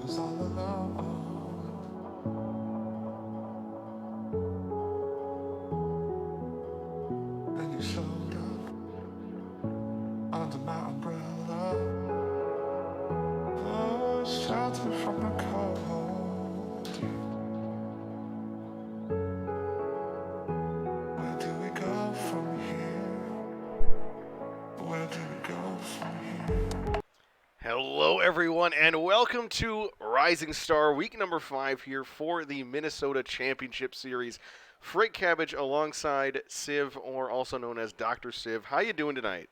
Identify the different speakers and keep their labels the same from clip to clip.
Speaker 1: was all alone. And you showed up under my umbrella. Oh, shelter from the cold. Where do we go from here? Where do we go from here?
Speaker 2: Hello, everyone, and welcome to Rising Star Week number 5 here for the Minnesota Championship Series. Frank Cabbage alongside Civ, or also known as Dr. Civ. How you doing tonight?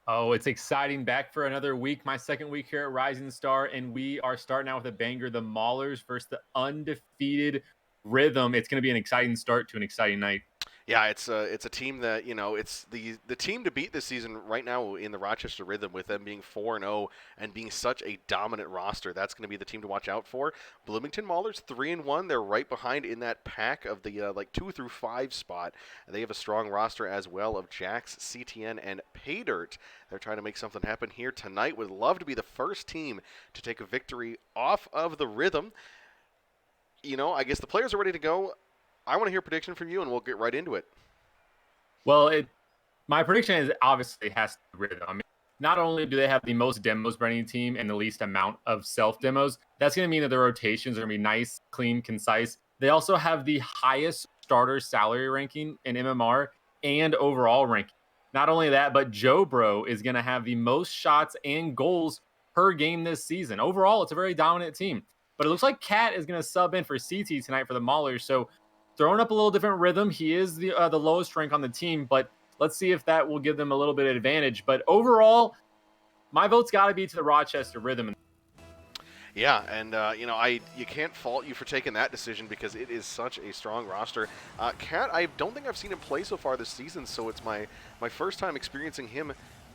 Speaker 3: Oh, it's exciting. Back for another week, my second week here at Rising Star, and we are starting out with a banger, the Maulers versus the undefeated Rhythm. It's going to be an exciting start to an exciting night.
Speaker 2: Yeah, it's a team that, it's the team to beat this season right now in the Rochester Rhythm, with them being 4-0 and being such a dominant roster. That's going to be the team to watch out for. Bloomington Maulers 3-1. They're right behind in that pack of the 2 through 5 spot. They have a strong roster as well of Jax, CTN, and Paydirt. They're trying to make something happen here tonight. Would love to be the first team to take a victory off of the Rhythm. I guess the players are ready to go. I want to hear a prediction from you, and we'll get right into it.
Speaker 3: Well, my prediction is obviously has to be Rhythm. I mean, not only do they have the most demos for any team and the least amount of self demos, that's going to mean that the rotations are going to be nice, clean, concise. They also have the highest starter salary ranking in MMR and overall ranking. Not only that, but Joe Bro is going to have the most shots and goals per game this season. Overall, it's a very dominant team. But it looks like Cat is going to sub in for CT tonight for the Maulers. So throwing up a little different rhythm. He is the lowest rank on the team, but let's see if that will give them a little bit of advantage. But overall, my vote's got to be to the Rochester Rhythm.
Speaker 2: Yeah, and you can't fault you for taking that decision because it is such a strong roster. Cat, I don't think I've seen him play so far this season, so it's my first time experiencing him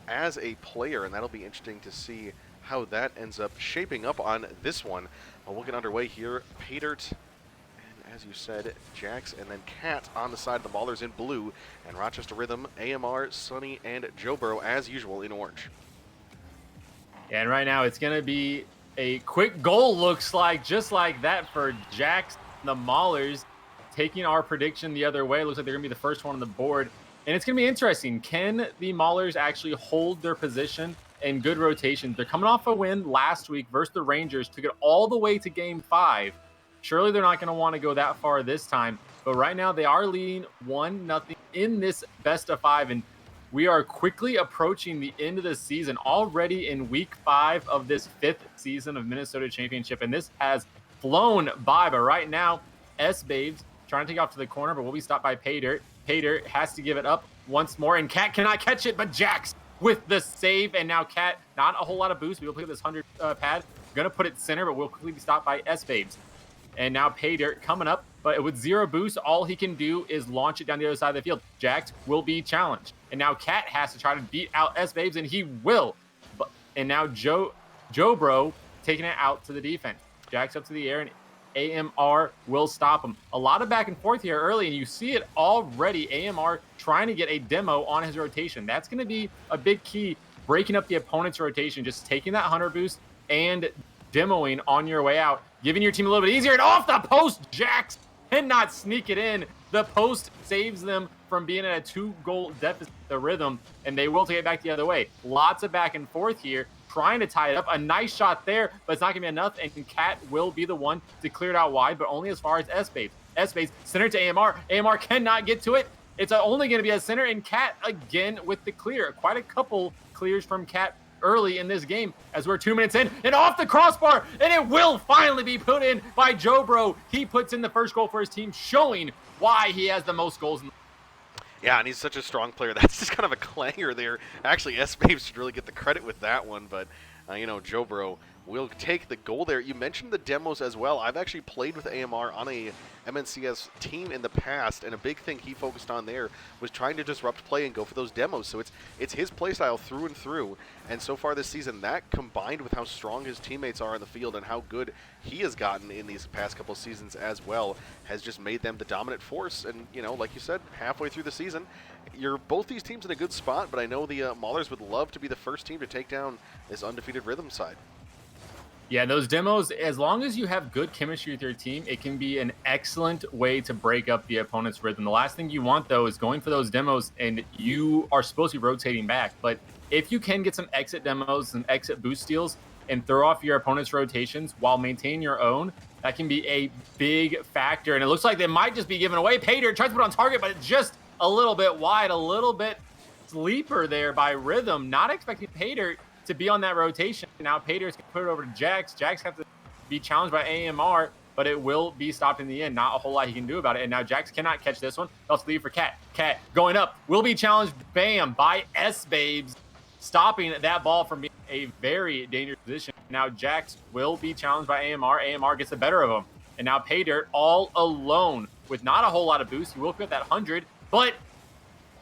Speaker 2: as a player, and that'll be interesting to see how that ends up shaping up on this one. We'll get underway here. Paydirt, as you said, Jax, and then Cat on the side of the Maulers in blue, and Rochester Rhythm, AMR, Sunny, and Joe Burrow, as usual, in orange.
Speaker 3: And right now, it's going to be a quick goal, looks like, just like that for Jax, the Maulers, taking our prediction the other way. Looks like they're going to be the first one on the board. And it's going to be interesting. Can the Maulers actually hold their position and good rotation? They're coming off a win last week versus the Rangers, took it all the way to Game 5. Surely they're not going to want to go that far this time. But right now they are leading 1-0 in this best of 5. And we are quickly approaching the end of the season, already in week 5 of this 5th season of Minnesota Championship. And this has flown by. But right now, S-Babes trying to take off to the corner, but will be stopped by Paydirt. Paydirt has to give it up once more. And Cat cannot catch it, but Jax with the save. And now Cat, not a whole lot of boost. We'll pick up this 100 pad. Going to put it center, but will quickly be stopped by S-Babes. And now Paydirt coming up, but with 0 boost, all he can do is launch it down the other side of the field. Jax will be challenged. And now Cat has to try to beat out S-Babes, and he will. And now Joe Bro taking it out to the defense. Jax up to the air, and AMR will stop him. A lot of back and forth here early, and you see it already. AMR trying to get a demo on his rotation. That's going to be a big key, breaking up the opponent's rotation, just taking that 100 boost and demoing on your way out, giving your team a little bit easier. And off the post, Jax cannot sneak it in. The post saves them from being at a 2-goal deficit, the Rhythm, and they will take it back the other way. Lots of back and forth here, trying to tie it up. A nice shot there, but it's not going to be enough, and Cat will be the one to clear it out wide, but only as far as S-Babes. S-Babes, center to AMR. AMR cannot get to it. It's only going to be a center, and Cat again with the clear. Quite a couple clears from Cat early in this game as we're 2 minutes in, and off the crossbar, and it will finally be put in by Joe Bro. He puts in the first goal for his team, showing why he has the most goals.
Speaker 2: Yeah, and he's such a strong player. That's just kind of a clanger there. Actually, S-Babes should really get the credit with that one, but Joe Bro will take the goal there. You mentioned the demos as well. I've actually played with AMR on a MNCS team in the past, and a big thing he focused on there was trying to disrupt play and go for those demos. So it's his play style through and through. And so far this season, that combined with how strong his teammates are in the field and how good he has gotten in these past couple seasons as well, has just made them the dominant force. And, like you said, halfway through the season, you're both these teams in a good spot, but I know the Maulers would love to be the first team to take down this undefeated Rhythm side.
Speaker 3: Yeah, those demos, as long as you have good chemistry with your team, it can be an excellent way to break up the opponent's rhythm. The last thing you want, though, is going for those demos and you are supposed to be rotating back. But if you can get some exit demos and exit boost steals and throw off your opponent's rotations while maintaining your own, that can be a big factor. And it looks like they might just be giving away. Paydirt tries to put on target, but it's just a little bit wide, a little bit sleeper there by Rhythm. Not expecting Paydirt to be on that rotation. Now Paydirt's going to put it over to Jax. Jax has to be challenged by AMR, but it will be stopped in the end. Not a whole lot he can do about it. And now Jax cannot catch this one. They'll leave for Cat. Cat going up. Will be challenged, bam, by S-Babes, stopping that ball from being a very dangerous position. Now Jax will be challenged by AMR. AMR gets the better of him. And now Paydirt all alone with not a whole lot of boost. He will get that 100, but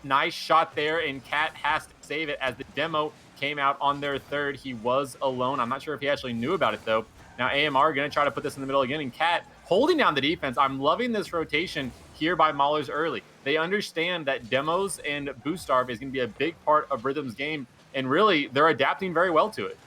Speaker 3: nice shot there, and Cat has to save it as the demo came out on their third. He was alone. I'm not sure if he actually knew about it, though. Now AMR going to try to put this in the middle again, and Cat holding down the defense. I'm loving this rotation here by Maulers early. They understand that demos and boost starve is going to be a big part of Rhythm's game, and really, they're adapting very well to it.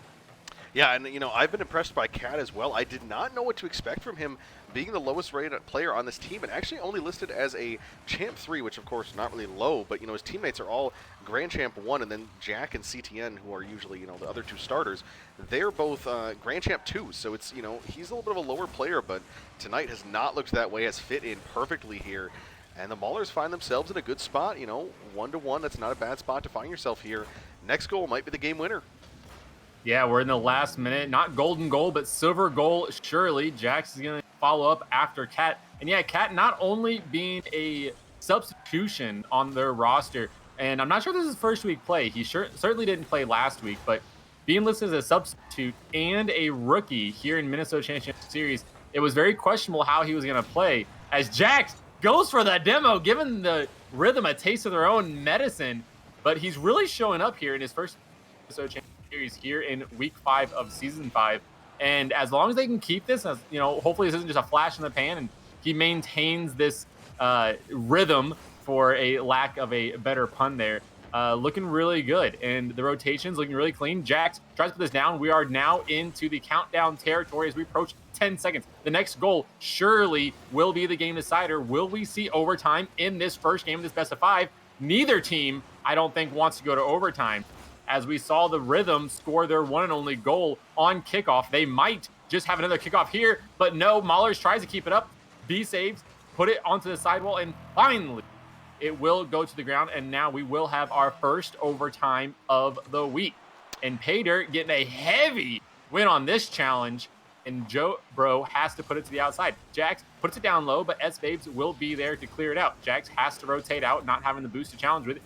Speaker 2: Yeah, and I've been impressed by Cat as well. I did not know what to expect from him being the lowest rated player on this team, and actually only listed as a Champ 3, which of course not really low, but his teammates are all Grand Champ 1, and then Jack and CTN, who are usually the other two starters, they're both Grand Champ 2, so it's he's a little bit of a lower player, but tonight has not looked that way, has fit in perfectly here. And the Maulers find themselves in a good spot, 1-1. That's not a bad spot to find yourself here. Next goal might be the game winner.
Speaker 3: Yeah, we're in the last minute. Not golden goal, but silver goal, surely. Jax is going to follow up after Cat. And yeah, Cat not only being a substitution on their roster, and I'm not sure this is first week play. He certainly didn't play last week, but being listed as a substitute and a rookie here in Minnesota Championship Series, it was very questionable how he was going to play. As Jax goes for the demo, giving the Rhythm a taste of their own medicine, but he's really showing up here in his first Minnesota Championship Series here in week 5 of season 5, and as long as they can keep this, as hopefully this isn't just a flash in the pan, and he maintains this rhythm, for a lack of a better pun there, looking really good, and the rotations looking really clean. Jax tries to put this down. We are now into the countdown territory as we approach 10 seconds. The next goal surely will be the game decider. Will we see overtime in this first game of this best of 5? Neither team, I don't think, wants to go to overtime. As we saw the Rhythm score their one and only goal on kickoff. They might just have another kickoff here, but no, Maulers tries to keep it up. B saves, put it onto the sidewall, and finally it will go to the ground, and now we will have our first overtime of the week. And Paydirt getting a heavy win on this challenge, and Joe Bro has to put it to the outside. Jax puts it down low, but S-Babes will be there to clear it out. Jax has to rotate out, not having the boost to challenge with it.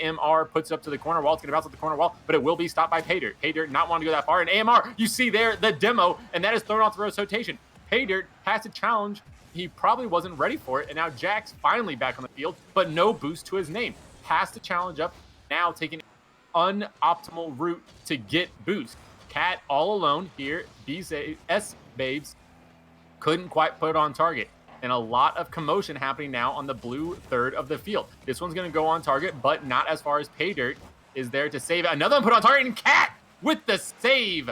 Speaker 3: AMR puts it up to the corner wall. It's going to bounce up the corner wall, but it will be stopped by Paydirt. Paydirt not wanting to go that far. And AMR, you see there the demo, and that is thrown off the rotation. Paydirt has to challenge. He probably wasn't ready for it, and now Jax finally back on the field, but no boost to his name. Has to challenge up, now taking an unoptimal route to get boost. Cat all alone here. S-Babes couldn't quite put it on target. And a lot of commotion happening now on the blue third of the field. This one's going to go on target, but not as far as Paydirt is there to save it. Another one put on target, and Cat with the save.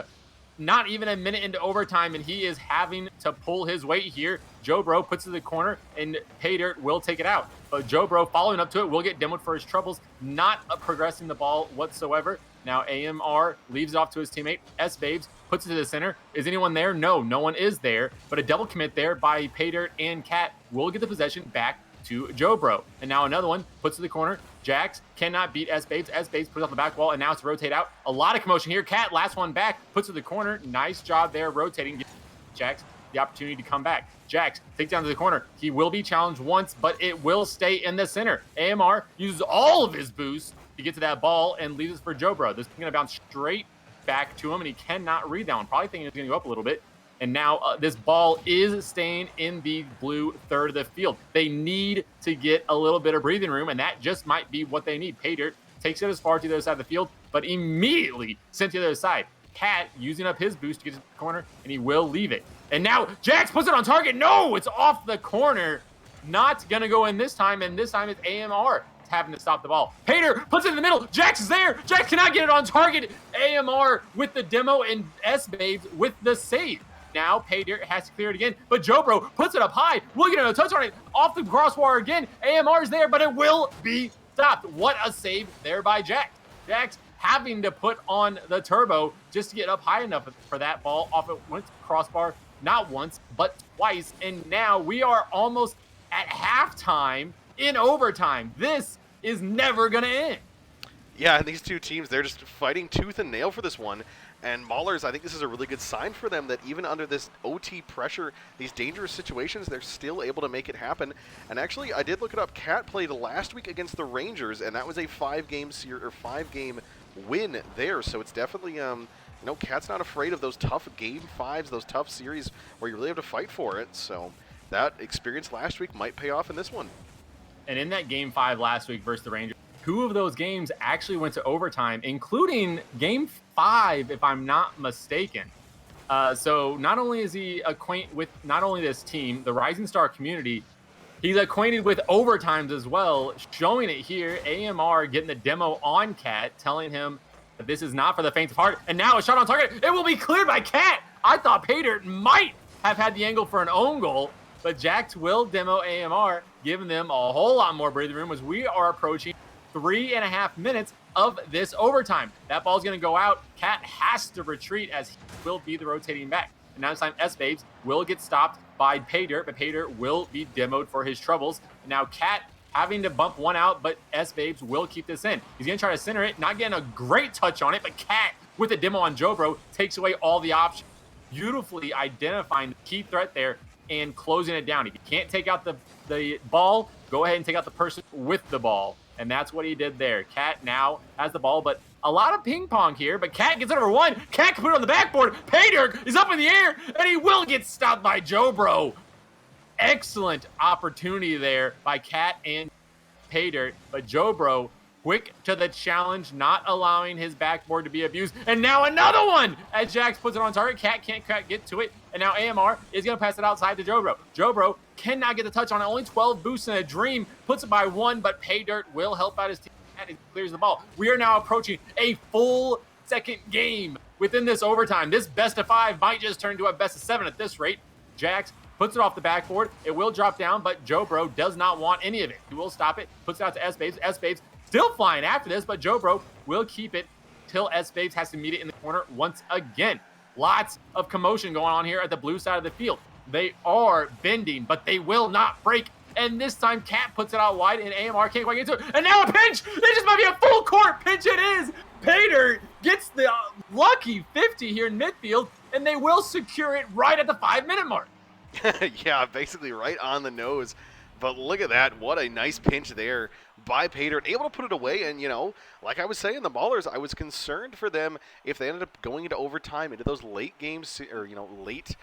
Speaker 3: Not even a minute into overtime, and he is having to pull his weight here. Joe Bro puts it to the corner, and Paydirt will take it out. But Joe Bro following up to it will get demoed for his troubles, not progressing the ball whatsoever. Now AMR leaves it off to his teammate. S-Babes puts it to the center. Is anyone there? No, no one is there. But a double commit there by Paydirt and Cat will get the possession back to Joe Bro. And now another one puts to the corner. Jax cannot beat S-Babes. S-Babes puts off the back wall, and now it's rotate out. A lot of commotion here. Cat, last one back, puts to the corner. Nice job there rotating. Gives Jax the opportunity to come back. Jax takes down to the corner. He will be challenged once, but it will stay in the center. AMR uses all of his boost to get to that ball and leaves it for Joe Bro. This is going to bounce straight back to him, and he cannot read that one. Probably thinking it's going to go up a little bit. And now this ball is staying in the blue third of the field. They need to get a little bit of breathing room, and that just might be what they need. Paydirt takes it as far to the other side of the field, but immediately sent to the other side. Cat using up his boost to get to the corner, and he will leave it. And now Jax puts it on target. No, it's off the corner. Not going to go in this time, and this time it's AMR having to stop the ball. Pater puts it in the middle. Jax is there. Jax cannot get it on target. AMR with the demo and S-Babes with the save. Now Pater has to clear it again, but Jobro puts it up high. We'll get a touch on it off the crossbar again. AMR's there, but it will be stopped. What a save there by Jax. Jax having to put on the turbo just to get up high enough for that ball off it went to the crossbar, not once, but twice. And now we are almost at halftime in overtime. This is never going to end.
Speaker 2: Yeah, and these two teams, they're just fighting tooth and nail for this one. And Maulers, I think this is a really good sign for them that even under this OT pressure, these dangerous situations, they're still able to make it happen. And actually, I did look it up. Cat played last week against the Rangers, and that was a 5-game win there. So it's definitely, Cat's not afraid of those tough game 5s, those tough series where you really have to fight for it. So that experience last week might pay off in this one.
Speaker 3: And in that game 5 last week versus the Rangers, 2 of those games actually went to overtime, including game 5, if I'm not mistaken. So not only is he acquainted with not only this team, the Rising Star community, he's acquainted with overtimes as well, showing it here. AMR getting the demo on Cat, telling him that this is not for the faint of heart. And now a shot on target. It will be cleared by Cat. I thought Pater might have had the angle for an own goal, but Jax will demo AMR, giving them a whole lot more breathing room as we are approaching 3.5 minutes of this overtime. That ball's going to go out. Cat has to retreat as he will be the rotating back. And now this time, S-Babes will get stopped by Pater, but Pater will be demoed for his troubles. And now Cat having to bump one out, but S-Babes will keep this in. He's going to try to center it, not getting a great touch on it, but Cat with the demo on Jobro takes away all the options. Beautifully identifying the key threat there and closing it down. If you can't take out the ball, go ahead and take out the person with the ball. And that's what he did there. Cat now has the ball, but a lot of ping pong here. But Cat gets it over one. Cat can put it on the backboard. Pater is up in the air, and he will get stopped by Jobro. Excellent opportunity there by Cat and Pater. But Jobro, quick to the challenge, not allowing his backboard to be abused. And now another one as Jax puts it on target. Cat can't get to it. And now AMR is going to pass it outside to Jobro. Jobro cannot get the touch on it. Only 12 boosts in a dream. Puts it by 1, but Paydirt will help out his team and clears the ball. We are now approaching a full second game within this overtime. This best of 5 might just turn to a best of 7 at this rate. Jax puts it off the backboard. It will drop down, but Jobro does not want any of it. He will stop it. Puts it out to S-Babes. S-Babes still flying after this, but Jobro will keep it till S-Babes has to meet it in the corner once again. Lots of commotion going on here at the blue side of the field. They are bending, but they will not break. And this time, Cat puts it out wide, and AMR can't quite get to it. And now a pinch! It just might be a full court pinch. It is! Pater gets the lucky 50 here in midfield, and they will secure it right at the 5-minute mark.
Speaker 2: Yeah, basically right on the nose. But look at that. What a nice pinch there by Pater. Able to put it away. And, like I was saying, the Maulers, I was concerned for them if they ended up going into overtime, into those late games, or, late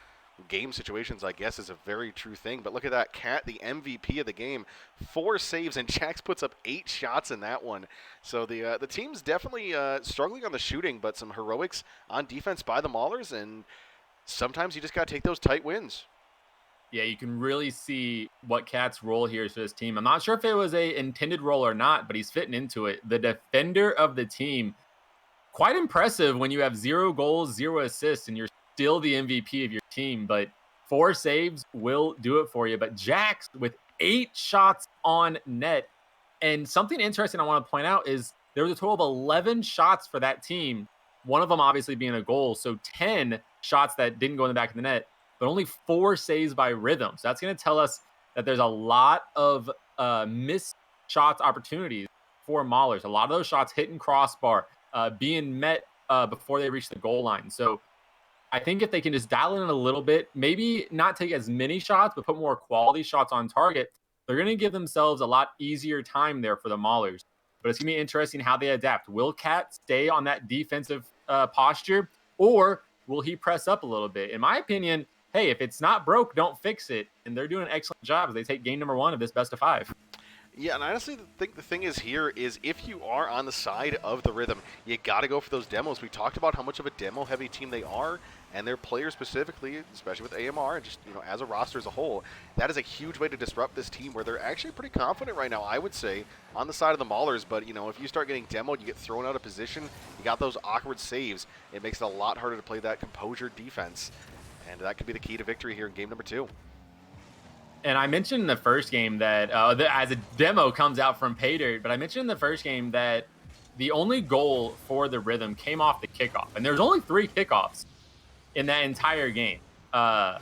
Speaker 2: game situations, I guess, is a very true thing. But look at that. Cat, the MVP of the game, 4 saves, and Jax puts up 8 shots in that one. So the team's definitely struggling on the shooting, but some heroics on defense by the Maulers, and sometimes you just got to take those tight wins.
Speaker 3: Yeah, you can really see what Cat's role here is for this team. I'm not sure if it was a intended role or not, but he's fitting into it. The defender of the team, quite impressive when you have 0 goals, 0 assists, and you're still the MVP of your team. But 4 saves will do it for you. But Jax with 8 shots on net. And something interesting I want to point out is there was a total of 11 shots for that team. One of them obviously being a goal. So 10 shots that didn't go in the back of the net, but only 4 saves by Rhythm. So that's going to tell us that there's a lot of missed shots opportunities for Maulers. A lot of those shots hitting crossbar, being met before they reach the goal line. So I think if they can just dial in a little bit, maybe not take as many shots, but put more quality shots on target, they're going to give themselves a lot easier time there for the Maulers. But it's going to be interesting how they adapt. Will Cat stay on that defensive posture, or will he press up a little bit? In my opinion, hey, if it's not broke, don't fix it. And they're doing an excellent job as they take game number 1 of this best of 5.
Speaker 2: Yeah, and I honestly think the thing is here is if you are on the side of the Rhythm, you got to go for those demos. We talked about how much of a demo-heavy team they are, and their players specifically, especially with AMR, and just as a roster as a whole, that is a huge way to disrupt this team where they're actually pretty confident right now, I would say, on the side of the Maulers. But if you start getting demoed, you get thrown out of position, you got those awkward saves, it makes it a lot harder to play that composure defense, and that could be the key to victory here in game number 2.
Speaker 3: And I mentioned in the first game that as a demo comes out from Paydirt, but I mentioned in the first game that the only goal for the Rhythm came off the kickoff. And there's only 3 kickoffs in that entire game. I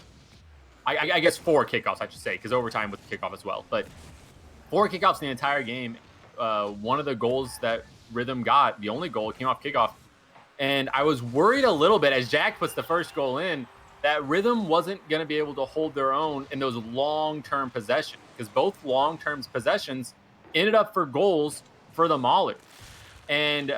Speaker 3: guess 4 kickoffs, I should say, because overtime with the kickoff as well. But 4 kickoffs in the entire game. One of the goals that Rhythm got, the only goal, came off kickoff. And I was worried a little bit as Jack puts the first goal in, that Rhythm wasn't going to be able to hold their own in those long-term possessions, because both long-term possessions ended up for goals for the Maulers. And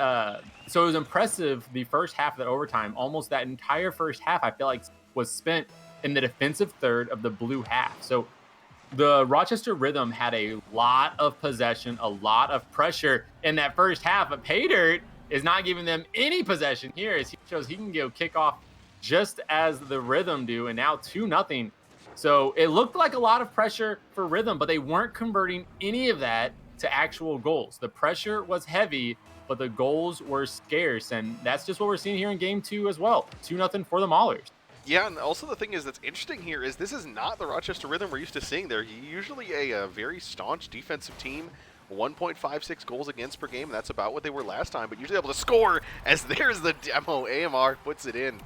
Speaker 3: so it was impressive the first half of that overtime. Almost that entire first half, I feel like, was spent in the defensive third of the blue half. So the Rochester Rhythm had a lot of possession, a lot of pressure in that first half, but Paydirt is not giving them any possession here as he shows he can go kick off just as the Rhythm do, and now 2-0. So it looked like a lot of pressure for Rhythm, but they weren't converting any of that to actual goals. The pressure was heavy, but the goals were scarce, and that's just what we're seeing here in game 2 as well. 2-0 for the Maulers.
Speaker 2: Yeah, and also the thing is that's interesting here is this is not the Rochester Rhythm we're used to seeing. They're usually a very staunch defensive team, 1.56 goals against per game, and that's about what they were last time, but usually able to score as there's the demo. AMR puts it in.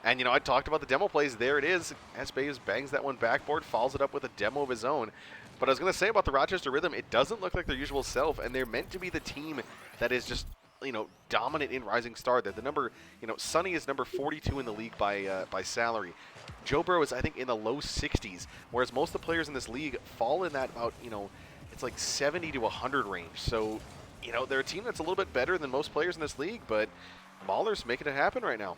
Speaker 2: And, I talked about the demo plays. There it is. S-Bays bangs that one backboard, follows it up with a demo of his own. But I was going to say about the Rochester Rhythm, it doesn't look like their usual self, and they're meant to be the team that is just, dominant in Rising Star. That the number, Sunny is number 42 in the league by salary. Jobro is, I think, in the low 60s, whereas most of the players in this league fall in that about, it's like 70 to 100 range. So, they're a team that's a little bit better than most players in this league, but Maulers making it happen right now.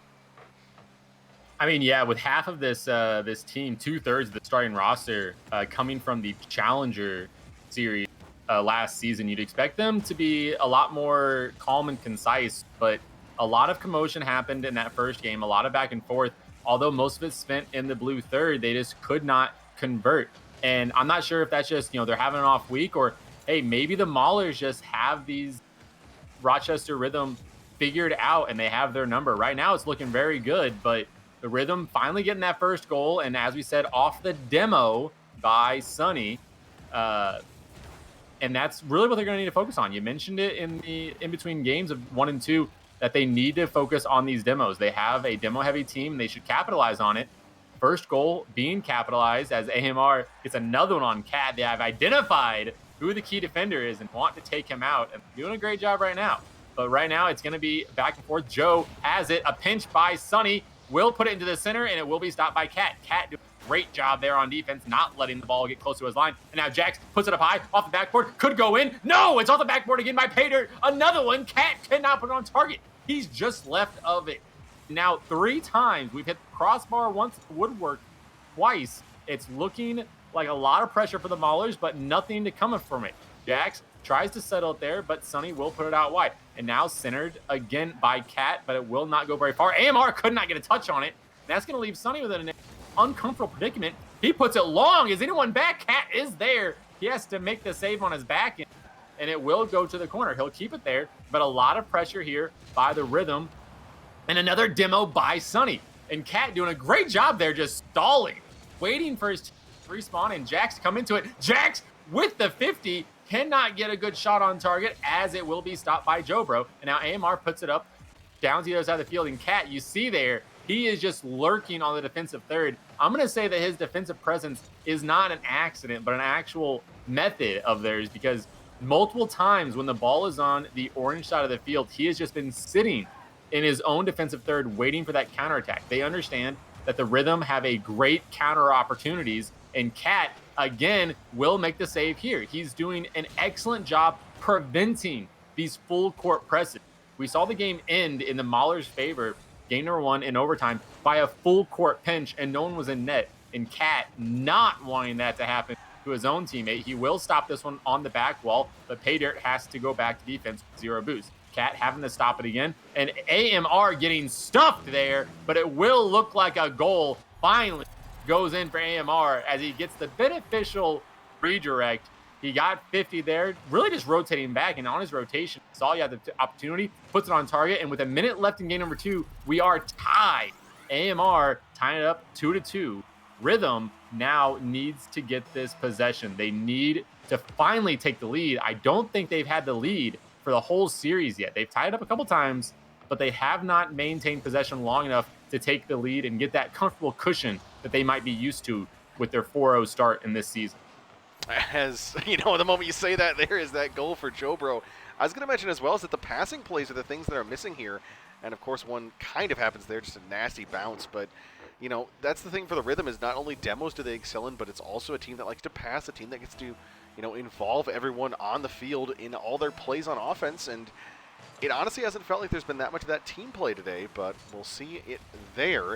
Speaker 3: I mean, yeah, with half of this this team, 2/3 of the starting roster coming from the Challenger series last season, you'd expect them to be a lot more calm and concise, but a lot of commotion happened in that first game, a lot of back and forth. Although most of it spent in the blue third, they just could not convert. And I'm not sure if that's just, they're having an off week, or, hey, maybe the Maulers just have these Rochester Rhythm figured out and they have their number. Right now it's looking very good, but the Rhythm finally getting that first goal, and as we said, off the demo by Sunny. And that's really what they're going to need to focus on. You mentioned it in between games of 1 and 2 that they need to focus on these demos. They have a demo-heavy team. They should capitalize on it. First goal being capitalized as AMR gets another one on Cat. They have identified who the key defender is and want to take him out, and doing a great job right now. But right now it's going to be back and forth. Joe has it. A pinch by Sunny. Will put it into the center, and it will be stopped by Cat. Cat doing a great job there on defense, not letting the ball get close to his line. And now Jax puts it up high, off the backboard. Could go in. No, it's off the backboard again by Paydirt. Another one. Cat cannot put it on target. He's just left of it. Now 3 times. We've hit the crossbar once, woodwork twice. It's looking like a lot of pressure for the Maulers, but nothing to come from it. Jax tries to settle it there, but Sunny will put it out wide. And now centered again by Cat, but it will not go very far. AMR could not get a touch on it. That's going to leave Sunny with an uncomfortable predicament. He puts it long. Is anyone back? Cat is there. He has to make the save on his back, and it will go to the corner. He'll keep it there, but a lot of pressure here by the Rhythm. And another demo by Sunny. And Cat doing a great job there, just stalling, waiting for his team to respawn, and Jax come into it. Jax with the 50. Cannot get a good shot on target as it will be stopped by Jobro. And now AMR puts it up down to the other side of the field. And Cat, you see there, he is just lurking on the defensive third. I'm going to say that his defensive presence is not an accident, but an actual method of theirs, because multiple times when the ball is on the orange side of the field, he has just been sitting in his own defensive third waiting for that counterattack. They understand that the Rhythm have a great counter opportunities, and Cat again will make the save here. He's doing an excellent job preventing these full court presses. We saw the game end in the Maulers' favor, game number 1 in overtime, by a full court pinch, and no one was in net. And Cat, not wanting that to happen, to his own teammate. He will stop this one on the back wall, but Paydirt has to go back to defense with 0 boost. Cat having to stop it again, and AMR getting stuffed there, but it will look like a goal. Finally goes in for AMR as he gets the beneficial redirect. He got 50 there, really just rotating back, and on his rotation, saw you had the opportunity, puts it on target, and with a minute left in game number 2, we are tied. AMR tying it up 2-2. Rhythm now needs to get this possession. They need to finally take the lead. I don't think they've had the lead for the whole series yet. They've tied up a couple times, but they have not maintained possession long enough to take the lead and get that comfortable cushion that they might be used to with their 4-0 start in this season.
Speaker 2: As you know, the moment you say that, there is that goal for Jobro. I was going to mention as well is that the passing plays are the things that are missing here. And of course, one kind of happens there, just a nasty bounce. But, you know, that's the thing for the Rhythm is not only demos do they excel in, but it's also a team that likes to pass, a team that gets to, you know, involve everyone on the field in all their plays on offense. And it honestly hasn't felt like there's been that much of that team play today, but we'll see it there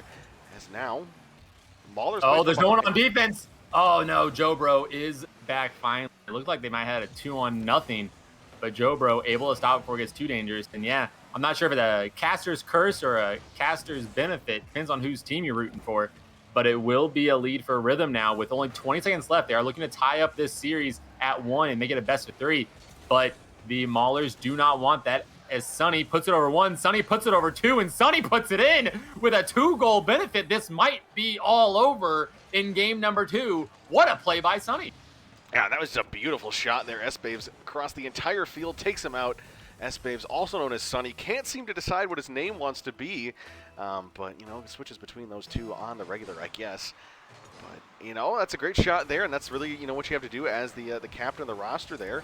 Speaker 2: as now Mauler's.
Speaker 3: Oh, there's no one on defense. Oh, no, Jobro is back finally. It looked like they might have had a 2-0, but Jobro able to stop before it gets too dangerous. And yeah, I'm not sure if it's a caster's curse or a caster's benefit. Depends on whose team you're rooting for. But it will be a lead for Rhythm now with only 20 seconds left. They are looking to tie up this series at 1 and make it a best of 3. But the Maulers do not want that as Sunny puts it over 1, Sunny puts it over 2, and Sunny puts it in with a 2-goal benefit. This might be all over in game number 2. What a play by Sunny.
Speaker 2: Yeah, that was a beautiful shot there. S-Baves across the entire field takes him out. S-Baves, also known as Sunny, can't seem to decide what his name wants to be, but, you know, switches between those two on the regular, I guess. But, you know, that's a great shot there, and that's really, you know, what you have to do as the captain of the roster there.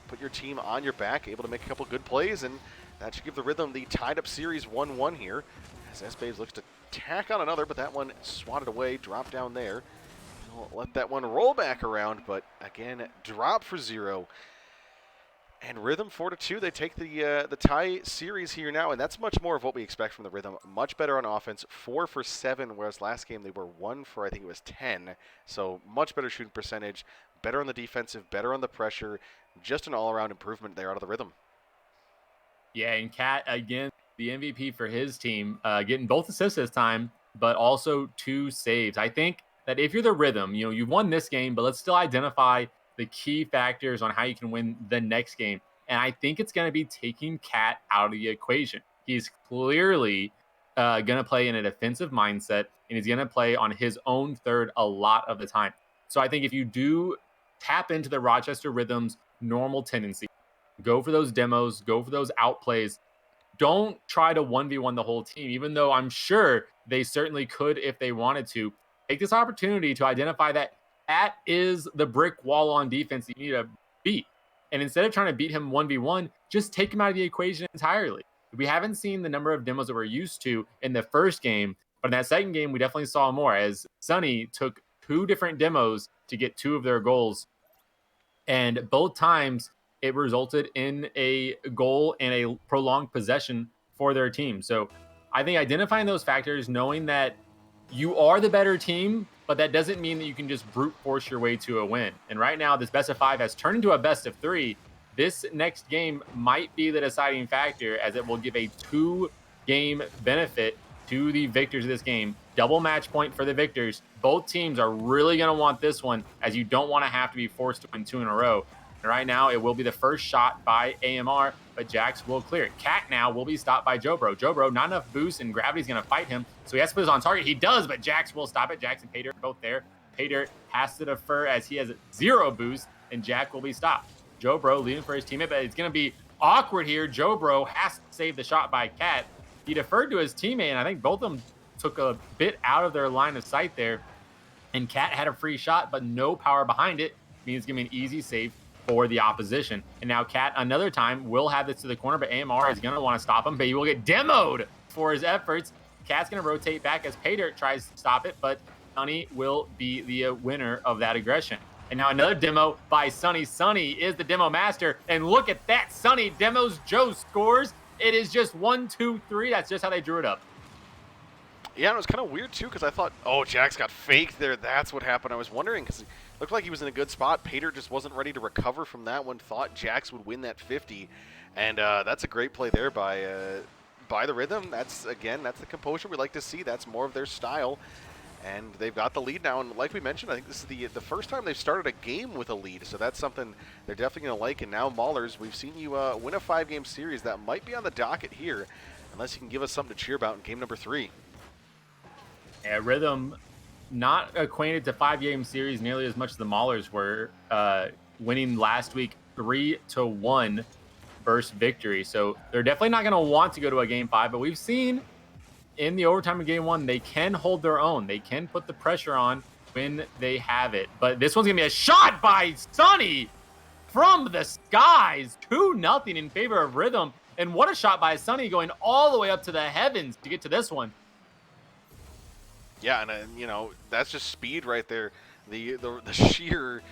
Speaker 2: Put your team on your back, able to make a couple good plays, and that should give the Rhythm the tied-up series 1-1 here. As S-Baves looks to tack on another, but that one swatted away, dropped down there. We'll let that one roll back around, but again, drop for 0. And Rhythm 4-2, they take the tie series here now, and that's much more of what we expect from the Rhythm. Much better on offense, 4 for 7, whereas last game they were 1 for, I think it was 10. So much better shooting percentage, better on the defensive, better on the pressure. Just an all-around improvement there out of the Rhythm.
Speaker 3: Yeah, and Cat, again, the MVP for his team, getting both assists this time, but also 2 saves. I think that if you're the Rhythm, you know, you've won this game, but let's still identify the key factors on how you can win the next game. And I think it's going to be taking Cat out of the equation. He's clearly going to play in a defensive mindset, and he's going to play on his own third a lot of the time. So I think if you do tap into the Rochester Rhythm's normal tendency, go for those demos, go for those outplays, don't try to 1v1 the whole team, even though I'm sure they certainly could if they wanted to. Take this opportunity to identify that is the brick wall on defense that you need to beat. And instead of trying to beat him 1v1, just take him out of the equation entirely. We haven't seen the number of demos that we're used to in the first game, but in that second game, we definitely saw more as Sunny took 2 different demos to get 2 of their goals. And both times it resulted in a goal and a prolonged possession for their team. So I think identifying those factors, knowing that you are the better team, but that doesn't mean that you can just brute force your way to a win. And right now, this best of 5 has turned into a best of 3. This next game might be the deciding factor, as it will give a 2-game benefit to the victors of this game. Double match point for the victors. Both teams are really going to want this one, as you don't want to have to be forced to win 2 in a row. And right now, it will be the first shot by AMR, but Jax will clear it. Cat now will be stopped by Jobro. Jobro, not enough boost, and Gravity's going to fight him, so he has to put it on target. He does, but Jax will stop it. Jax and Paydirt both there. Paydirt has to defer as he has 0 boost, and Jack will be stopped. Jobro leading for his teammate, but it's going to be awkward here. Jobro has to save the shot by Cat. He deferred to his teammate, and I think both of them took a bit out of their line of sight there. And Cat had a free shot, but no power behind it. Means it's going to be an easy save for the opposition. And now Cat, another time, will have this to the corner, but AMR is going to want to stop him, but he will get demoed for his efforts. Cat's going to rotate back as Paydirt tries to stop it, but Sunny will be the winner of that aggression. And now another demo by Sunny. Sunny is the demo master, and look at that. Sunny demos, Joe scores. It is just 1, 2, 3. That's just how they drew it up.
Speaker 2: Yeah, and it was kind of weird too because I thought, oh, Jax got faked there. That's what happened. I was wondering because it looked like he was in a good spot. Pater just wasn't ready to recover from that one. Thought Jax would win that 50, and that's a great play there by the Rhythm. That's the composure we like to see. That's more of their style, and they've got the lead now. And like we mentioned, I think this is the first time they've started a game with a lead, so that's something they're definitely going to like. And now Maulers, we've seen you win a 5-game series. That might be on the docket here, unless you can give us something to cheer about in game number 3.
Speaker 3: Yeah, Rhythm not acquainted to 5-game series nearly as much as the Maulers were, winning last week 3-1 versus Victory. So they're definitely not going to want to go to a game 5, but we've seen in the overtime of game 1, they can hold their own. They can put the pressure on when they have it. But this one's going to be a shot by Sunny from the skies, 2-0 in favor of Rhythm. And what a shot by Sunny, going all the way up to the heavens to get to this one.
Speaker 2: Yeah, and you know, that's just speed right there. The sheer,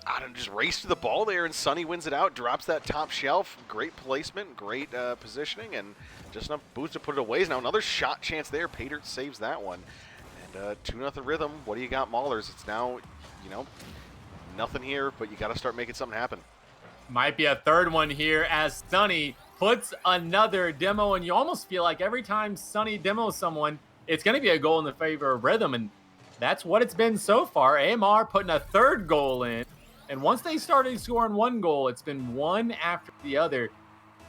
Speaker 2: I don't know, just race to the ball there, and Sunny wins it out, drops that top shelf. Great placement, great positioning, and just enough boost to put it away. Now another shot chance there. Pater saves that one, and 2-0 Rhythm. What do you got, Maulers? It's now, you know, nothing here, but you got to start making something happen.
Speaker 3: Might be a third one here as Sunny puts another demo, and you almost feel like every time Sunny demos someone, it's going to be a goal in the favor of Rhythm, and that's what it's been so far. AMR putting a third goal in, and once they started scoring one goal, it's been one after the other.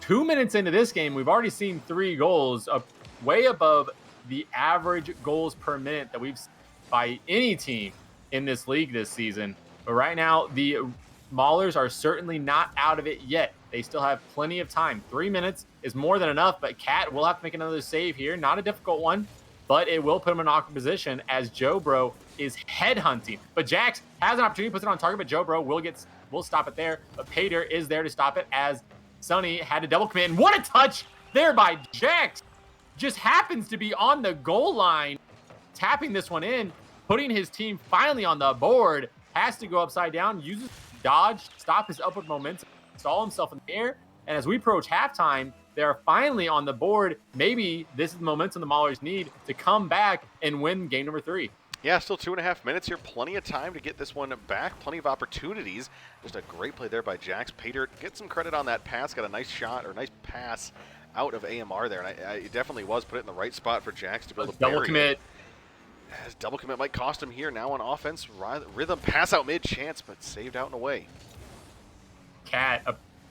Speaker 3: 2 minutes into this game, we've already seen 3 goals, way above the average goals per minute that we've seen by any team in this league this season. But right now, the Maulers are certainly not out of it yet. They still have plenty of time. 3 minutes is more than enough, but Cat will have to make another save here. Not a difficult one, but it will put him in an awkward position as Jobro is headhunting. But Jax has an opportunity, puts it on target, but Jobro will stop it there. But Pater is there to stop it as Sunny had a double commit. And what a touch there by Jax. Just happens to be on the goal line, tapping this one in, putting his team finally on the board. Has to go upside down, uses dodge, stop his upward momentum, install himself in the air. And as we approach halftime, they're finally on the board. Maybe this is the momentum the Maulers need to come back and win game number 3.
Speaker 2: Yeah, still 2.5 minutes here. Plenty of time to get this one back. Plenty of opportunities. Just a great play there by Jax. Pater, get some credit on that pass. Got a nice shot or nice pass out of AMR there. And it definitely was. Put it in the right spot for Jax to be able to
Speaker 3: double
Speaker 2: bury
Speaker 3: commit.
Speaker 2: it. As double commit might cost him here now on offense. Rhythm pass out mid-chance, but saved out and away.
Speaker 3: Cat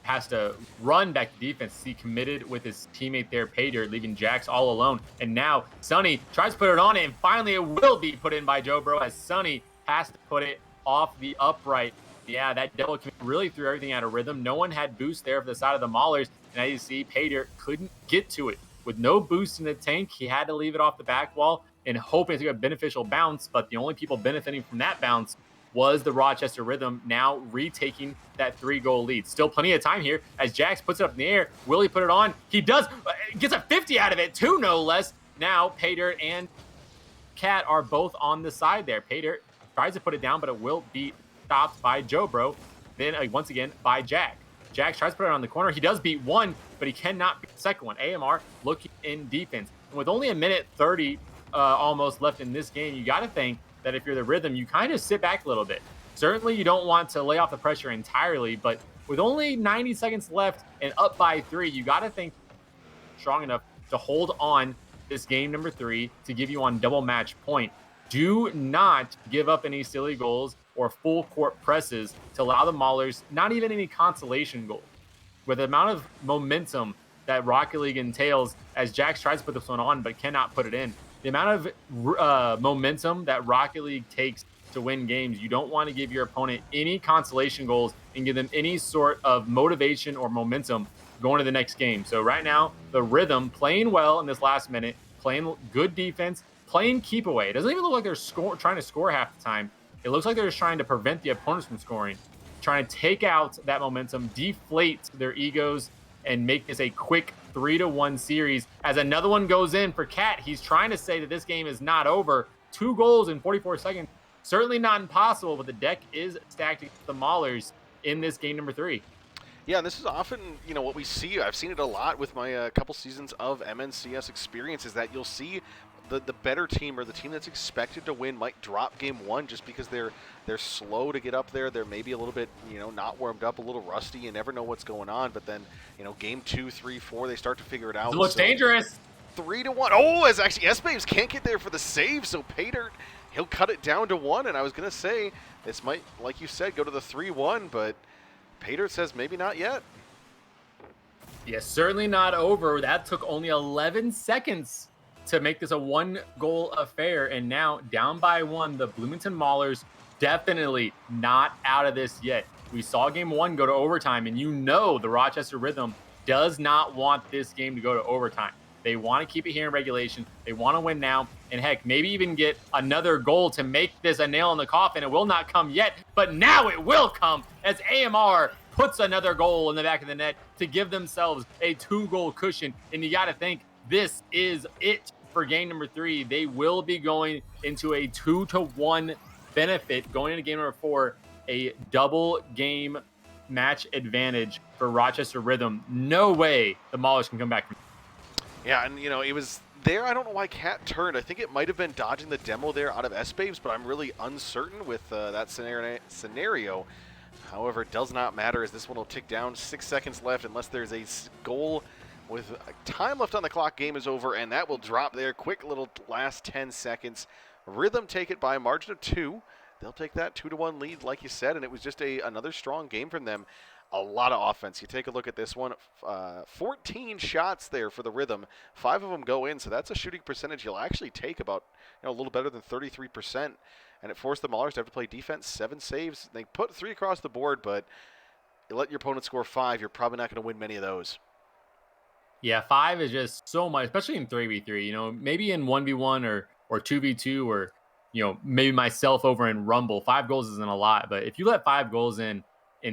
Speaker 3: has to run back to defense. He committed with his teammate there, Pater, leaving Jax all alone. And now Sunny tries to put it on, and finally it will be put in by Jobro as Sunny has to put it off the upright. Yeah, that double commit really threw everything out of rhythm. No one had boost there for the side of the Maulers. And as you see, Pater couldn't get to it. With no boost in the tank, he had to leave it off the back wall and hoping to get a beneficial bounce. But the only people benefiting from that bounce was the Rochester Rhythm, now retaking that 3-goal lead. Still plenty of time here as Jax puts it up in the air. Will he put it on? He does. Gets a 50 out of it, 2 no less. Now Pater and Cat are both on the side there. Pater tries to put it down, but it will be stopped by Jobro. Then once again by Jack. Jax tries to put it on the corner. He does beat one, but he cannot beat the second one. AMR looking in defense. And with only a minute 30 almost left in this game, you got to think that if you're the Rhythm, you kind of sit back a little bit. Certainly you don't want to lay off the pressure entirely, but with only 90 seconds left and up by 3, you got to think strong enough to hold on this game number 3 to give you on double match point. Do not give up any silly goals or full court presses to allow the Maulers not even any consolation goal. With the amount of momentum that Rocket League entails, as Jax tries to put this one on but cannot put it in, the amount of momentum that Rocket League takes to win games, you don't want to give your opponent any consolation goals and give them any sort of motivation or momentum going to the next game. So right now, the Rhythm playing well in this last minute, playing good defense, playing keep away. It doesn't even look like they're trying to score half the time. It looks like they're just trying to prevent the opponents from scoring, trying to take out that momentum, deflate their egos, and make this a quick 3-1 series. As another one goes in for Cat, he's trying to say that this game is not over. 2 goals in 44 seconds. Certainly not impossible, but the deck is stacked against the Maulers in this game number 3.
Speaker 2: Yeah, and this is often, what we see. I've seen it a lot with my couple seasons of MNCS experience, is that you'll see the better team or the team that's expected to win might drop game one just because they're slow to get up there. They're maybe a little bit, not warmed up, a little rusty. You never know what's going on. But then, game 2, 3, 4, they start to figure it out.
Speaker 3: It looks dangerous.
Speaker 2: 3-1. Oh, as actually S-Babes can't get there for the save, so Pater, he'll cut it down to 1. And I was going to say, this might, like you said, go to the 3-1, but Pater says maybe not yet.
Speaker 3: Yeah, certainly not over. That took only 11 seconds to make this a 1-goal affair. And now, down by 1, the Bloomington Maulers definitely not out of this yet. We saw game 1 go to overtime, and the Rochester Rhythm does not want this game to go to overtime. They want to keep it here in regulation. They want to win now. And heck, maybe even get another goal to make this a nail in the coffin. It will not come yet, but now it will come as AMR puts another goal in the back of the net to give themselves a 2-goal cushion. And you got to think this is it for game number 3. They will be going into a 2-1 benefit going into game number 4, a double game match advantage for Rochester Rhythm. No way the Maulers can come back from.
Speaker 2: Yeah, and it was there. I don't know why Cat turned. I think it might have been dodging the demo there out of S-Babes, but I'm really uncertain with that scenario. However, it does not matter as this one will tick down. 6 seconds left unless there's a goal with time left on the clock. Game is over, and that will drop there. Quick little last 10 seconds. Rhythm take it by a margin of 2. They'll take that 2-1 lead, like you said, and it was just another strong game from them. A lot of offense. You take a look at this one. 14 shots there for the Rhythm. 5 of them go in, so that's a shooting percentage you'll actually take about a little better than 33%. And it forced the Maulers to have to play defense. 7 saves. They put 3 across the board, but you let your opponent score 5, you're probably not going to win many of those.
Speaker 3: Yeah, 5 is just so much, especially in 3v3. Maybe in 1v1 or 2v2 or, maybe myself over in Rumble. 5 goals isn't a lot, but if you let 5 goals in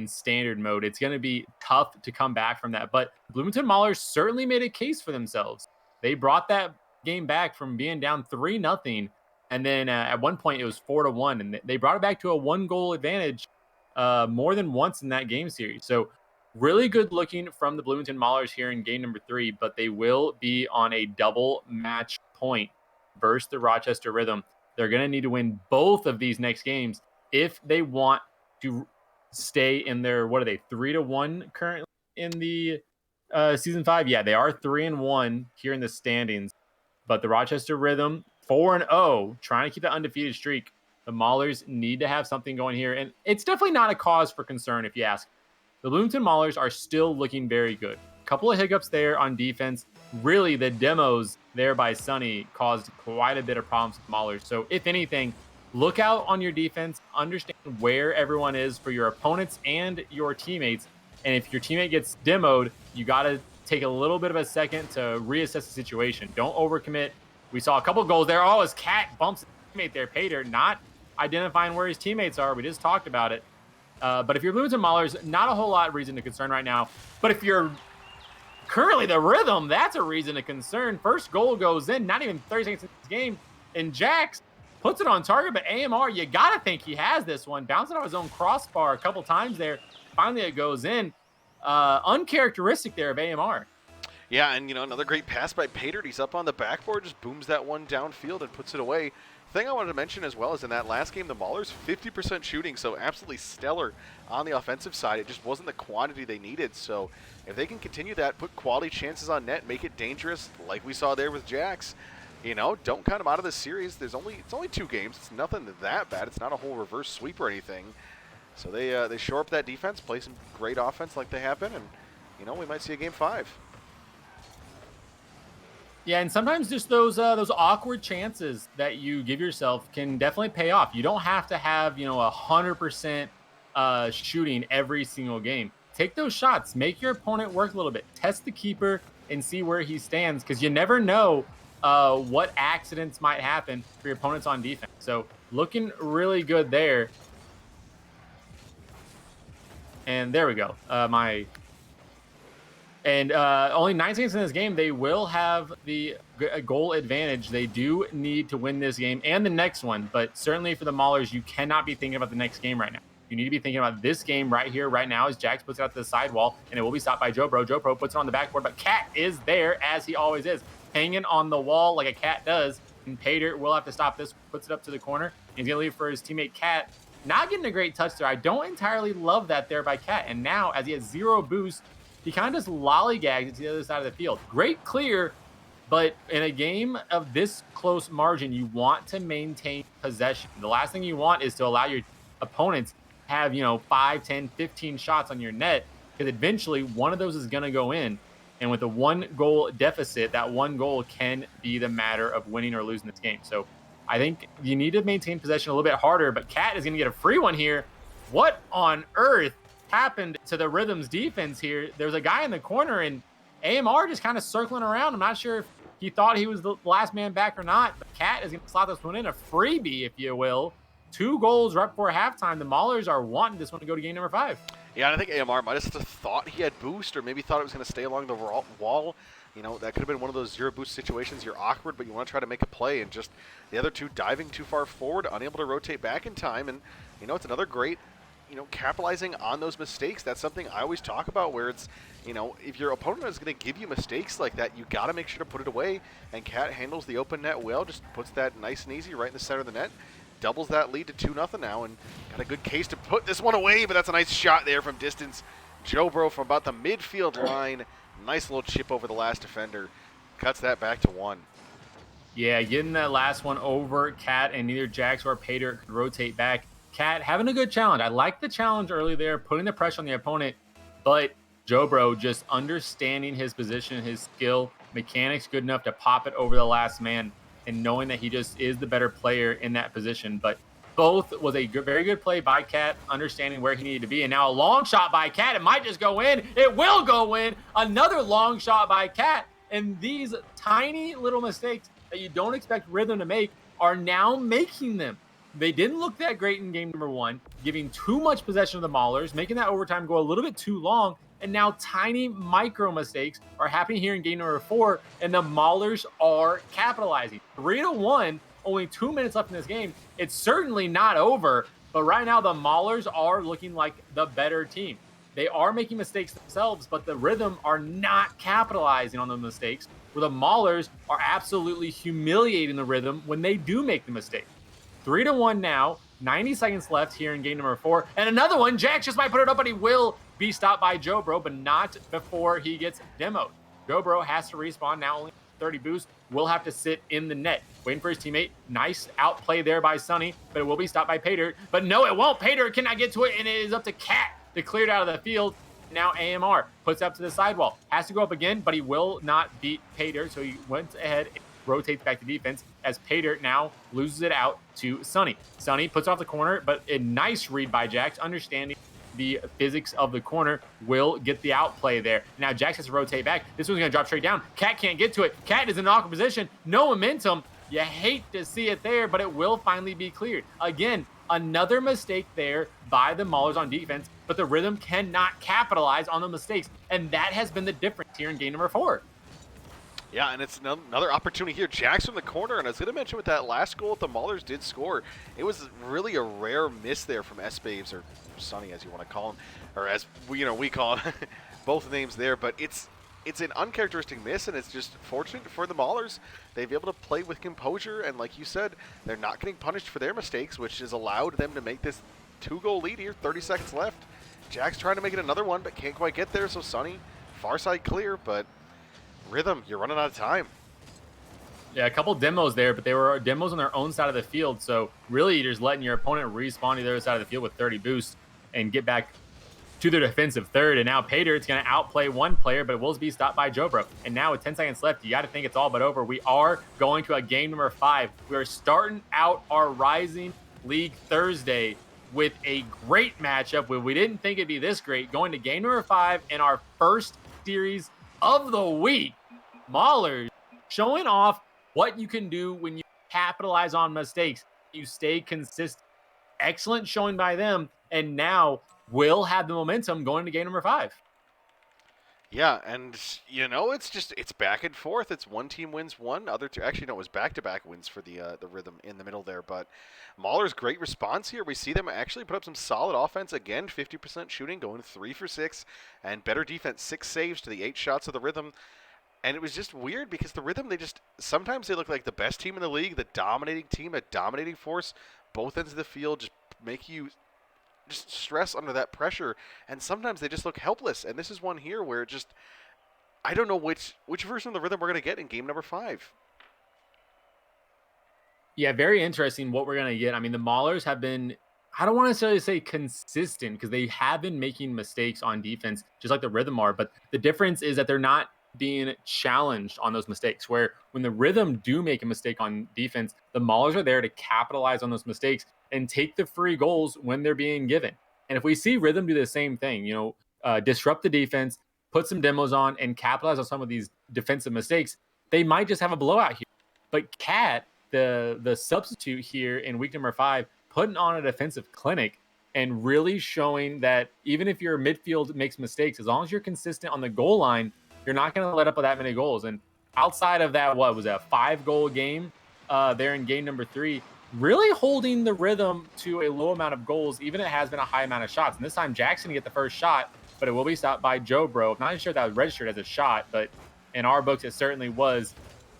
Speaker 3: standard mode, it's going to be tough to come back from that. But Bloomington Maulers certainly made a case for themselves. They brought that game back from being down 3-0. And then at one point it was 4-1, and they brought it back to a 1-goal advantage more than once in that game series. So really good looking from the Bloomington Maulers here in game number 3, but they will be on a double match point versus the Rochester Rhythm. They're going to need to win both of these next games if they want to stay in their, 3-1 currently in the season 5? Yeah, they are 3-1 here in the standings, but the Rochester Rhythm 4-0, trying to keep that undefeated streak. The Maulers need to have something going here, and it's definitely not a cause for concern if you ask. The Bloomington Maulers are still looking very good. A couple of hiccups there on defense. Really, the demos there by Sonny caused quite a bit of problems with Maulers. So if anything, look out on your defense, understand where everyone is for your opponents and your teammates. And if your teammate gets demoed, you got to take a little bit of a second to reassess the situation. Don't overcommit. We saw a couple goals there. Oh, his Cat bumps his teammate there, Pater, not identifying where his teammates are. We just talked about it. But if you're Bloomington Maulers, not a whole lot of reason to concern right now. But if you're currently the Rhythm, that's a reason to concern. First goal goes in, not even 30 seconds into this game. And Jax puts it on target, but AMR, you got to think he has this one. Bouncing off his own crossbar a couple times there. Finally, it goes in. Uncharacteristic there of AMR.
Speaker 2: Yeah, and another great pass by Pater. He's up on the backboard, just booms that one downfield and puts it away. Thing I wanted to mention as well is in that last game, the Maulers 50% shooting, so absolutely stellar on the offensive side. It just wasn't the quantity they needed. So if they can continue that, put quality chances on net, make it dangerous, like we saw there with Jax, don't count them out of this series. It's only 2 games. It's nothing that bad. It's not a whole reverse sweep or anything. So they shore up that defense, play some great offense like they have been, and we might see a game 5.
Speaker 3: Yeah, and sometimes just those awkward chances that you give yourself can definitely pay off. You don't have to have 100% shooting every single game. Take those shots, make your opponent work a little bit, test the keeper and see where he stands, because you never know what accidents might happen for your opponents on defense. So looking really good there. And there we go. Only 9 seconds in this game, they will have the goal advantage. They do need to win this game and the next one, but certainly for the Maulers, you cannot be thinking about the next game right now. You need to be thinking about this game right here, right now, as Jax puts it out to the sidewall, and it will be stopped by Joe Pro. Joe Pro puts it on the backboard, but Cat is there, as he always is, hanging on the wall like a cat does. And Paydirt will have to stop this, puts it up to the corner. He's going to leave for his teammate Cat. Not getting a great touch there. I don't entirely love that there by Cat. And now, as he has 0 boost, he kind of just lollygags to the other side of the field. Great clear, but in a game of this close margin, you want to maintain possession. The last thing you want is to allow your opponents have, 5, 10, 15 shots on your net, because eventually one of those is going to go in. And with a 1-goal deficit, that 1 goal can be the matter of winning or losing this game. So I think you need to maintain possession a little bit harder, but Cat is going to get a free one here. What on earth happened to the Rhythm's defense here? There's a guy in the corner, and AMR just kind of circling around. I'm not sure if he thought he was the last man back or not, but Cat is going to slot this one in, a freebie, if you will. 2 goals right before halftime. The Maulers are wanting this one to go to game number 5.
Speaker 2: Yeah, and I think AMR might have just thought he had boost, or maybe thought it was going to stay along the wall. That could have been one of those 0 boost situations. You're awkward, but you want to try to make a play, and just the other two diving too far forward, unable to rotate back in time. And, it's another great, capitalizing on those mistakes. That's something I always talk about, where it's, if your opponent is going to give you mistakes like that, you got to make sure to put it away. And Cat handles the open net well, just puts that nice and easy right in the center of the net. Doubles that lead to 2-0 now, and got a good case to put this one away, but that's a nice shot there from distance. Jobro from about the midfield line. Nice little chip over the last defender. Cuts that back to 1.
Speaker 3: Yeah, getting that last one over Cat, and neither Jax or Paydirt could rotate back. Cat having a good challenge. I like the challenge early there, putting the pressure on the opponent, but Jobro just understanding his position, his skill, mechanics good enough to pop it over the last man, and knowing that he just is the better player in that position. But both was a very good play by Cat, understanding where he needed to be. And now a long shot by Cat. It might just go in. It will go in. Another long shot by Cat. And these tiny little mistakes that you don't expect Rhythm to make are now making them. They didn't look that great in game number 1, giving too much possession to the Maulers, making that overtime go a little bit too long. And now tiny micro mistakes are happening here in game number 4, and the Maulers are capitalizing. 3-1, only 2 minutes left in this game. It's certainly not over, but right now the Maulers are looking like the better team. They are making mistakes themselves, but the Rhythm are not capitalizing on the mistakes, where the Maulers are absolutely humiliating the Rhythm when they do make the mistake. 3-1 now, 90 seconds left here in game number 4, and another one. Jax just might put it up, but he will be stopped by Jobro, but not before he gets demoed. Jobro has to respawn now, only 30 boost, will have to sit in the net, waiting for his teammate. Nice outplay there by Sunny, but it will be stopped by Paydirt. But no, it won't. Paydirt cannot get to it, and it is up to Cat to clear it out of the field. Now AMR puts up to the sidewall, has to go up again, but he will not beat Paydirt, so he went ahead and rotates back to defense as Paydirt now loses it out to Sunny. Sunny puts off the corner, but a nice read by Jax, understanding the physics of the corner, will get the outplay there. Now Jax has to rotate back. This one's going to drop straight down. Cat can't get to it. Cat is in an awkward position. No momentum. You hate to see it there, but it will finally be cleared. Again, another mistake there by the Maulers on defense, but the Rhythm cannot capitalize on the mistakes, and that has been the difference here in game number 4.
Speaker 2: Yeah, and it's another opportunity here. Jax from the corner, and I was going to mention with that last goal that the Maulers did score, it was really a rare miss there from S-Babes, or Sunny as you want to call him, or as we call him, both names there, but it's an uncharacteristic miss, and it's just fortunate for the Maulers. They've been able to play with composure, and like you said, they're not getting punished for their mistakes, which has allowed them to make this 2-goal lead here, 30 seconds left. Jax trying to make it another one, but can't quite get there, so Sunny, far side clear, but Rhythm, you're running out of time.
Speaker 3: Yeah, a couple demos there, but they were demos on their own side of the field, so really you're just letting your opponent respawn to the other side of the field with 30 boosts and get back to their defensive third. And now Paydirt's going to outplay one player, but it will be stopped by Jobro. And now with 10 seconds left, you got to think it's all but over. We are going to a game number 5. We are starting out our Rising League Thursday with a great matchup. We didn't think it'd be this great. Going to game number 5 in our first series of the week. Maulers showing off what you can do when you capitalize on mistakes. You stay consistent. Excellent showing by them. And now will have the momentum going to game number 5.
Speaker 2: Yeah, and it's back and forth. It's one team wins one, other two. Actually, no, it was back-to-back wins for the Rhythm in the middle there. But Mauler's great response here. We see them actually put up some solid offense again. 50% shooting, going 3 for 6, and better defense. 6 saves to the 8 shots of the Rhythm. And it was just weird because the Rhythm, sometimes they look like the best team in the league, the dominating team, a dominating force, both ends of the field, just make you just stress under that pressure. And sometimes they just look helpless. And this is one here where I don't know which version of the Rhythm we're going to get in game number 5.
Speaker 3: Yeah, very interesting what we're going to get. I mean, the Maulers have been, I don't want to necessarily say consistent because they have been making mistakes on defense, just like the Rhythm are. But the difference is that they're not being challenged on those mistakes, where when the Rhythm do make a mistake on defense, the Maulers are there to capitalize on those mistakes and take the free goals when they're being given. And if we see Rhythm do the same thing, disrupt the defense, put some demos on, and capitalize on some of these defensive mistakes, they might just have a blowout here. But Cat, the substitute here in week number 5, putting on a defensive clinic and really showing that even if your midfield makes mistakes, as long as you're consistent on the goal line, you're not going to let up with that many goals. And outside of that, what was a 5-goal game there in game number 3, really holding the Rhythm to a low amount of goals, even if it has been a high amount of shots. And this time Jackson get the first shot, but it will be stopped by Jobro. I'm not even sure that was registered as a shot, but in our books, it certainly was.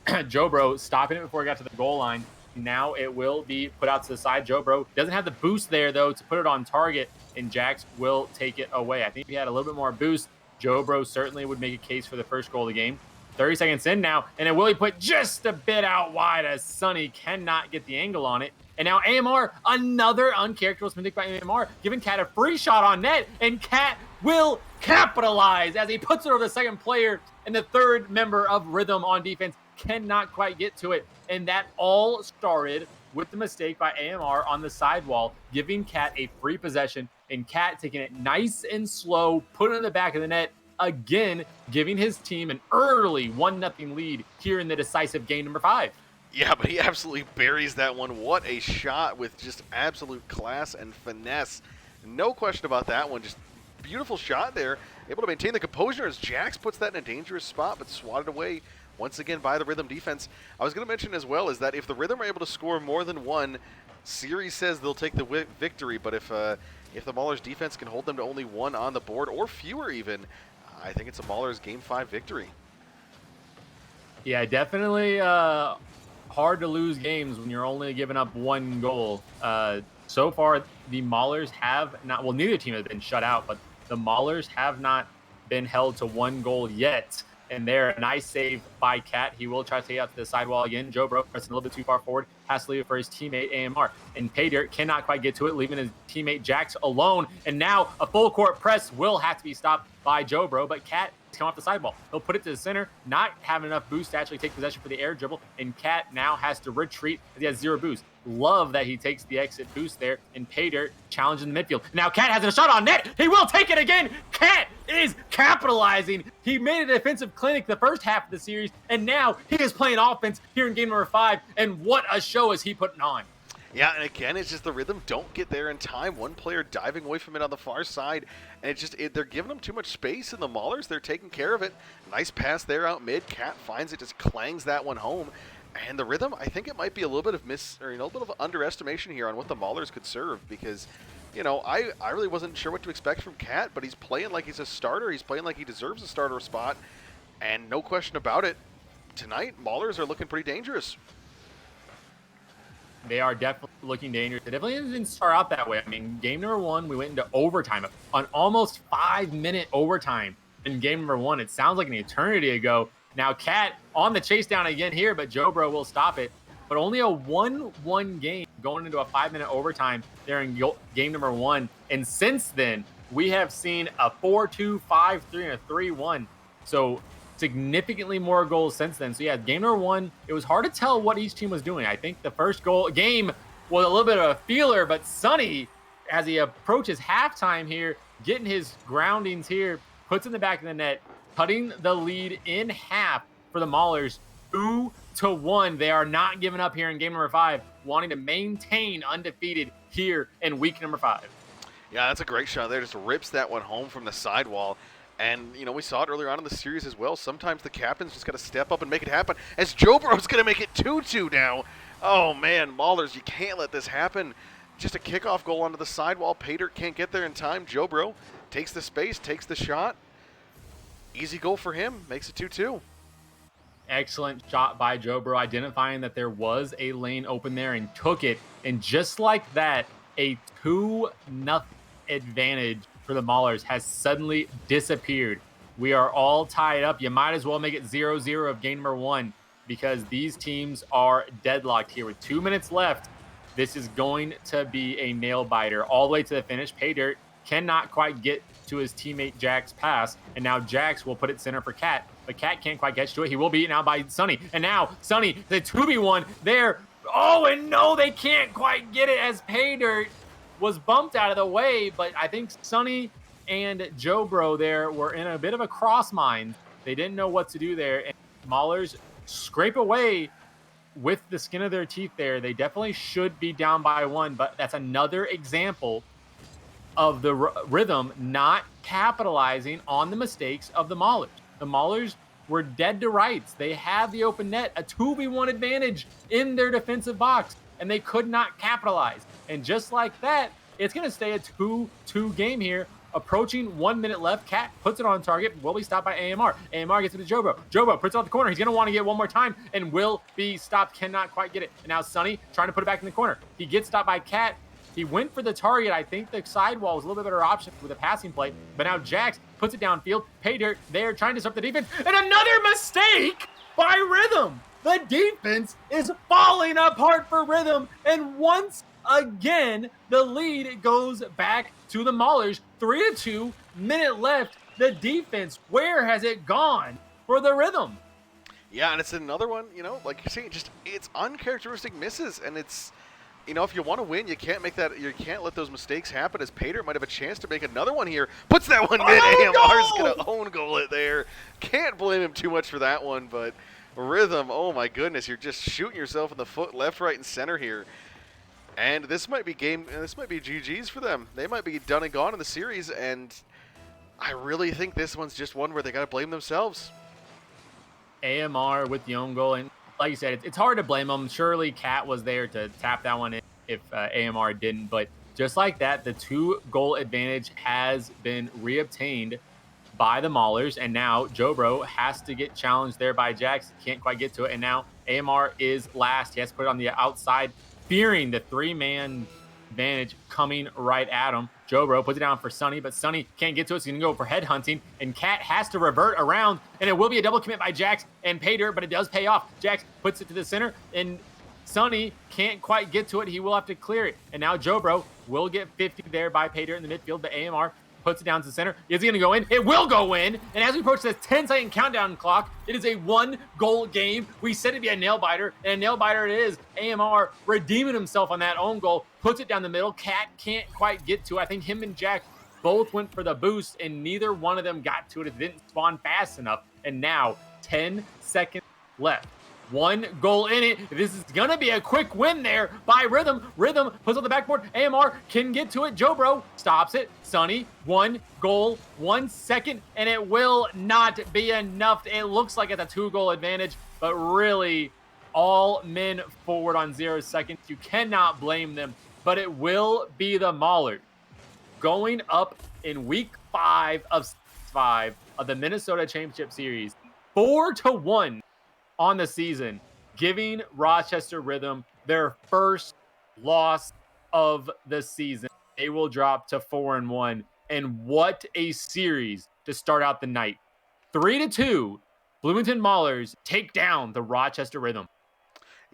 Speaker 3: Jobro stopping it before it got to the goal line. Now it will be put out to the side. Jobro doesn't have the boost there, though, to put it on target, and Jax will take it away. I think if he had a little bit more boost, Jobro certainly would make a case for the first goal of the game. 30 seconds in now, and it will be put just a bit out wide as Sonny cannot get the angle on it. And now AMR, another uncharacteristic mistake by AMR, giving Cat a free shot on net, and Cat will capitalize as he puts it over the second player, and the third member of Rhythm on defense cannot quite get to it. And that all started with the mistake by AMR on the sidewall, giving Cat a free possession, and Cat taking it nice and slow, putting it in the back of the net, again giving his team an early 1-0 lead here in the decisive game number 5.
Speaker 2: Yeah, but he absolutely buries that one. What a shot with just absolute class and finesse. No question about that one. Just beautiful shot there. Able to maintain the composure as Jax puts that in a dangerous spot, but swatted away once again by the Rhythm defense. I was going to mention as well is that if the Rhythm are able to score more than one, series says they'll take the victory, but if the Maulers defense can hold them to only one on the board, or fewer even, I think it's a Maulers Game 5 victory.
Speaker 3: Yeah, definitely hard to lose games when you're only giving up 1 goal. So far, the Maulers have not, well, neither team has been shut out, but the Maulers have not been held to 1 goal yet. And there, a nice save by Cat. He will try to take it out to the sidewall again. Jobro pressing a little bit too far forward, has to leave it for his teammate AMR. And Paydirt cannot quite get to it, leaving his teammate Jax alone. And now a full court press will have to be stopped by Jobro, but Cat has come off the sidewall. He'll put it to the center, not having enough boost to actually take possession for the air dribble. And Cat now has to retreat as he has 0 boost. Love that he takes the exit boost there, and Paydirt challenging the midfield. Now Cat has a shot on net. He will take it again. Cat is capitalizing. He made a defensive clinic the first half of the series, and now he is playing offense here in game number 5. And what a show is he putting on.
Speaker 2: Yeah, and again, it's just the Rhythm don't get there in time. One player diving away from it on the far side, and they're giving them too much space, and the Maulers, they're taking care of it. Nice pass there out mid. Cat finds it, just clangs that one home. And the Rhythm, I think it might be a little bit of a little bit of underestimation here on what the Maulers could serve, because, I really wasn't sure what to expect from Cat, but he's playing like he's a starter. He's playing like he deserves a starter spot, and no question about it, tonight, Maulers are looking pretty dangerous.
Speaker 3: They are definitely looking dangerous. They definitely didn't start out that way. I mean, game number 1, we went into overtime, an almost 5-minute overtime in game number 1. It sounds like an eternity ago. Now, Cat on the chase down again here, but Jobro will stop it. But only a 1-1 game going into a 5-minute overtime there in game number 1. And since then, we have seen a 4-2, 5-3, and a 3-1. So significantly more goals since then. So yeah, game number 1, it was hard to tell what each team was doing. I think the first game was a little bit of a feeler, but Sonny, as he approaches halftime here, getting his groundings here, puts in the back of the net, cutting the lead in half for the Maulers, 2-1. They are not giving up here in game number 5, wanting to maintain undefeated here in week number 5.
Speaker 2: Yeah, that's a great shot there. Just rips that one home from the sidewall. And, we saw it earlier on in the series as well. Sometimes the captain's just got to step up and make it happen. As Jobro's going to make it 2-2 now. Oh, man, Maulers, you can't let this happen. Just a kickoff goal onto the sidewall. Paydirt can't get there in time. Jobro takes the space, takes the shot. Easy goal for him. Makes it 2-2.
Speaker 3: Excellent shot by Jobro, identifying that there was a lane open there and took it. And just like that, a 2-0 advantage for the Maulers has suddenly disappeared. We are all tied up. You might as well make it 0-0 of game number 1 because these teams are deadlocked here with 2 minutes left. This is going to be a nail biter all the way to the finish. Paydirt cannot quite get to his teammate Jack's pass, and now Jax will put it center for Cat, but Cat can't quite catch to it. He will be eaten out by Sunny, and now Sunny, the 2v1 there. Oh, and no, they can't quite get it as Paydirt was bumped out of the way, but I think Sunny and Jobro there were in a bit of a cross mind. They didn't know what to do there, and Maulers scrape away with the skin of their teeth there. They definitely should be down by 1, but that's another example of the Rhythm not capitalizing on the mistakes of the Maulers. The Maulers were dead to rights. They had the open net, a 2v1 advantage in their defensive box, and they could not capitalize. And just like that, it's going to stay a 2-2 game here. Approaching 1 minute left, Cat puts it on target, will be stopped by AMR. AMR gets it to Jobro. Jobro puts it on the corner. He's going to want to get one more time and will be stopped, cannot quite get it. And now Sunny trying to put it back in the corner. He gets stopped by Cat. He went for the target. I think the sidewall was a little bit better option with a passing play. But now Jax puts it downfield. Paydirt there trying to disrupt the defense. And another mistake by Rhythm. The defense is falling apart for Rhythm. And once again, the lead goes back to the Maulers. 3-2, minute left. The defense, where has it gone for the Rhythm?
Speaker 2: Yeah, and it's another one, like you're saying, just it's uncharacteristic misses, and it's, if you want to win, you can't let those mistakes happen, as Paydirt might have a chance to make another one here. Puts that one in. AMR's going to own goal it there. Can't blame him too much for that one, but Rhythm, oh my goodness, you're just shooting yourself in the foot left, right, and center here. And this might be GG's for them. They might be done and gone in the series, and I really think this one's just one where they got to blame themselves.
Speaker 3: AMR with the own goal, and like you said, it's hard to blame them. Surely Cat was there to tap that one in if AMR didn't, but just like that, the 2-goal advantage has been reobtained by the Maulers, and now Jobro has to get challenged there by Jax. Can't quite get to it, and now AMR is last. He has to put it on the outside, fearing the 3-man advantage coming right at him. Jobro puts it down for Sunny, but Sunny can't get to it, so he's going to go for head hunting, and Cat has to revert around, and it will be a double commit by Jax and Paydirt, but it does pay off. Jax puts it to the center, and Sunny can't quite get to it. He will have to clear it, and now Jobro will get 50 there by Paydirt in the midfield, but AMR puts it down to the center. Is he going to go in? It will go in. And as we approach this 10-second countdown clock, it is a 1-goal game. We said it'd be a nail biter, and a nail biter it is. AMR redeeming himself on that own goal, puts it down the middle. Cat can't quite get to it. I think him and Jack both went for the boost, and neither one of them got to it. It didn't spawn fast enough. And now 10 seconds left. 1 goal in it. This is going to be a quick win there by Rhythm. Rhythm puts on the backboard. AMR can get to it. Jobro stops it. Sunny, 1 goal, 1 second, and it will not be enough. It looks like it's a 2-goal advantage, but really all men forward on 0 seconds. You cannot blame them, but it will be the Maulers going up in week 5 of the Minnesota Championship Series, 4-1 on the season, giving Rochester Rhythm their first loss of the season. They will drop to 4-1, and what a series to start out the night. 3-2, Bloomington Maulers take down the Rochester Rhythm.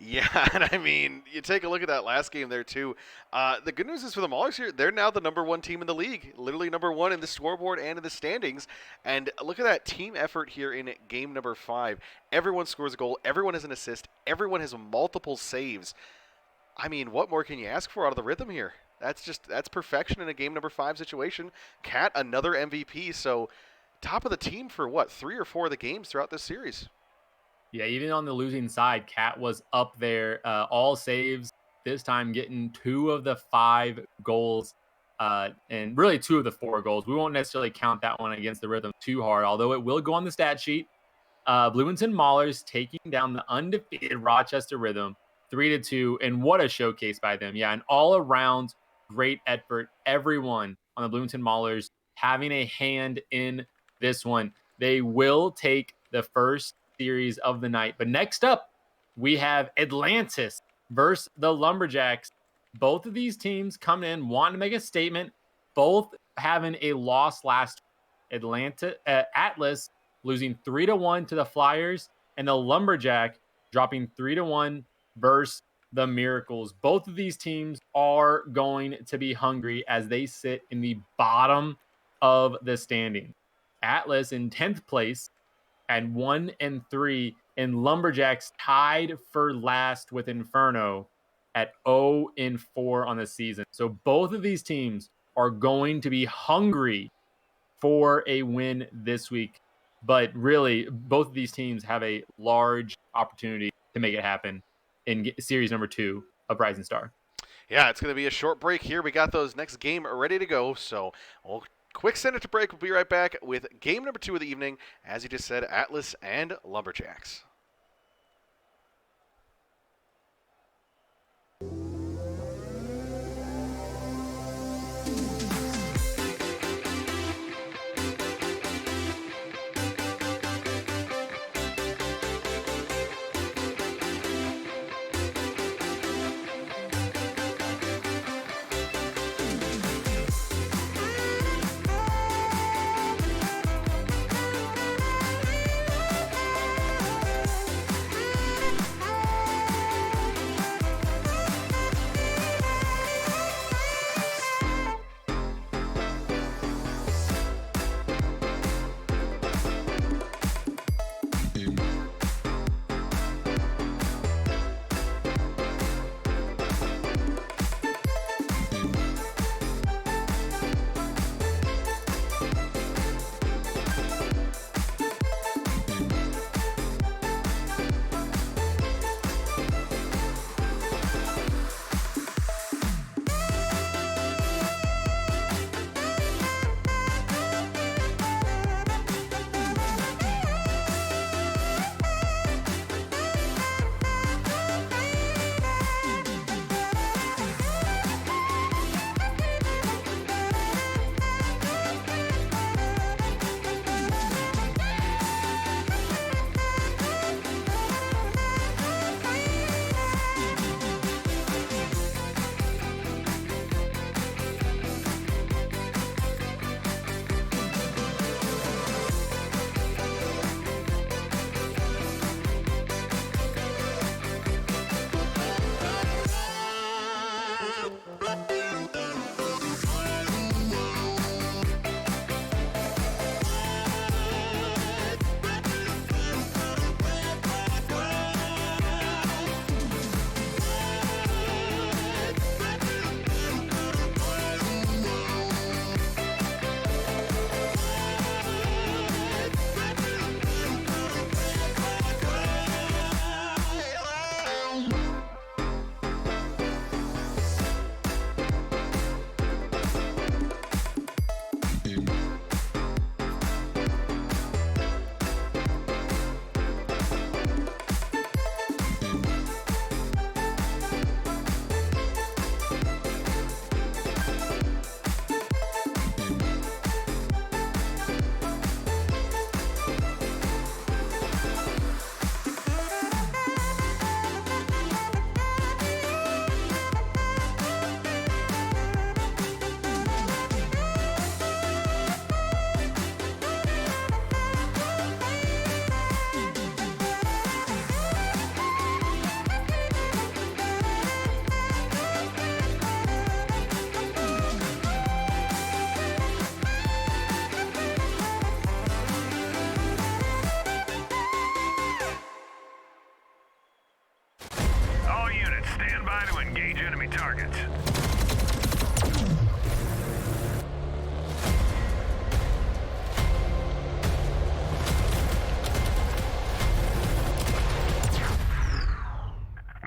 Speaker 2: Yeah, and I mean, you take a look at that last game there, too. The good news is for the Maulers here, they're now the #1 team in the league. Literally #1 in the scoreboard and in the standings. And look at that team effort here in game number 5. Everyone scores a goal. Everyone has an assist. Everyone has multiple saves. I mean, what more can you ask for out of the Rhythm here? That's perfection in a game number 5 situation. Cat, another MVP. So top of the team for, 3 or 4 of the games throughout this series.
Speaker 3: Yeah, even on the losing side, Cat was up there, all saves, this time getting 2 of the 5 goals, and really 2 of the 4 goals. We won't necessarily count that one against the Rhythm too hard, although it will go on the stat sheet. Bloomington Maulers taking down the undefeated Rochester Rhythm 3-2, and what a showcase by them. Yeah, an all-around great effort. Everyone on the Bloomington Maulers having a hand in this one. They will take the first series of the night. But next up, we have Atlantis versus the Lumberjacks. Both of these teams coming in wanting to make a statement, both having a loss last Atlas losing 3-1 to the Flyers, and the Lumberjack dropping 3-1 versus the Miracles. Both of these teams are going to be hungry as they sit in the bottom of the standing. Atlas in 10th place at 1-3, and Lumberjacks tied for last with Inferno at 0-4 on the season. So both of these teams are going to be hungry for a win this week. But really, both of these teams have a large opportunity to make it happen in series number 2 of Rising Star.
Speaker 2: Yeah, it's going to be a short break here. We got those next game ready to go, so we'll quick send it to break. We'll be right back with game number 2 of the evening. As you just said, Atlas and Lumberjacks.
Speaker 4: targets.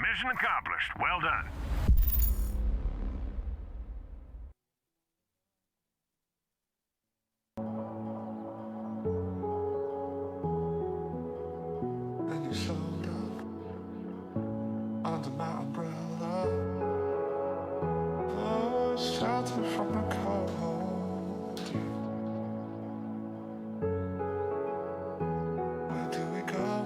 Speaker 4: Mission accomplished. Well done.
Speaker 1: And you showed up under my umbrella, shelter from the cold. Where do we go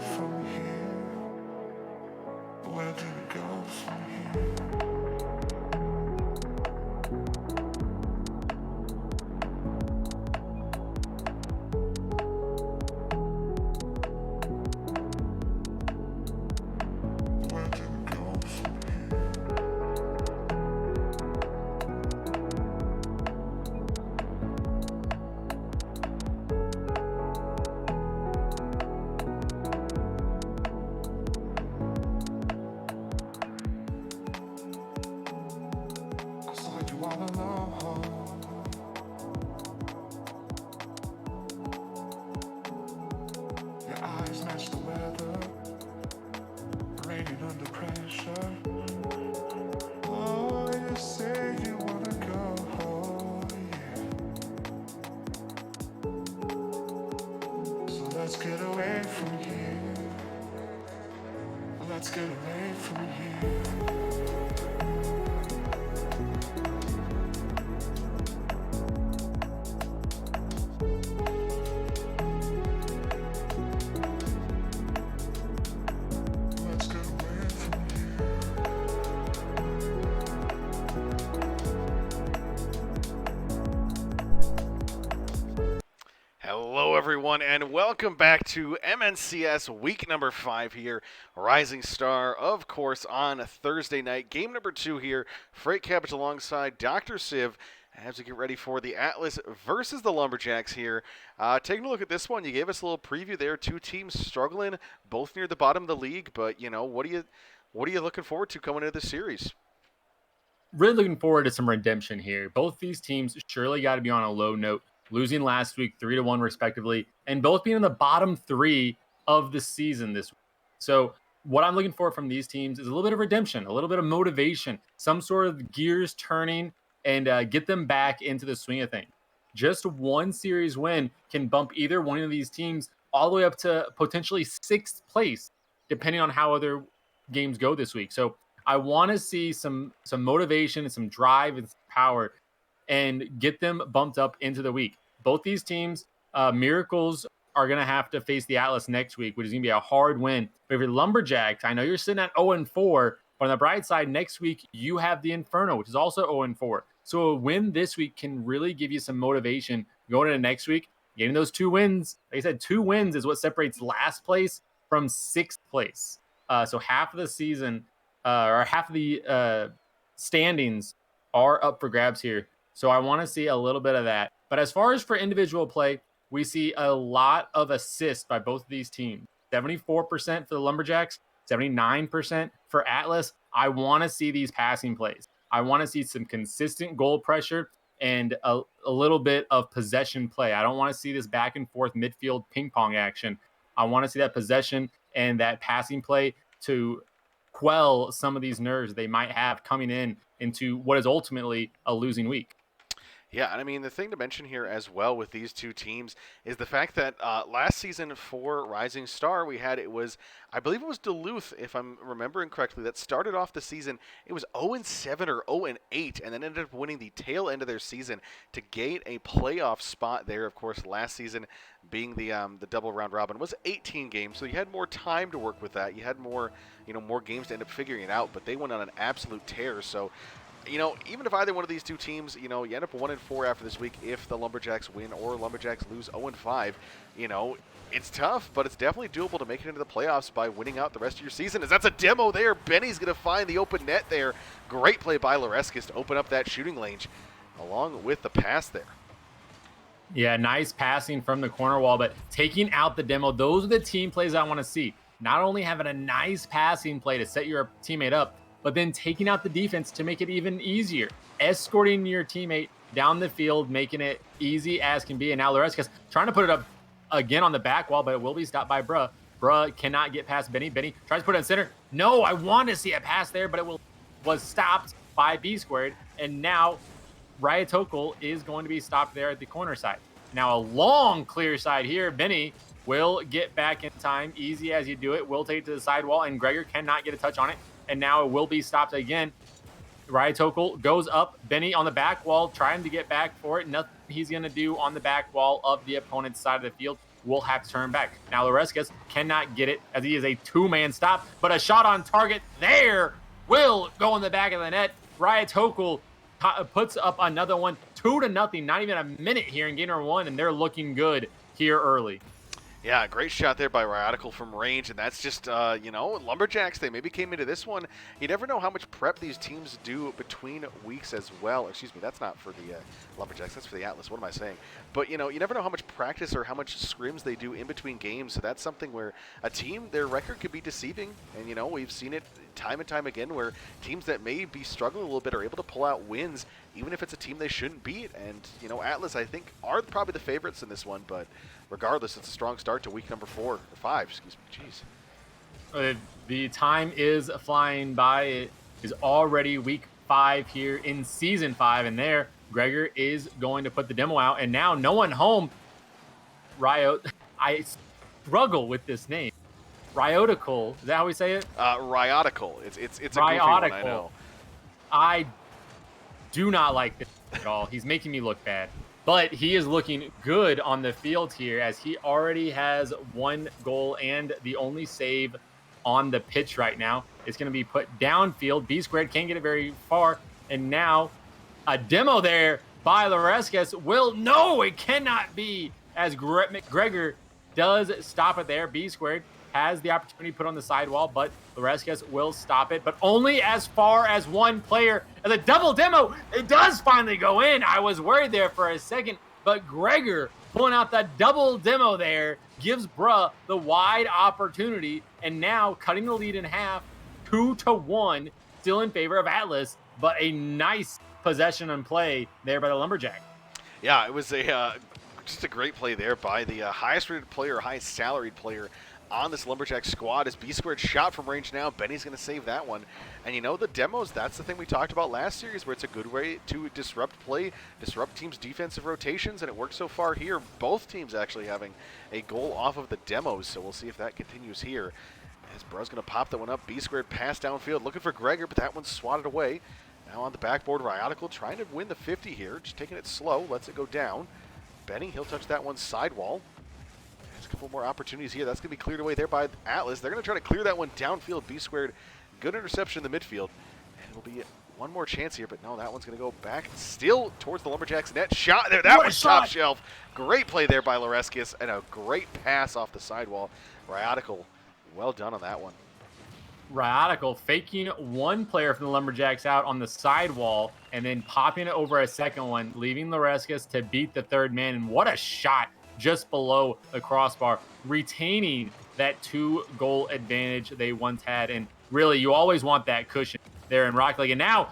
Speaker 1: Let's get away from here. Let's get away from here. Let's get away from here.
Speaker 2: Hello, everyone, and welcome back to MNCS week number 5 here. Rising Star, of course, on a Thursday night. Game number 2 here. Freight Cabbage alongside Dr. Civ as we get ready for the Atlas versus the Lumberjacks here. Taking a look at this one, you gave us a little preview there. Two teams struggling, both near the bottom of the league. But you know, what are you looking forward to coming into this series?
Speaker 3: Really looking forward to some redemption here. Both these teams surely got to be on a low note, losing last week 3-1 respectively, and both being in the bottom 3 of the season this week. So what I'm looking for from these teams is a little bit of redemption, a little bit of motivation, some sort of gears turning, and get them back into the swing of things. Just one series win can bump either one of these teams all the way up to potentially 6th place, depending on how other games go this week. So I want to see some motivation and some drive and power and get them bumped up into the week. Both these teams, Miracles, are going to have to face the Atlas next week, which is going to be a hard win. But if you're Lumberjacks, I know you're sitting at 0-4, but on the bright side, next week, you have the Inferno, which is also 0-4. So a win this week can really give you some motivation going into next week. Getting those 2 wins, like I said, 2 wins is what separates last place from 6th place. So half of the season, or half of the standings are up for grabs here. So I want to see a little bit of that. But as far as for individual play, we see a lot of assists by both of these teams. 74% for the Lumberjacks, 79% for Atlas. I want to see these passing plays. I want to see some consistent goal pressure and a little bit of possession play. I don't want to see this back and forth midfield ping pong action. I want to see that possession and that passing play to quell some of these nerves they might have coming into what is ultimately a losing week.
Speaker 2: Yeah, and I mean, the thing to mention here as well with these two teams is the fact that last season for Rising Star, I believe it was Duluth, if I'm remembering correctly, that started off the season. It was 0-7 or 0-8, and then ended up winning the tail end of their season to gain a playoff spot there. Of course, last season being the double round robin was 18 games, so you had more time to work with that. You had more games to end up figuring it out, but they went on an absolute tear. So, even if either one of these two teams, you end up 1-4 after this week, if the Lumberjacks win or Lumberjacks lose 0-5, it's tough, but it's definitely doable to make it into the playoffs by winning out the rest of your season. As that's a demo there. Benny's going to find the open net there. Great play by Lareskis to open up that shooting lane, along with the pass there.
Speaker 3: Yeah, nice passing from the corner wall, but taking out the demo, those are the team plays I want to see. Not only having a nice passing play to set your teammate up, but then taking out the defense to make it even easier. Escorting your teammate down the field, making it easy as can be. And now Lareskis trying to put it up again on the back wall, but it will be stopped by Bruh. Bruh cannot get past Benny. Benny tries to put it in center. No, I want to see a pass there, but was stopped by B squared. And now Ryatokul is going to be stopped there at the corner side. Now a long clear side here. Benny will get back in time. Easy as you do it. Will take it to the sidewall, and Gregor cannot get a touch on it. And now it will be stopped again. Ryatokul goes up. Benny on the back wall, trying to get back for it. Nothing he's going to do on the back wall of the opponent's side of the field. Will have to turn back. Now Lareskis cannot get it as he is a 2-man stop, but a shot on target there will go in the back of the net. Ryatokul puts up another one, 2-0. Not even a minute here in game number 1, and they're looking good here early.
Speaker 2: Yeah, great shot there by Radical from range, and that's just, Lumberjacks, they maybe came into this one. You never know how much prep these teams do between weeks as well. Excuse me, that's not for the Lumberjacks, that's for the Atlas. What am I saying? But, you never know how much practice or how much scrims they do in between games, so that's something where a team, their record could be deceiving, and, we've seen it time and time again where teams that may be struggling a little bit are able to pull out wins, even if it's a team they shouldn't beat. And, Atlas, I think, are probably the favorites in this one, but regardless, it's a strong start to week number 5. Excuse me. Jeez.
Speaker 3: The time is flying by. It is already week 5 here in season 5, and there Gregor is going to put the demo out, and now no one home. Ryo, I struggle with this name. Ryotical. Is that how we say it?
Speaker 2: Ryotical. It's a goofy one, I know.
Speaker 3: I do not like this at all. He's making me look bad. But he is looking good on the field here as he already has 1 goal and the only save on the pitch right now. It's going to be put downfield. B squared can't get it very far. And now a demo there by Lareskis will, no, it cannot be, as McGregor does stop it there. B squared has the opportunity to put on the sidewall, but Lareskis will stop it, but only as far as 1 player. And the double demo, it does finally go in. I was worried there for a second, but Gregor pulling out that double demo there gives Bruh the wide opportunity, and now cutting the lead in half, 2-1, still in favor of Atlas, but a nice possession and play there by the Lumberjack.
Speaker 2: Yeah, it was just a great play there by the highest rated player, highest salaried player on this Lumberjack squad. As B squared shot from range now, Benny's going to save that one. And you know, the demos, that's the thing we talked about last series, where it's a good way to disrupt play, disrupt teams' defensive rotations, and it worked so far here. Both teams actually having a goal off of the demos, so we'll see if that continues here. As Bruh's going to pop that one up, B squared pass downfield, looking for Gregor, but that one's swatted away. Now on the backboard, Ryotical trying to win the 50 here, just taking it slow, lets it go down. Benny, he'll touch that one sidewall. There's a couple more opportunities here. That's going to be cleared away there by Atlas. They're going to try to clear that one downfield. B squared, good interception in the midfield. And it'll be one more chance here, but no, that one's going to go back still towards the Lumberjacks net. Shot there. That was top shelf. Great play there by Lareskis, and a great pass off the sidewall. Ryotical, well done on that one.
Speaker 3: Ryotical faking 1 player from the Lumberjacks out on the sidewall and then popping it over a second one, leaving Lareskis to beat the 3rd man. And what a shot just below the crossbar, retaining that 2-goal advantage they once had. And really, you always want that cushion there in Rocket League. And now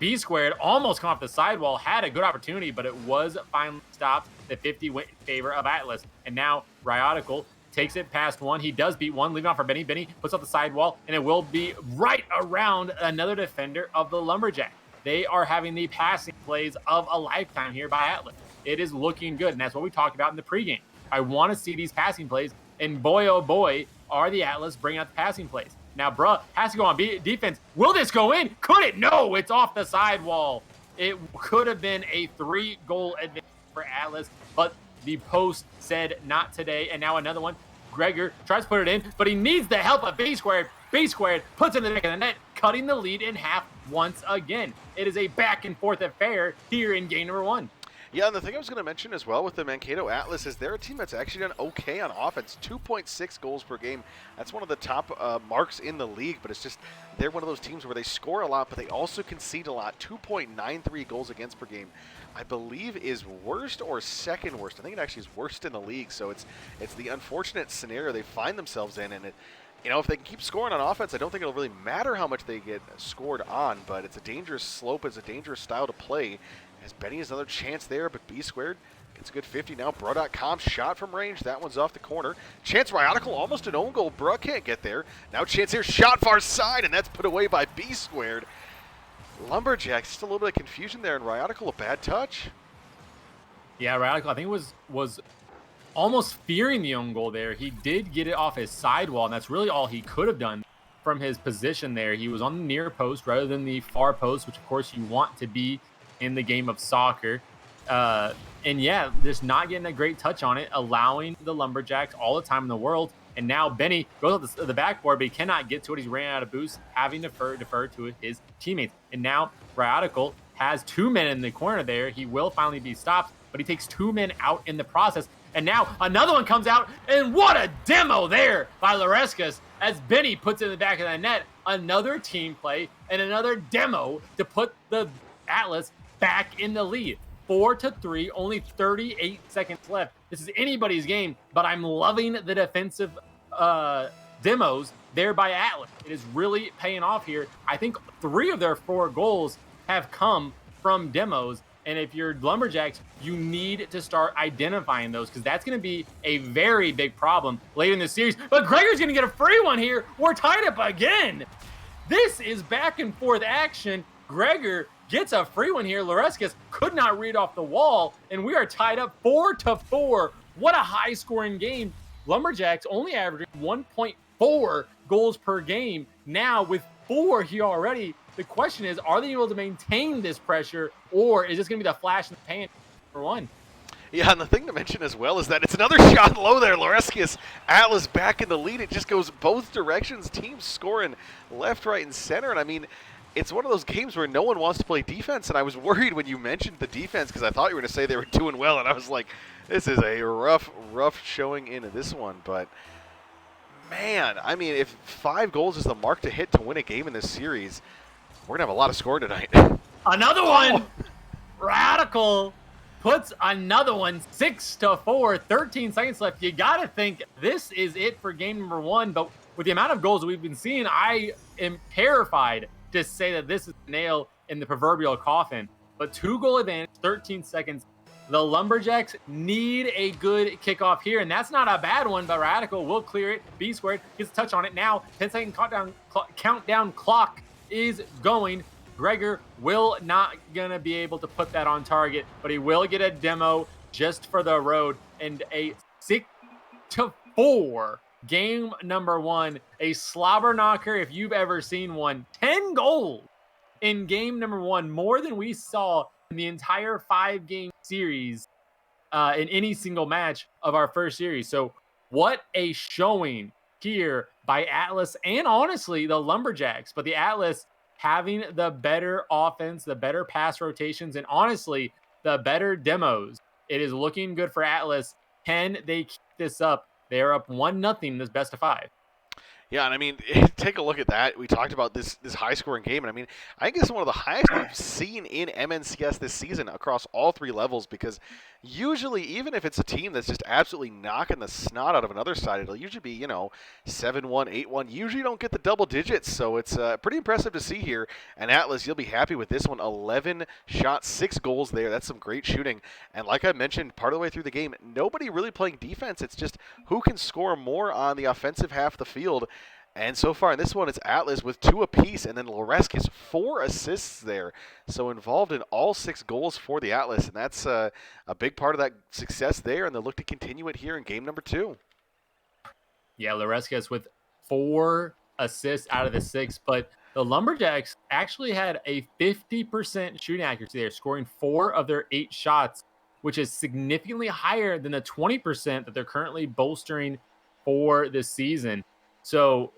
Speaker 3: B squared almost come off the sidewall, had a good opportunity, but it was finally stopped. The 50 went in favor of Atlas. And now Ryotical takes it past 1. He does beat 1, leaving off for Benny. Benny puts up the sidewall, and it will be right around another defender of the Lumberjack. They are having the passing plays of a lifetime here by Atlas. It is looking good, and that's what we talked about in the pregame. I want to see these passing plays, and boy, oh boy, are the Atlas bringing out the passing plays. Now, Bruh has to go on defense. Will this go in? Could it? No, it's off the sidewall. It could have been a 3-goal advantage for Atlas, but the post said not today. And now another one. Gregor tries to put it in, but he needs the help of B squared. B squared puts it in the back of the net, cutting the lead in half once again. It is a back and forth affair here in game number 1.
Speaker 2: Yeah, and the thing I was going to mention as well with the Mankato Atlas is they're a team that's actually done okay on offense. 2.6 goals per game. That's one of the top marks in the league, but it's just they're one of those teams where they score a lot, but they also concede a lot. 2.93 goals against per game, I believe, is worst or second worst. I think it actually is worst in the league, so it's the unfortunate scenario they find themselves in, and you know, if they can keep scoring on offense, I don't think it'll really matter how much they get scored on, but it's a dangerous slope, it's a dangerous style to play. As Benny has another chance there, but B squared gets a good 50 now. Bruh.com shot from range. That one's off the corner. Chance Ryotical, almost an own goal. Bruh can't get there. Now chance here, shot far side, and that's put away by B squared. Lumberjacks, just a little bit of confusion there, and Ryotical, a bad touch.
Speaker 3: Yeah, Ryotical, I think was almost fearing the own goal there. He did get it off his sidewall, and that's really all he could have done from his position there. He was on the near post rather than the far post, which of course you want to be in the game of soccer. And yeah, just not getting a great touch on it, allowing the Lumberjacks all the time in the world. And now Benny goes up the backboard, but he cannot get to it. He's ran out of boost, having to defer to his teammates. And now Ryotical has 2 men in the corner there. He will finally be stopped, but he takes 2 men out in the process. And now another one comes out, and what a demo there by Lareskis as Benny puts it in the back of the net. Another team play and another demo to put the Atlas back in the lead. 4-3, only 38 seconds left. This is anybody's game, but I'm loving the defensive demos there by Atlas. It is really paying off here. I think 3 of their 4 goals have come from demos. And if you're Lumberjacks, you need to start identifying those, because that's going to be a very big problem later in the series. But Gregor's going to get a free one here. We're tied up again. This is back and forth action. Gregor gets a free one here. Lareskis could not read off the wall, and we are tied up 4-4. What a high-scoring game. Lumberjacks only averaging 1.4 goals per game. Now with 4 here already, the question is, are they able to maintain this pressure, or is this going to be the flash in the pan for one?
Speaker 2: Yeah, and the thing to mention as well is that it's another shot low there. Loreskius, Atlas back in the lead. It just goes both directions. Teams scoring left, right, and center. And I mean, it's one of those games where no one wants to play defense. And I was worried when you mentioned the defense because I thought you were going to say they were doing well. And I was like, this is a rough showing into this one. But, man, I mean, if 5 goals is the mark to hit to win a game in this series, we're going to have a lot of scoring tonight.
Speaker 3: Another one! Radical puts another one, 6-4, 13 seconds left. You got to think this is it for game number 1. But with the amount of goals that we've been seeing, I am terrified to say that this is a nail in the proverbial coffin. But 2-goal advantage, 13 seconds. The Lumberjacks need a good kickoff here, and that's not a bad one, but Radical will clear it. B squared gets a touch on it now. 10-second countdown clock is going. Gregor will not gonna be able to put that on target, but he will get a demo just for the road, and a 6-4 game number 1, a slobber knocker if you've ever seen one. 10 goals in game number 1, more than we saw in the entire 5-game series in any single match of our first series. So what a showing here by Atlas and honestly the Lumberjacks, but the Atlas having the better offense, the better pass rotations, and honestly, the better demos. It is looking good for Atlas. Can they keep this up? They're up 1-0 in this best of 5.
Speaker 2: Yeah, and I mean, take a look at that. We talked about this high-scoring game, and I mean, I think this is one of the highest we've seen in MNCS this season across all 3 levels, because usually, even if it's a team that's just absolutely knocking the snot out of another side, it'll usually be, 7-1, 8-1. Usually don't get the double digits, so it's pretty impressive to see here. And Atlas, you'll be happy with this one. 11 shots, 6 goals there. That's some great shooting. And like I mentioned, part of the way through the game, nobody really playing defense. It's just who can score more on the offensive half of the field. And so far in this one, it's Atlas with 2 apiece, and then Loreskis 4 assists there. So involved in all 6 goals for the Atlas, and that's a big part of that success there, and they'll look to continue it here in game number 2.
Speaker 3: Yeah, Loreskis with 4 assists out of the 6, but the Lumberjacks actually had a 50% shooting accuracy there, scoring 4 of their 8 shots, which is significantly higher than the 20% that they're currently bolstering for this season. So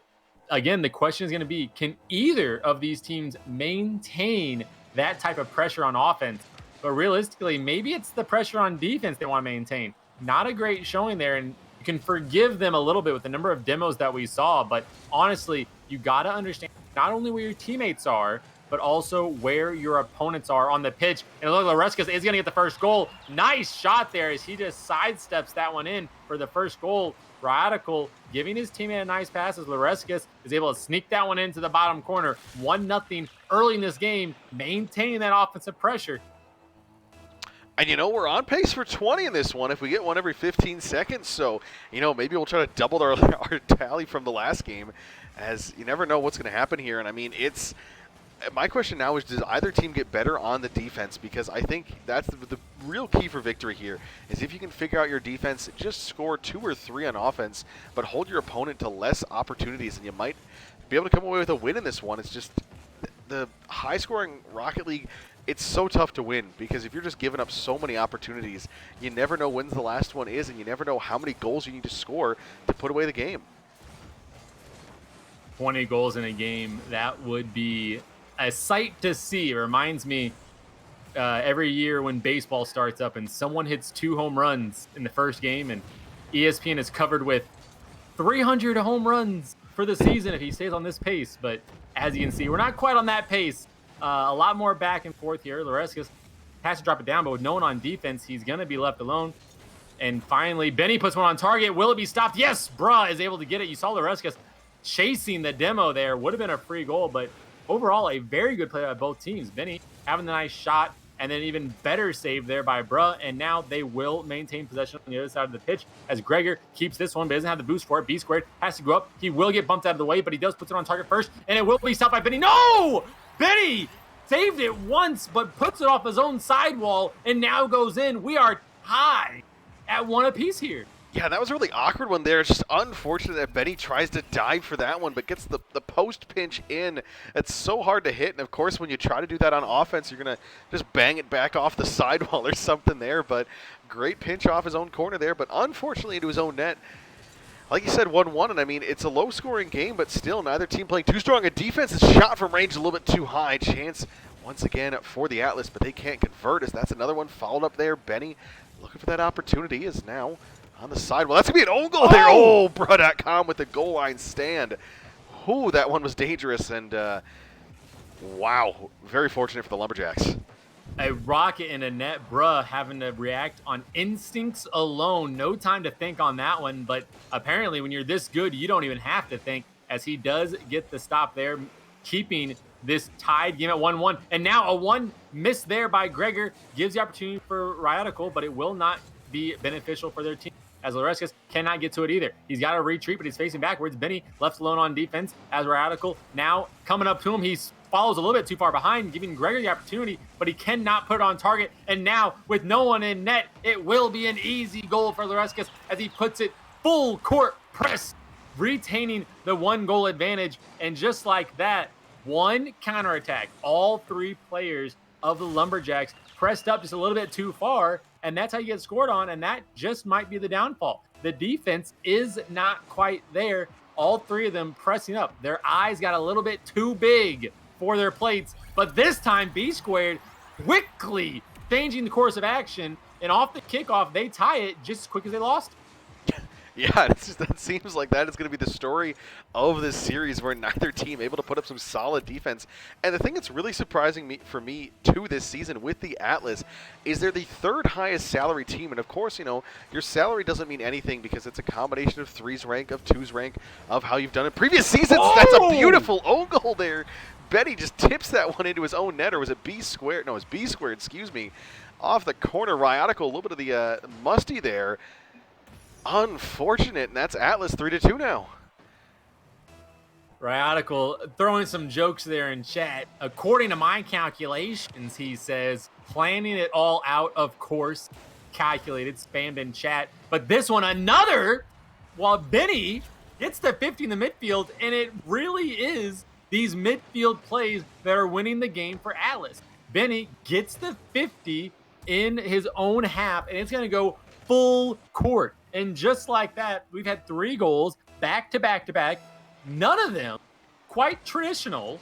Speaker 3: again, the question is going to be, can either of these teams maintain that type of pressure on offense? But realistically, maybe it's the pressure on defense they want to maintain. Not a great showing there, and you can forgive them a little bit with the number of demos that we saw. But honestly, you got to understand not only where your teammates are, but also where your opponents are on the pitch. And look, Loreskis is going to get the first goal. Nice shot there as he just sidesteps that one in for the first goal. Radical giving his teammate a nice pass as Loreskis is able to sneak that one into the bottom corner. 1-0 early in this game, maintaining that offensive pressure.
Speaker 2: And we're on pace for 20 in this one if we get one every 15 seconds. So, maybe we'll try to double our tally from the last game, as you never know what's going to happen here. And I mean, my question now is, does either team get better on the defense? Because I think that's the real key for victory here, is if you can figure out your defense, just score 2 or 3 on offense, but hold your opponent to less opportunities, and you might be able to come away with a win in this one. It's just the high-scoring Rocket League, it's so tough to win, because if you're just giving up so many opportunities, you never know when the last one is, and you never know how many goals you need to score to put away the game.
Speaker 3: 20 goals in a game, that would be a sight to see. It reminds me every year when baseball starts up and someone hits 2 home runs in the first game, and ESPN is covered with 300 home runs for the season if he stays on this pace. But as you can see, we're not quite on that pace. A lot more back and forth here. Loreskis has to drop it down, but with no one on defense, he's going to be left alone. And finally, Benny puts one on target. Will it be stopped? Yes, Bruh is able to get it. You saw Loreskis chasing the demo there. Would have been a free goal, but overall, a very good play by both teams. Benny having the nice shot, and then even better save there by Bruh. And now they will maintain possession on the other side of the pitch as Gregor keeps this one, but doesn't have the boost for it. B squared has to go up. He will get bumped out of the way, but he does put it on target first, and it will be stopped by Benny. No! Benny saved it once, but puts it off his own sidewall, and now goes in. We are tied at 1 apiece here.
Speaker 2: Yeah, that was a really awkward one there. It's just unfortunate that Benny tries to dive for that one, but gets the post pinch in. It's so hard to hit, and of course when you try to do that on offense, you're going to just bang it back off the sidewall or something there, but great pinch off his own corner there, but unfortunately into his own net. Like you said, 1-1, and I mean, it's a low-scoring game, but still neither team playing too strong. A defense is shot from range a little bit too high. Chance once again for the Atlas, but they can't convert as that's another one followed up there. Benny looking for that opportunity is now on the side. Well, that's going to be an own goal there. Oh, Bruh.com with the goal line stand. Ooh, that one was dangerous, and wow, very fortunate for the Lumberjacks.
Speaker 3: A rocket in a net, Bruh having to react on instincts alone. No time to think on that one, but apparently when you're this good, you don't even have to think, as he does get the stop there, keeping this tied game at 1-1. And now a one miss there by Gregor gives the opportunity for Radical, but it will not be beneficial for their team, as Loreskis cannot get to it either. He's got to retreat, but he's facing backwards. Benny left alone on defense as Radical now coming up to him. He follows a little bit too far behind, giving Gregor the opportunity, but he cannot put it on target. And now, with no one in net, it will be an easy goal for Loreskis as he puts it full court press, retaining the 1-goal advantage. And just like that, one counterattack. All three players of the Lumberjacks pressed up just a little bit too far, and that's how you get scored on, and that just might be the downfall. The defense is not quite there. All three of them pressing up. Their eyes got a little bit too big for their plates, but this time B Squared quickly changing the course of action, and off the kickoff, they tie it just as quick as they lost.
Speaker 2: Yeah, that seems like that is going to be the story of this series, where neither team able to put up some solid defense. And the thing that's really surprising for me to this season with the Atlas is they're the third highest salary team. And of course, you know, your salary doesn't mean anything because it's a combination of 3's rank, of 2's rank, of how you've done it previous seasons. Oh! That's a beautiful own goal there. Benny just tips that one into his own net, or was it B squared? No, it was B squared, excuse me. Off the corner, Ryotical, a little bit of the musty there. Unfortunate, and that's Atlas 3-2 now.
Speaker 3: Ryotical throwing some jokes there in chat. According to my calculations, he says, planning it all out, of course, calculated, spammed in chat. But this one, another, while Benny gets to 50 in the midfield, and it really is these midfield plays that are winning the game for Atlas. Benny gets the 50 in his own half, and it's going to go full court. And just like that, we've had 3 goals back to back to back. None of them quite traditional.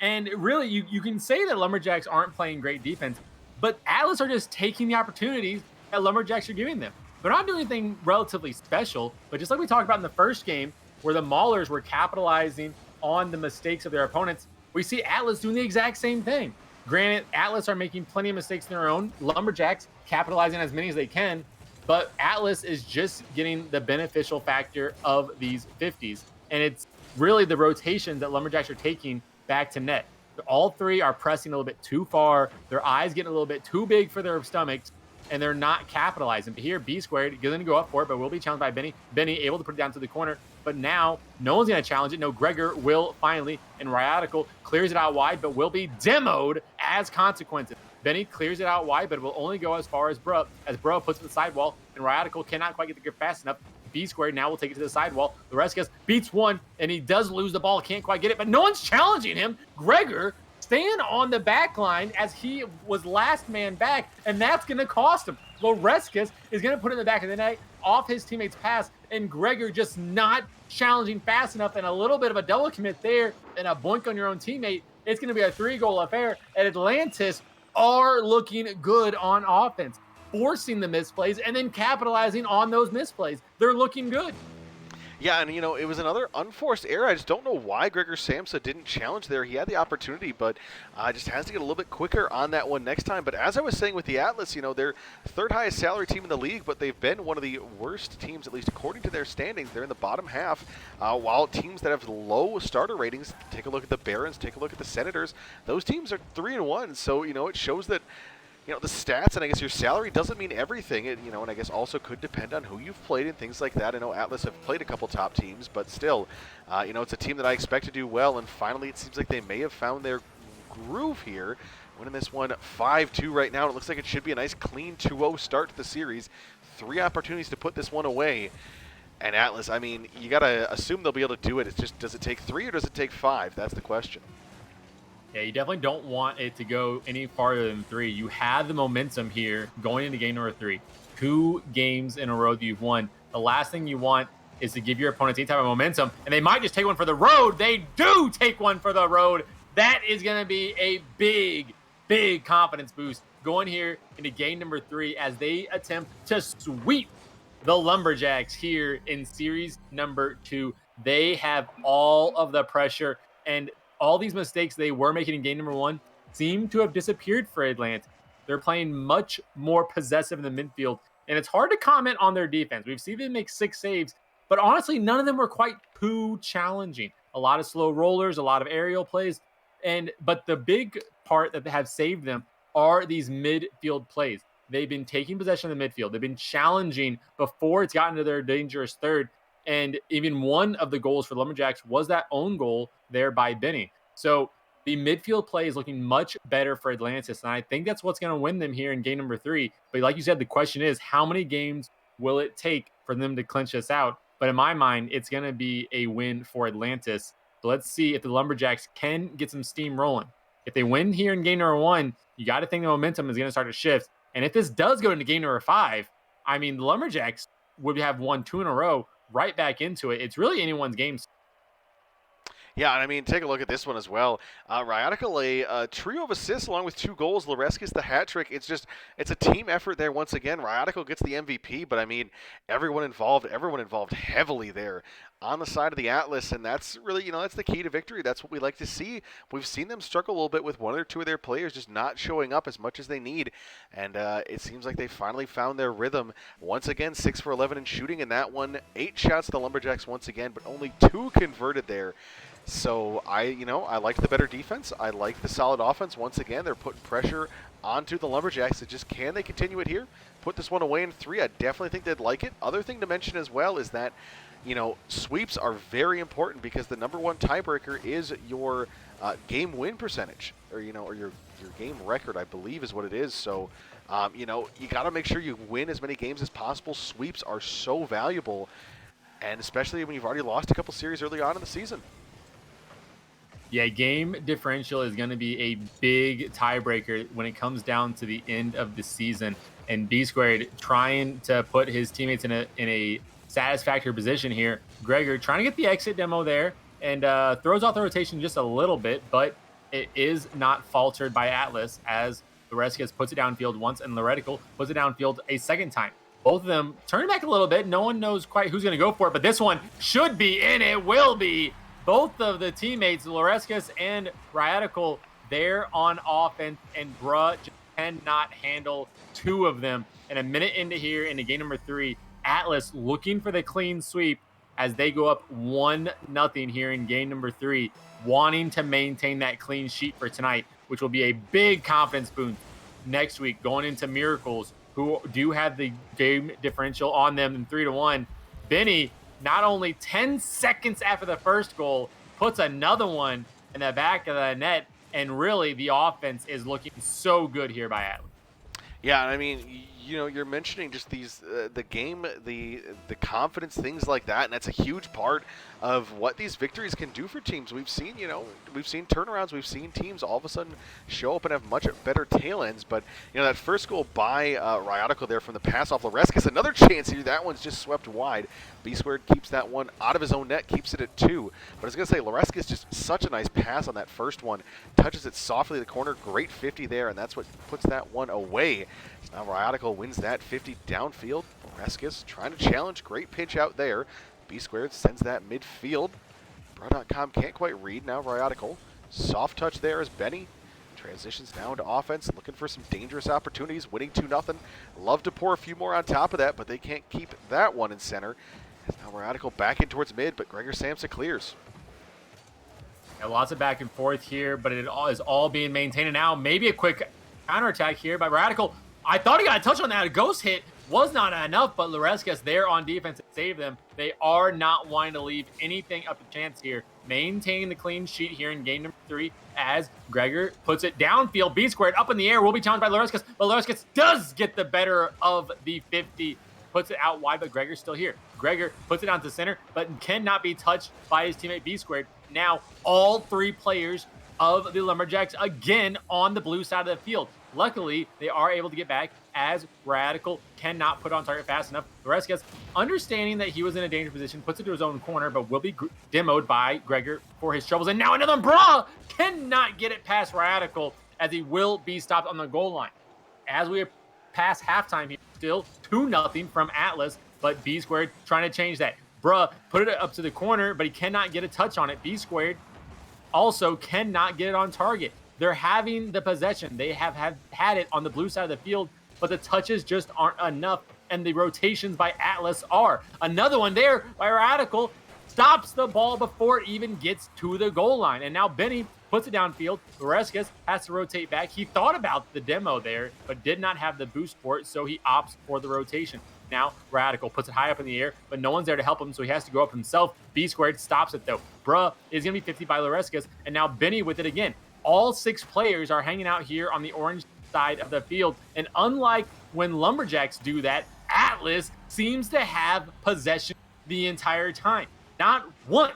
Speaker 3: And really, you can say that Lumberjacks aren't playing great defense, but Atlas are just taking the opportunities that Lumberjacks are giving them. They're not doing anything relatively special, but just like we talked about in the first game, where the Maulers were capitalizing on the mistakes of their opponents, we see Atlas doing the exact same thing. Granted, Atlas are making plenty of mistakes in their own. Lumberjacks capitalizing as many as they can, but Atlas is just getting the beneficial factor of these 50s. And it's really the rotations that Lumberjacks are taking back to net. All 3 are pressing a little bit too far. Their eyes getting a little bit too big for their stomachs, and they're not capitalizing. But here, B squared going to go up for it, but will be challenged by Benny. Benny able to put it down to the corner. But now, no one's going to challenge it. No, Gregor will finally, and Ryotical clears it out wide, but will be demoed as consequences. Benny clears it out wide, but it will only go as far as Bruh puts it to the sidewall, and Ryotical cannot quite get the grip fast enough. B squared now will take it to the sidewall. Loreskis beats one, and he does lose the ball, can't quite get it, but no one's challenging him. Gregor staying on the back line as he was last man back, and that's going to cost him. Loreskis is going to put it in the back of the net off his teammate's pass, and Gregor just not challenging fast enough, and a little bit of a double commit there, and a boink on your own teammate. It's going to be a 3-goal affair, and Atlantis are looking good on offense, forcing the misplays and then capitalizing on those misplays. They're looking good.
Speaker 2: Yeah, and, you know, it was another unforced error. I just don't know why Gregor Samsa didn't challenge there. He had the opportunity, but just has to get a little bit quicker on that one next time. But as I was saying with the Atlas, you know, they're third highest salary team in the league, but they've been one of the worst teams, at least according to their standings. They're in the bottom half, while teams that have low starter ratings, take a look at the Barons, take a look at the Senators, those teams are 3-1. So, you know, it shows that, you know, the stats and I guess your salary doesn't mean everything. It, you know, and I guess also could depend on who you've played and things like that. I know Atlas have played a couple top teams, but still, you know, it's a team that I expect to do well. And finally, it seems like they may have found their groove here, winning this one 5-2 right now. It looks like it should be a nice clean 2-0 start to the series. 3 opportunities to put this one away. And Atlas, I mean, you got to assume they'll be able to do it. It's just, does it take 3 or does it take 5? That's the question.
Speaker 3: Yeah, you definitely don't want it to go any farther than 3. You have the momentum here going into game number 3. 2 games in a row that you've won. The last thing you want is to give your opponents any type of momentum, and they might just take one for the road. They do take one for the road. That is going to be a big, big confidence boost going here into game number 3 as they attempt to sweep the Lumberjacks here in series number 2. They have all of the pressure, and all these mistakes they were making in game number 1 seem to have disappeared for Atlanta. They're playing much more possessive in the midfield, and it's hard to comment on their defense. We've seen them make 6 saves, but honestly, none of them were quite too challenging. A lot of slow rollers, a lot of aerial plays, but the big part that they have saved them are these midfield plays. They've been taking possession of the midfield. They've been challenging before it's gotten to their dangerous third. And even one of the goals for the Lumberjacks was that own goal there by Benny. So the midfield play is looking much better for Atlantis. And I think that's what's going to win them here in game number 3. But like you said, the question is, how many games will it take for them to clinch this out? But in my mind, it's going to be a win for Atlantis. So let's see if the Lumberjacks can get some steam rolling. If they win here in game number 1, you got to think the momentum is going to start to shift. And if this does go into game number 5, I mean, the Lumberjacks would have won 2 in a row right back into it. It's really anyone's game.
Speaker 2: Yeah, and I mean, take a look at this one as well. Radical, a trio of assists along with 2 goals. Lareskis the hat trick. It's a team effort there once again. Radical gets the MVP, but I mean, everyone involved heavily there on the side of the Atlas, and that's really, that's the key to victory. That's what we like to see. We've seen them struggle a little bit with 1 or 2 of their players just not showing up as much as they need, and it seems like they finally found their rhythm. Once again, 6 for 11 in shooting in that one. 8 shots to the Lumberjacks once again, but only 2 converted there. So I like the better defense. I like the solid offense. Once again, they're putting pressure onto the Lumberjacks. Can they continue it here? Put this one away in 3. I definitely think they'd like it. Other thing to mention as well is that, sweeps are very important because the number 1 tiebreaker is your game win percentage, or your game record, I believe is what it is. So, you got to make sure you win as many games as possible. Sweeps are so valuable, and especially when you've already lost a couple series early on in the season.
Speaker 3: Yeah, game differential is going to be a big tiebreaker when it comes down to the end of the season. And B Squared trying to put his teammates in a satisfactory position here. Gregor trying to get the exit demo there and throws off the rotation just a little bit, but it is not faltered by Atlas as Lareskis puts it downfield once and Loretical puts it downfield a second time. Both of them turn back a little bit. No one knows quite who's going to go for it, but this one should be, and it will be. Both of the teammates, Lareskis and Radical, they're on offense, and bruh just cannot handle 2 of them. And a minute into here, into game number 3, Atlas looking for the clean sweep as they go up 1-0 here in game number 3, wanting to maintain that clean sheet for tonight, which will be a big confidence boost next week going into Miracles, who do have the game differential on them in 3-1. Benny, not only 10 seconds after the first goal, puts another one in the back of the net, and really the offense is looking so good here by Atlas.
Speaker 2: Yeah, I mean, you're mentioning just these, the game, the confidence, things like that, and that's a huge part of what these victories can do for teams. We've seen turnarounds, we've seen teams all of a sudden show up and have much better tail ends, but, that first goal by Ryotico there from the pass off Lareskis, another chance here, that one's just swept wide. B Squared keeps that one out of his own net, keeps it at 2. But I was going to say, Lareskis just such a nice pass on that first one, touches it softly to the corner, great 50 there, and that's what puts that one away. Now Ryotico wins that 50 downfield. Lareskis trying to challenge, great pitch out there. B Squared sends that midfield. Bro.com can't quite read now. Ryotical. Soft touch there as Benny transitions down to offense, looking for some dangerous opportunities, winning 2-0. Love to pour a few more on top of that, but they can't keep that one in center. Now Ryotical back in towards mid, but Gregor Samsa clears.
Speaker 3: Yeah, lots of back and forth here, but it is all being maintained. And now maybe a quick counterattack here by Radical. I thought he got a touch on that. A ghost hit was not enough, but Lareskis there on defense to save them. They are not wanting to leave anything up to chance here. Maintaining the clean sheet here in game number 3 as Gregor puts it downfield. B Squared up in the air will be challenged by Lareskis, but Lareskis does get the better of the 50. puts it out wide, but Gregor's still here. Gregor puts it down to center, but cannot be touched by his teammate B Squared. Now, all 3 players of the Lumberjacks again on the blue side of the field. Luckily, they are able to get back as Radical cannot put on target fast enough. Varesquez, understanding that he was in a dangerous position, puts it to his own corner, but will be demoed by Gregor for his troubles. And now another Bra cannot get it past Radical as he will be stopped on the goal line. As we pass halftime here, still 2-0 from Atlas, but B Squared trying to change that. Bruh put it up to the corner, but he cannot get a touch on it. B Squared also cannot get it on target. They're having the possession. They have had it on the blue side of the field, but the touches just aren't enough, and the rotations by Atlas are. Another one there by Radical stops the ball before it even gets to the goal line. And now Benny puts it downfield. Varesquez has to rotate back. He thought about the demo there, but did not have the boost for it, so he opts for the rotation. Now Radical puts it high up in the air, but no one's there to help him, so he has to go up himself. B Squared stops it though. Bruh is going to be 50 by Varesquez, and now Benny with it again. All 6 players are hanging out here on the orange side of the field, and unlike when Lumberjacks do that, Atlas seems to have possession the entire time. Not once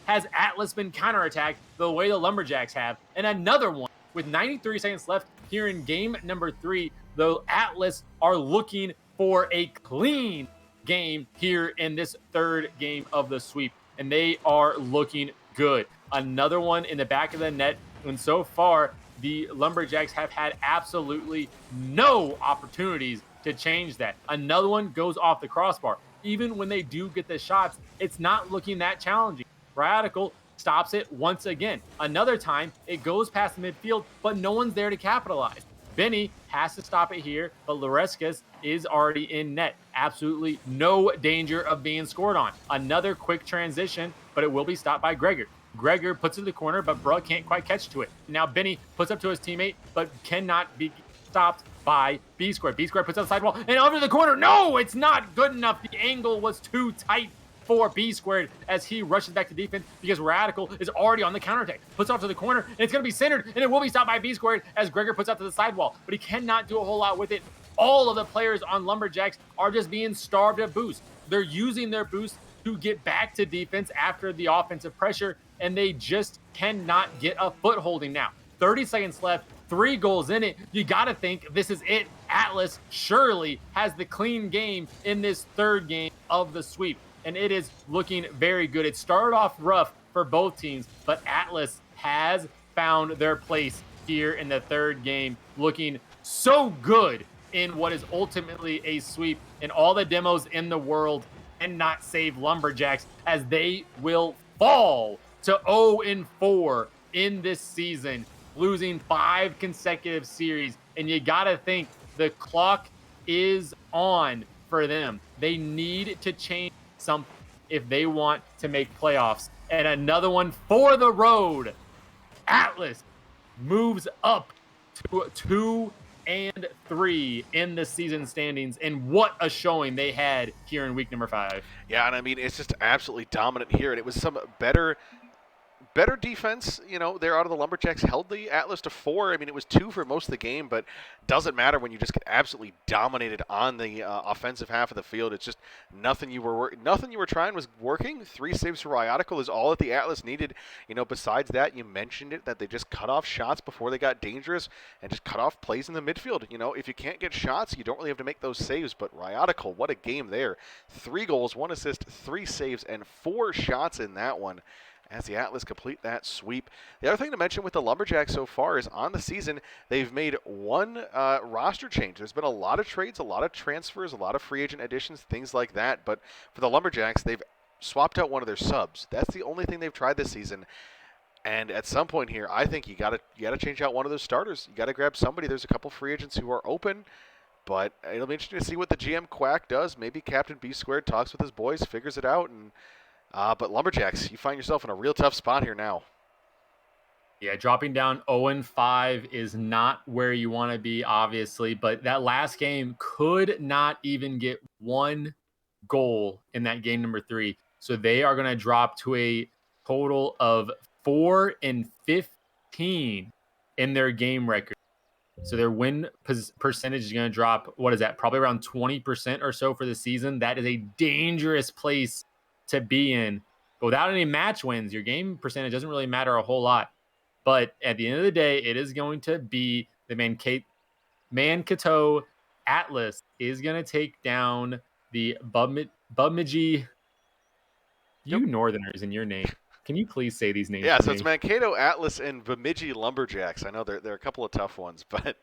Speaker 3: has Atlas been counterattacked the way the Lumberjacks have, and another one with 93 seconds left here in game number 3, the Atlas are looking for a clean game here in this 3rd game of the sweep, and they are looking good. Another one in the back of the net, and so far the Lumberjacks have had absolutely no opportunities to change that. Another one goes off the crossbar. Even when they do get the shots, it's not looking that challenging. Radical stops it once again. Another time, it goes past the midfield, but no one's there to capitalize. Benny has to stop it here, but Varesquez is already in net. Absolutely no danger of being scored on. Another quick transition, but it will be stopped by Gregor. Gregor puts it to the corner, but Bruh can't quite catch to it. Now Benny puts up to his teammate, but cannot be stopped by B Squared. B Squared puts on the sidewall and over to the corner. No, it's not good enough. The angle was too tight for B Squared as he rushes back to defense because Radical is already on the counterattack. Puts off to the corner, and it's going to be centered, and it will be stopped by B Squared as Gregor puts up to the sidewall, but he cannot do a whole lot with it. All of the players on Lumberjacks are just being starved of boost. They're using their boost to get back to defense after the offensive pressure, and they just cannot get a footholding now. 30 seconds left, 3 goals in it. You got to think this is it. Atlas surely has the clean game in this 3rd game of the sweep, and it is looking very good. It started off rough for both teams, but Atlas has found their place here in the 3rd game, looking so good in what is ultimately a sweep, and all the demos in the world cannot save Lumberjacks as they will fall to 0-4 in this season, losing 5 consecutive series. And you got to think the clock is on for them. They need to change something if they want to make playoffs. And another one for the road. Atlas moves up to 2-3 in the season standings, and what a showing they had here in week number 5.
Speaker 2: Yeah, and I mean, it's just absolutely dominant here, and it was some better defense, there out of the Lumberjacks. Held the Atlas to 4. I mean, it was 2 for most of the game, but doesn't matter when you just get absolutely dominated on the offensive half of the field. It's just nothing you were trying was working. 3 saves for Radical is all that the Atlas needed. Besides that, you mentioned it, that they just cut off shots before they got dangerous and just cut off plays in the midfield. If you can't get shots, you don't really have to make those saves, but Radical, what a game there. 3 goals, 1 assist, 3 saves, and 4 shots in that one, as the Atlas complete that sweep. The other thing to mention with the Lumberjacks so far is on the season, they've made 1 roster change. There's been a lot of trades, a lot of transfers, a lot of free agent additions, things like that. But for the Lumberjacks, they've swapped out one of their subs. That's the only thing they've tried this season. And at some point here, I think you got to change out one of those starters. You got to grab somebody. There's a couple free agents who are open. But it'll be interesting to see what the GM Quack does. Maybe Captain B Squared talks with his boys, figures it out, and but Lumberjacks, you find yourself in a real tough spot here now.
Speaker 3: Yeah, dropping down 0-5 is not where you want to be, obviously. But that last game could not even get 1 goal in that game number 3. So they are going to drop to a total of 4-15 in their game record. So their win percentage is going to drop. What is that? Probably around 20% or so for the season. That is a dangerous place to be in. But without any match wins, your game percentage doesn't really matter a whole lot. But at the end of the day, it is going to be the Mankato Atlas is going to take down the Bemidji. You Northerners in your name. Can you please say these names?
Speaker 2: Yeah,
Speaker 3: for
Speaker 2: so it's
Speaker 3: me?
Speaker 2: Mankato Atlas and Bemidji Lumberjacks. I know they're a couple of tough ones, but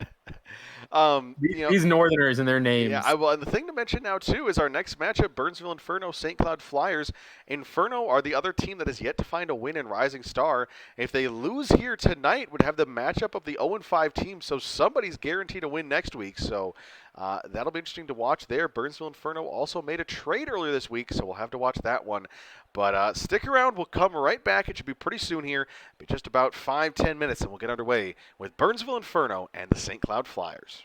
Speaker 3: These Northerners and their names.
Speaker 2: Yeah, and the thing to mention now too is our next matchup: Burnsville Inferno, St. Cloud Flyers. Inferno are the other team that has yet to find a win in Rising Star. If they lose here tonight, would have the matchup of the 0-5 team. So somebody's guaranteed a win next week. So that'll be interesting to watch there. Burnsville Inferno also made a trade earlier this week, so we'll have to watch that one. But stick around. We'll come right back. It should be pretty soon here. Be just about 5-10 minutes, and we'll get underway with Burnsville Inferno and the St. Cloud Flyers.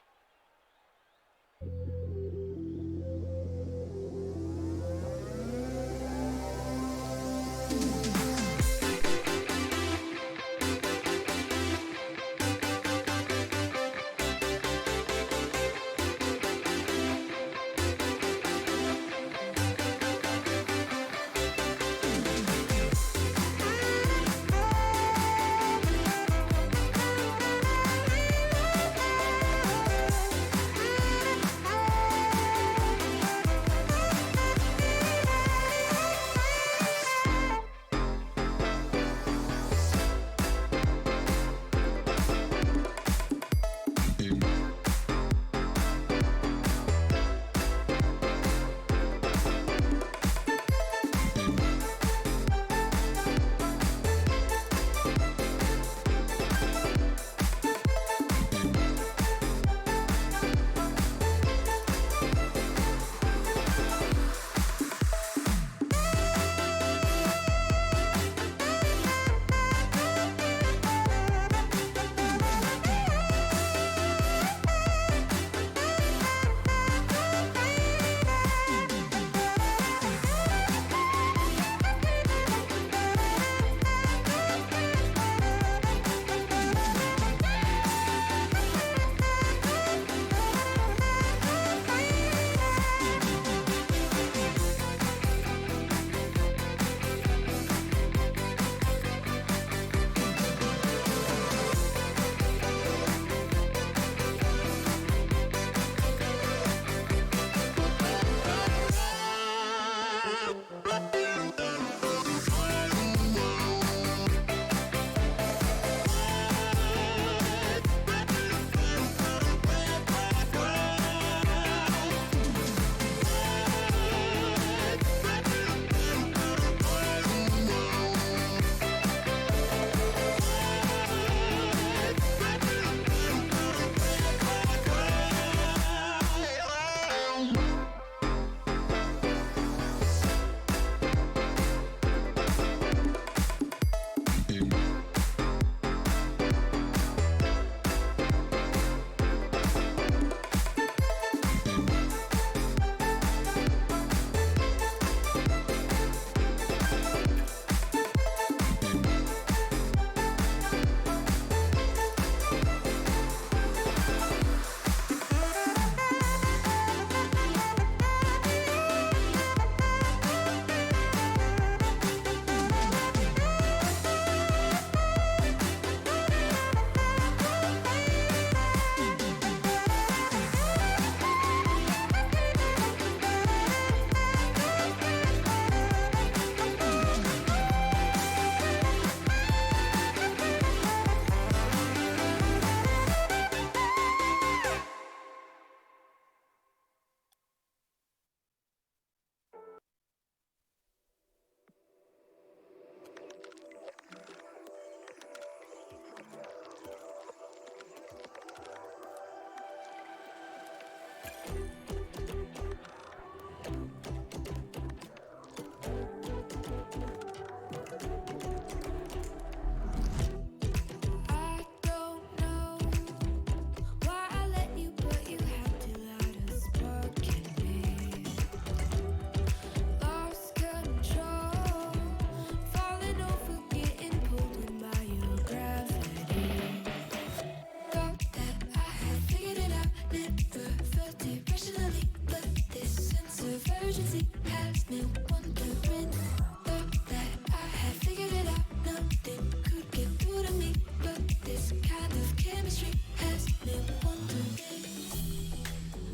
Speaker 5: me wondering. Thought that I had figured it out. Nothing could get through to me, but this kind of chemistry has me wondering.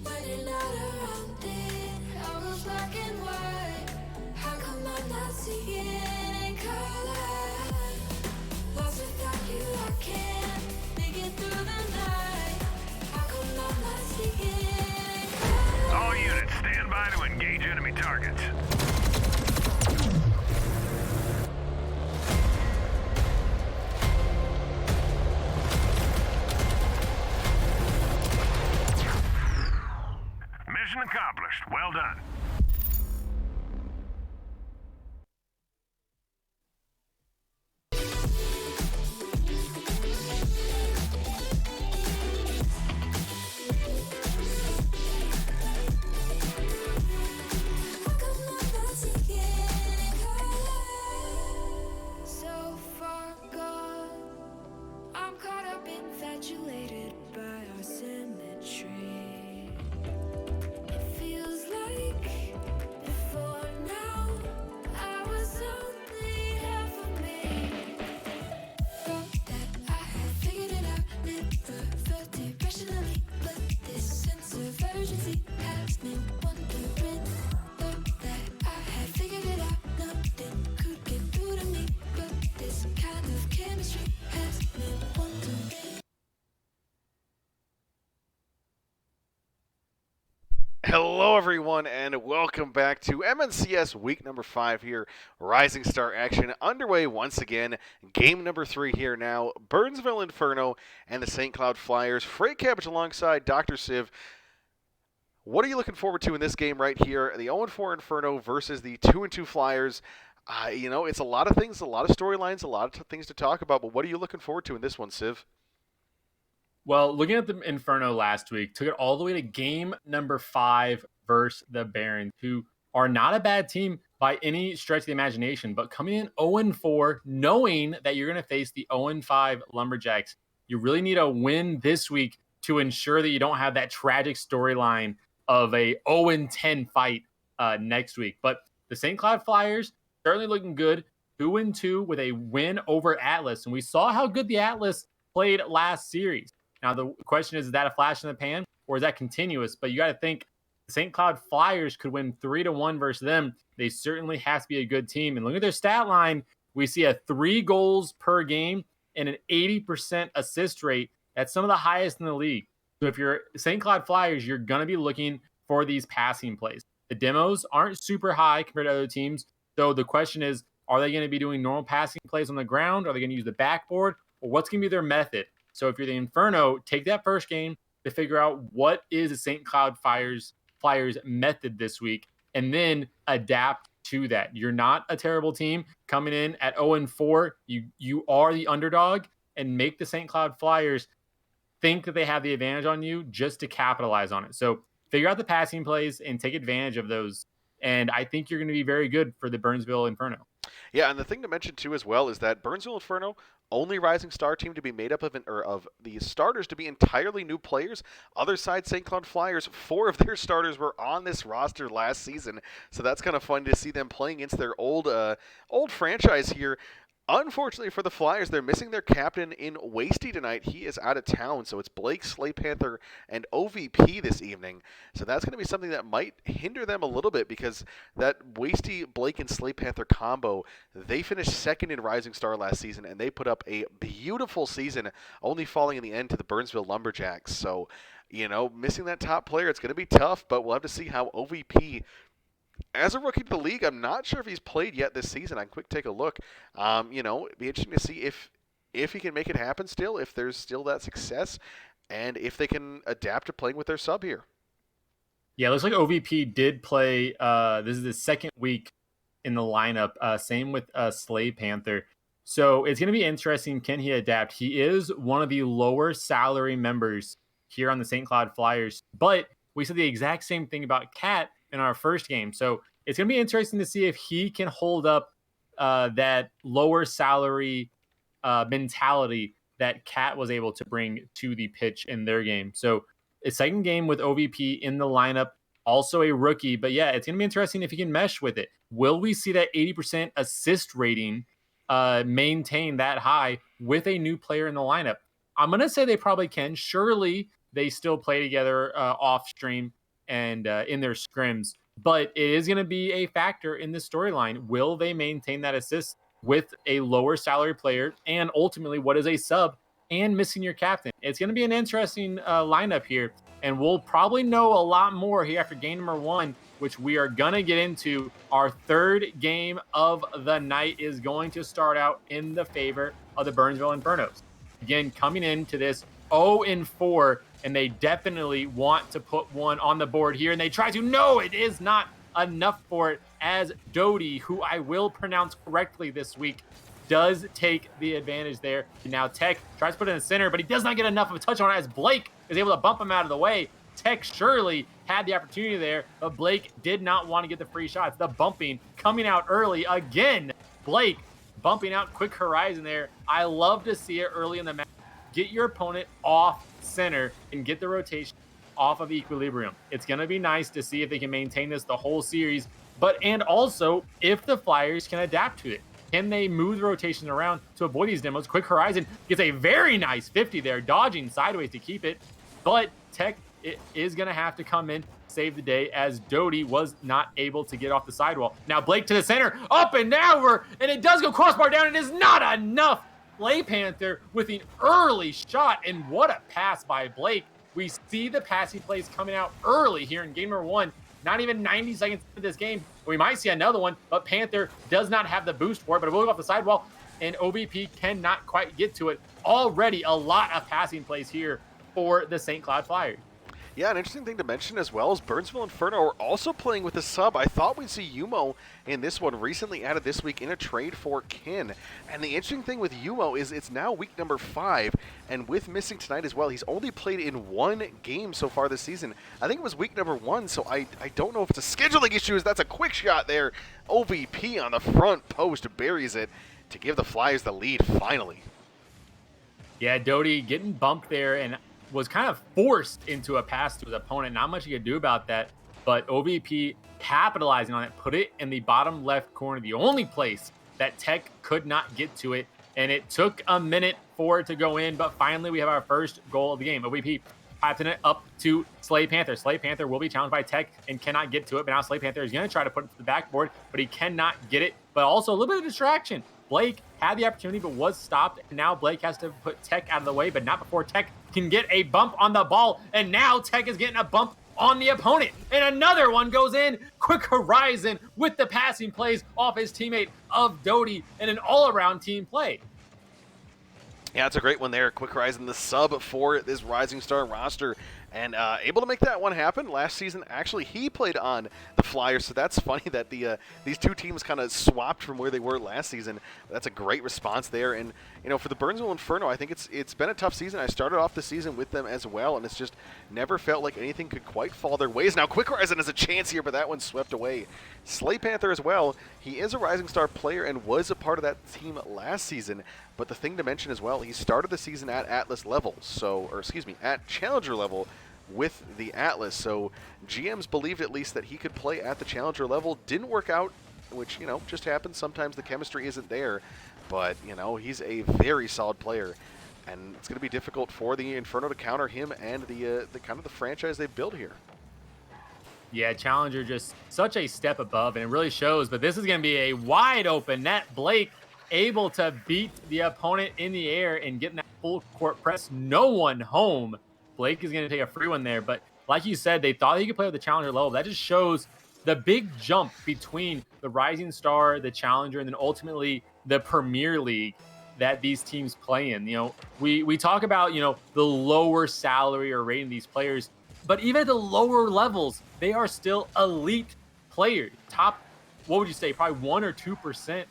Speaker 5: When you're not around it, all goes black and white. How come I'm not seeing in color? Lost without you, I can't make it through the night. How come I'm not seeing in color?
Speaker 4: All units, stand by to engage enemy targets. Mission accomplished. Well done.
Speaker 5: How come I'm not seeing in color? So far gone, I'm caught up, infatuated by our symmetry. It feels like before now, I was only half of me. Thought that I had figured it out, never felt it rationally, but this sense of urgency has me wondering. Thought that I had figured it out, nothing could get through to me, but this kind of chemistry has me wondering.
Speaker 2: Hello, everyone, and welcome back to MNCS week number 5 here. Rising Star action underway once again. Game number 3 here now. Burnsville Inferno and the St. Cloud Flyers. Freight Cabbage alongside Dr. Civ. What are you looking forward to in this game right here? The 0-4 Inferno versus the 2-2 Flyers. It's a lot of things, a lot of storylines, a lot of things to talk about, but what are you looking forward to in this one, Civ?
Speaker 3: Well, looking at the Inferno last week, took it all the way to game number 5 versus the Barons, who are not a bad team by any stretch of the imagination, but coming in 0-4, knowing that you're going to face the 0-5 Lumberjacks, you really need a win this week to ensure that you don't have that tragic storyline of a 0-10 fight next week. But the St. Cloud Flyers certainly looking good, 2-2 with a win over Atlas, and we saw how good the Atlas played last series. Now, the question is that a flash in the pan or is that continuous? But you got to think the St. Cloud Flyers could win 3-1 versus them. They certainly have to be a good team. And look at their stat line. We see a 3 goals per game and an 80% assist rate. That's some of the highest in the league. So if you're St. Cloud Flyers, you're going to be looking for these passing plays. The demos aren't super high compared to other teams. So the question is, are they going to be doing normal passing plays on the ground? Are they going to use the backboard? Or what's going to be their method? So if you're the Inferno, take that first game to figure out what is the St. Cloud Flyers method this week, and then adapt to that. You're not a terrible team coming in at 0-4. You are the underdog, and make the St. Cloud Flyers think that they have the advantage on you just to capitalize on it. So figure out the passing plays and take advantage of those. And I think you're going to be very good for the Burnsville Inferno.
Speaker 2: Yeah, and the thing to mention too as well is that Burnsville Inferno, only Rising Star team to be made up of the starters to be entirely new players. Other side, St. Cloud Flyers, 4 of their starters were on this roster last season, so that's kind of fun to see them playing against their old franchise here. Unfortunately for the Flyers, they're missing their captain in Wasty tonight. He is out of town, so it's Blake, Slay Panther, and OVP this evening. So that's going to be something that might hinder them a little bit because that Wasty, Blake, and Slay Panther combo, they finished second in Rising Star last season, and they put up a beautiful season, only falling in the end to the Burnsville Lumberjacks. So, missing that top player, it's going to be tough, but we'll have to see how OVP, as a rookie to the league, I'm not sure if he's played yet this season. I can quick take a look. It'd be interesting to see if he can make it happen still, if there's still that success, and if they can adapt to playing with their sub here.
Speaker 3: Yeah, it looks like OVP did play. This is the second week in the lineup. Same with Slay Panther. So it's going to be interesting. Can he adapt? He is one of the lower salary members here on the St. Cloud Flyers, but we said the exact same thing about Cat in our first game. So it's going to be interesting to see if he can hold up that lower salary mentality that Cat was able to bring to the pitch in their game. So a second game with OVP in the lineup also a rookie. But yeah, it's going to be interesting if he can mesh with it. Will we see that 80% assist rating maintain that high with a new player in the lineup? I'm going to say they probably can. Surely they still play together off stream and in their scrims, but it is going to be a factor in the storyline. Will they maintain that assist with a lower salary player, and ultimately what is a sub and missing your captain? It's going to be an interesting lineup here, and we'll probably know a lot more here after game number 1, which we are going to get into. Our third game of the night is going to start out in the favor of the Burnsville Infernos. Again, coming into this 0-4, and they definitely want to put one on the board here, and they try to. No, it is not enough for it, as Doty, who I will pronounce correctly this week, does take the advantage there. And now Tech tries to put it in the center, but he does not get enough of a touch on it, as Blake is able to bump him out of the way. Tech surely had the opportunity there, but Blake did not want to get the free shots. The bumping coming out early again. Blake bumping out Quick Horizon there. I love to see it early in the match. Get your opponent off center and get the rotation off of equilibrium. It's going to be nice to see if they can maintain this the whole series, and also if the Flyers can adapt to it. Can they move the rotations around to avoid these demos? Quick Horizon gets a very nice 50 there, dodging sideways to keep it, but Tech is going to have to come in, save the day, as Doty was not able to get off the sidewall. Now Blake to the center, up and over, and it does go crossbar down. It is not enough. Slay Panther with an early shot, and what a pass by Blake. We see the passing plays coming out early here in game number 1. Not even 90 seconds into this game. We might see another one, but Panther does not have the boost for it, but it will go off the sidewall, and OBP cannot quite get to it. Already a lot of passing plays here for the St. Cloud Flyers.
Speaker 2: Yeah, an interesting thing to mention as well is Burnsville Inferno are also playing with a sub. I thought we'd see Yumo in this one, recently added this week in a trade for Kin. And the interesting thing with Yumo is it's now week number 5, and with missing tonight as well, he's only played in 1 game so far this season. I think it was week number 1, so I don't know if it's a scheduling issue. That's a quick shot there. OVP on the front post buries it to give the Flyers the lead finally.
Speaker 3: Yeah, Doty getting bumped there and was kind of forced into a pass to his opponent. Not much he could do about that, but OVP capitalizing on it, put it in the bottom left corner, the only place that Tech could not get to it, and it took a minute for it to go in, but finally we have our first goal of the game. OVP piping it up to Slay Panther. Slay Panther will be challenged by Tech and cannot get to it, but now Slay Panther is going to try to put it to the backboard, but he cannot get it, but also a little bit of distraction. Blake had the opportunity but was stopped, and now Blake has to put Tech out of the way, but not before Tech can get a bump on the ball, and now Tech is getting a bump on the opponent, and another one goes in. Quick Horizon with the passing plays off his teammate of Doty, and an all-around team play.
Speaker 2: Yeah, it's a great one there. Quick Horizon, the sub for this Rising Star roster, and able to make that one happen. Last season, actually, he played on the Flyers, so that's funny that these two teams kind of swapped from where they were last season. That's a great response there, and for the Burnsville Inferno, I think it's been a tough season. I started off the season with them as well, and it's just never felt like anything could quite fall their ways. Now, Quick Horizon has a chance here, but that one's swept away. Slay Panther as well. He is a Rising Star player and was a part of that team last season. But the thing to mention as well, he started the season at Atlas level, at Challenger level with the Atlas. So GMs believed at least that he could play at the Challenger level. Didn't work out, which, just happens. Sometimes the chemistry isn't there. But, he's a very solid player. And it's going to be difficult for the Inferno to counter him and the kind of the franchise they've built here.
Speaker 3: Yeah, Challenger just such a step above, and it really shows. But this is going to be a wide open net. Blake able to beat the opponent in the air and getting that full court press. No one home. Blake is going to take a free one there. But like you said, they thought he could play with the Challenger level. That just shows the big jump between the Rising Star, the Challenger, and then ultimately the Premier League that these teams play in. We talk about, the lower salary or rating these players, but even at the lower levels, they are still elite players. Top, what would you say, probably 1 or 2%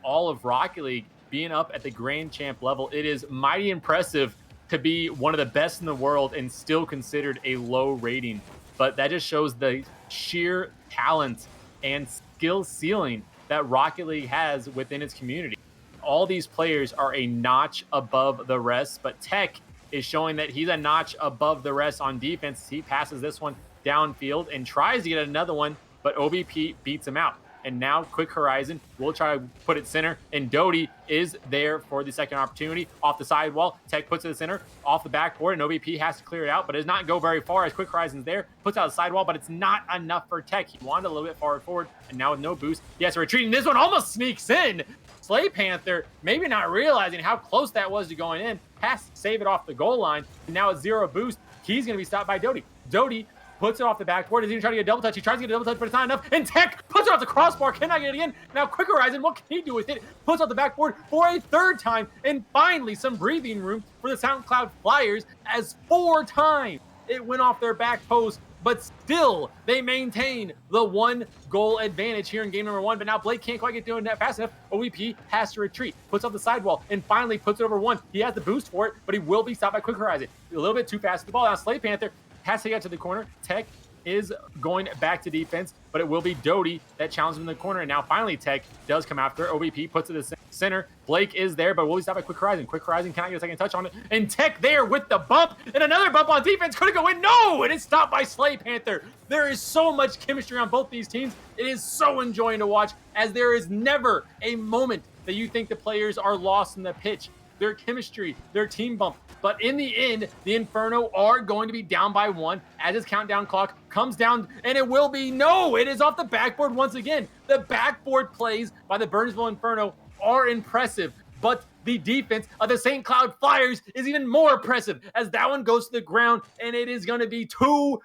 Speaker 3: all of Rocket League being up at the Grand Champ level. It is mighty impressive to be one of the best in the world and still considered a low rating. But that just shows the sheer talent and skill ceiling that Rocket League has within its community. All these players are a notch above the rest, but Tech is showing that he's a notch above the rest on defense. He passes this one downfield and tries to get another one, but OBP beats him out. And now Quick Horizon will try to put it center, and Doty is there for the second opportunity off the sidewall. Tech puts it to the center, off the backboard, and OBP has to clear it out, but it does not go very far as Quick Horizon's there, puts out the sidewall, but it's not enough for Tech. He wanted a little bit forward, and now with no boost, he has to retreat, and this one almost sneaks in. Slay Panther, maybe not realizing how close that was to going in, has to save it off the goal line, and now with 0 boost, he's going to be stopped by Doty. Doty puts it off the backboard. He's even trying to get a double touch. He tries to get a double touch, but it's not enough. And Tech puts it off the crossbar. Cannot get it again. Now Quick Horizon, what can he do with it? Puts it off the backboard for a third time. And finally, some breathing room for the SoundCloud Flyers as 4 times it went off their back post. But still, they maintain the 1 goal advantage here in game number 1. But now Blake can't quite get doing that fast enough. OVP has to retreat, puts off the sidewall, and finally puts it over 1. He has the boost for it, but he will be stopped by Quick Horizon. A little bit too fast with the ball. Now Slay Panther has to get to the corner. Tech is going back to defense, but it will be Doty that challenges him in the corner. And now finally Tech does come after. OBP puts it to the center. Blake is there, but will be stopped by Quick Horizon. Quick Horizon cannot get a second touch on it. And Tech there with the bump, and another bump on defense. Could it go in? No! It is stopped by Slay Panther. There is so much chemistry on both these teams. It is so enjoying to watch, as there is never a moment that you think the players are lost in the pitch. Their chemistry, their team bump. But in the end, the Inferno are going to be down by 1 as his countdown clock comes down, and it will be no, it is off the backboard once again. The backboard plays by the Burnsville Inferno are impressive, but the defense of the St. Cloud Flyers is even more impressive as that one goes to the ground, and it is going to be 2-1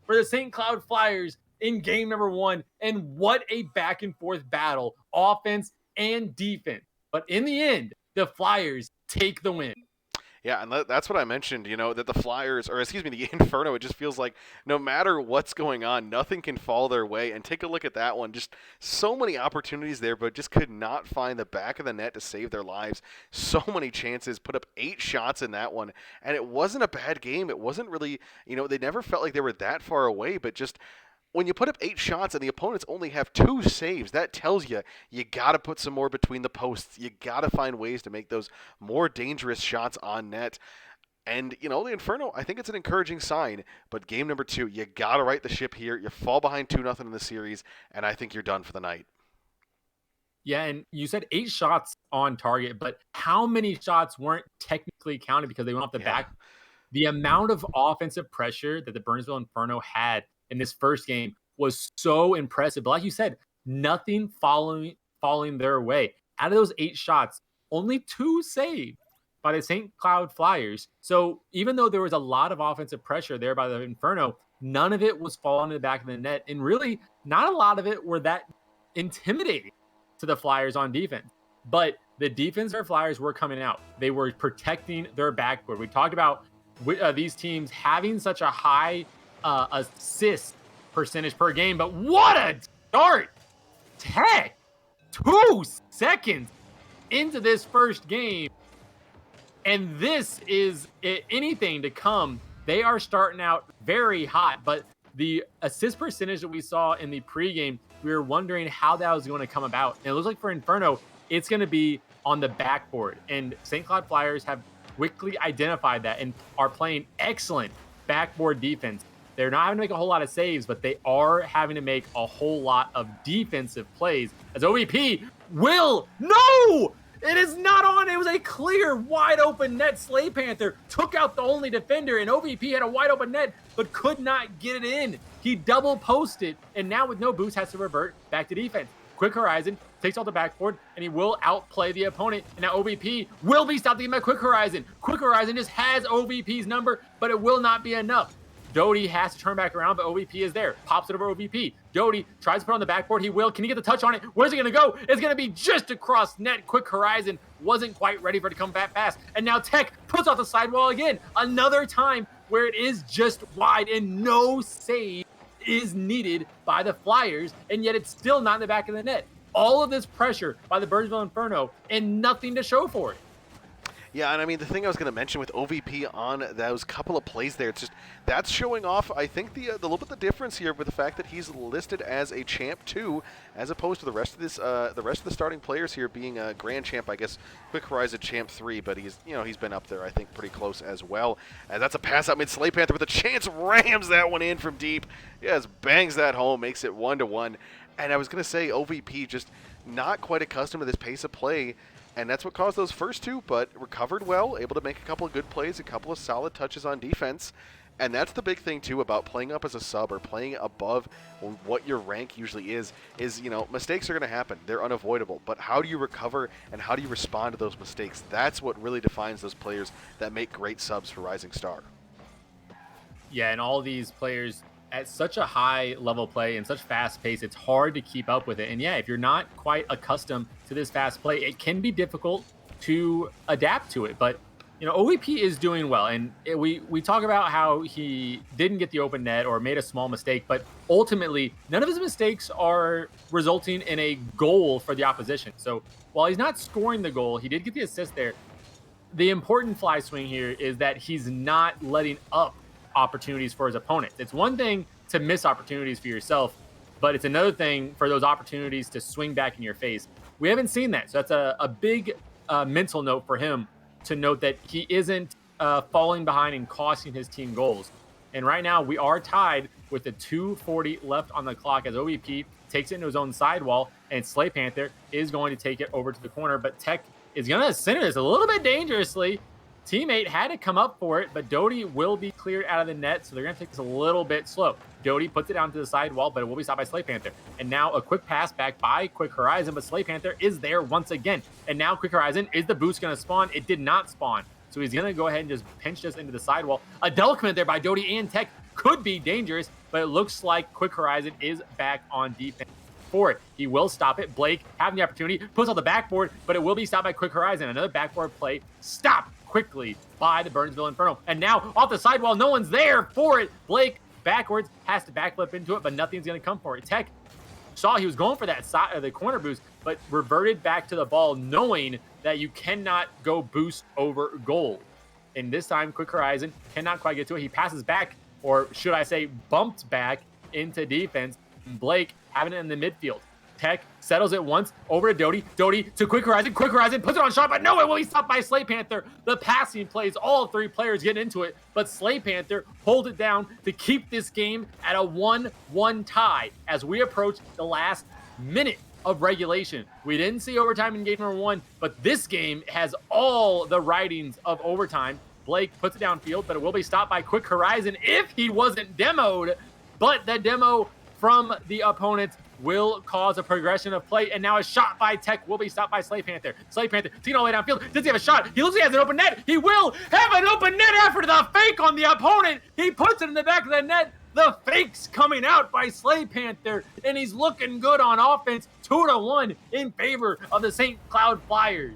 Speaker 3: for the St. Cloud Flyers in game number 1. And what a back and forth battle, offense and defense. But in the end, the Flyers take the win.
Speaker 2: Yeah, and that's what I mentioned, that the Flyers, or excuse me, the Inferno, it just feels like no matter what's going on, nothing can fall their way. And take a look at that one. Just so many opportunities there, but just could not find the back of the net to save their lives. So many chances, put up 8 shots in that one. And it wasn't a bad game. It wasn't really, they never felt like they were that far away, but just when you put up 8 shots and the opponents only have 2 saves, that tells you got to put some more between the posts. You got to find ways to make those more dangerous shots on net. And, the Inferno, I think it's an encouraging sign. But game number 2, you got to right the ship here. You fall behind 2-0 in the series, and I think you're done for the night.
Speaker 3: Yeah, and you said 8 shots on target, but how many shots weren't technically counted because they went off the back? The amount of offensive pressure that the Burnsville Inferno had in this first game was so impressive. But like you said, nothing falling their way. Out of those 8 shots, only 2 saved by the St. Cloud Flyers. So even though there was a lot of offensive pressure there by the Inferno, none of it was falling in the back of the net. And really, not a lot of it were that intimidating to the Flyers on defense. But the defense of Flyers were coming out. They were protecting their backboard. We talked about these teams having such a high assist percentage per game, but what a start! Tech, 2 seconds into this first game, and this is anything to come. They are starting out very hot, but the assist percentage that we saw in the pregame, we were wondering how that was going to come about. And it looks like for Inferno, it's going to be on the backboard, and St. Cloud Flyers have quickly identified that and are playing excellent backboard defense. They're not having to make a whole lot of saves, but they are having to make a whole lot of defensive plays. As OVP no! It is not on. It was a clear, wide open net. Slay Panther took out the only defender, and OVP had a wide open net, but could not get it in. He double posted, and now with no boost has to revert back to defense. Quick Horizon takes off the backboard, and he will outplay the opponent. And now OVP will be stopped by Quick Horizon. Quick Horizon just has OVP's number, but it will not be enough. Doty has to turn back around, but OVP is there. Pops it over OVP. Doty tries to put it on the backboard. He will. Can he get the touch on it? Where's it going to go? It's going to be just across net. Quick Horizon wasn't quite ready for it to come back fast. And now Tech puts off the sidewall again. Another time where it is just wide and no save is needed by the Flyers, and yet it's still not in the back of the net. All of this pressure by the Burnsville Inferno and nothing to show for it.
Speaker 2: Yeah, and I mean, the thing I was going to mention with OVP on those couple of plays there, it's just that's showing off, I think, the little bit the difference here with the fact that he's listed as a champ 2, as opposed to the rest of the starting players here being a grand champ. I guess Quick Horizon champ 3, but he's been up there, I think, pretty close as well. And that's a pass out mid. Slay Panther with a chance, rams that one in from deep. Yes, bangs that home, makes it 1-1. And I was going to say OVP just not quite accustomed to this pace of play. And that's what caused those first two, but recovered well, able to make a couple of good plays, a couple of solid touches on defense. And that's the big thing, too, about playing up as a sub or playing above what your rank usually is, mistakes are going to happen. They're unavoidable. But how do you recover and how do you respond to those mistakes? That's what really defines those players that make great subs for Rising Star.
Speaker 3: Yeah, and all these players at such a high level play and such fast pace, it's hard to keep up with it. And yeah, if you're not quite accustomed to this fast play, it can be difficult to adapt to it. But OVP is doing well, and we talk about how he didn't get the open net or made a small mistake, but ultimately none of his mistakes are resulting in a goal for the opposition. So while he's not scoring the goal, he did get the assist there. The important fly swing here is that he's not letting up opportunities for his opponents. It's one thing to miss opportunities for yourself, but it's another thing for those opportunities to swing back in your face. We haven't seen that, so that's a big mental note for him to note that he isn't falling behind and costing his team goals. And right now we are tied with the 2:40 left on the clock as OVP takes it into his own sidewall, and Slay Panther is going to take it over to the corner, but Tech is going to center this a little bit dangerously. Teammate had to come up for it, but Doty will be cleared out of the net, so they're going to take this a little bit slow. Doty puts it down to the sidewall, but it will be stopped by Slay Panther. And now a quick pass back by Quick Horizon, but Slay Panther is there once again. And now Quick Horizon, is the boost going to spawn? It did not spawn. So he's going to go ahead and just pinch this into the sidewall. A double commit there by Doty and Tech could be dangerous, but it looks like Quick Horizon is back on defense for it. He will stop it. Blake having the opportunity, puts on the backboard, but it will be stopped by Quick Horizon. Another backboard play stopped quickly by the Burnsville Inferno. And now off the sidewall, no one's there for it. Blake backwards has to backflip into it, but nothing's going to come for it. Tech saw he was going for that side of the corner boost, but reverted back to the ball, knowing that you cannot go boost over goal. And this time, Quick Horizon cannot quite get to it. He passes back, or should I say bumped back into defense. Blake having it in the midfield. Tech settles it once over to Doty. Doty to Quick Horizon. Quick Horizon puts it on shot, but no, it will be stopped by Slay Panther. The passing plays, all three players get into it, but Slay Panther holds it down to keep this game at a 1-1 tie as we approach the last minute of regulation. We didn't see overtime in game number 1, but this game has all the writings of overtime. Blake puts it downfield, but it will be stopped by Quick Horizon if he wasn't demoed, but the demo from the opponents will cause a progression of play, and now a shot by Tech will be stopped by Slay Panther. Slay Panther taking all the way downfield. Does he have a shot? He looks like he has an open net. He will have an open net after the fake on the opponent. He puts it in the back of the net. The fake's coming out by Slay Panther, and he's looking good on offense. 2-1 in favor of the St. Cloud Flyers.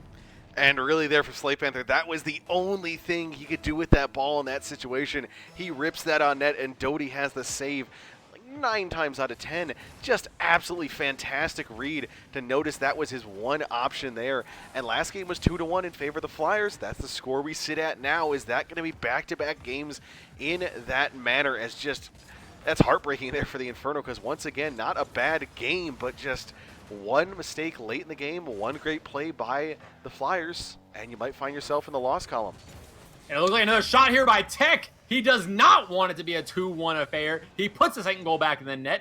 Speaker 2: And really there for Slay Panther, that was the only thing he could do with that ball in that situation. He rips that on net, and Doty has the save. 9 times out of 10, just absolutely fantastic read to notice that was his one option there. And last game was 2-1 in favor of the Flyers. That's the score we sit at now. Is that going to be back-to-back games in that manner? As just, that's heartbreaking there for the Inferno, because once again, not a bad game, but just one mistake late in the game, one great play by the Flyers, and you might find yourself in the loss column.
Speaker 3: And it looks like another shot here by Tech. He does not want it to be a 2-1 affair. He puts the second goal back in the net.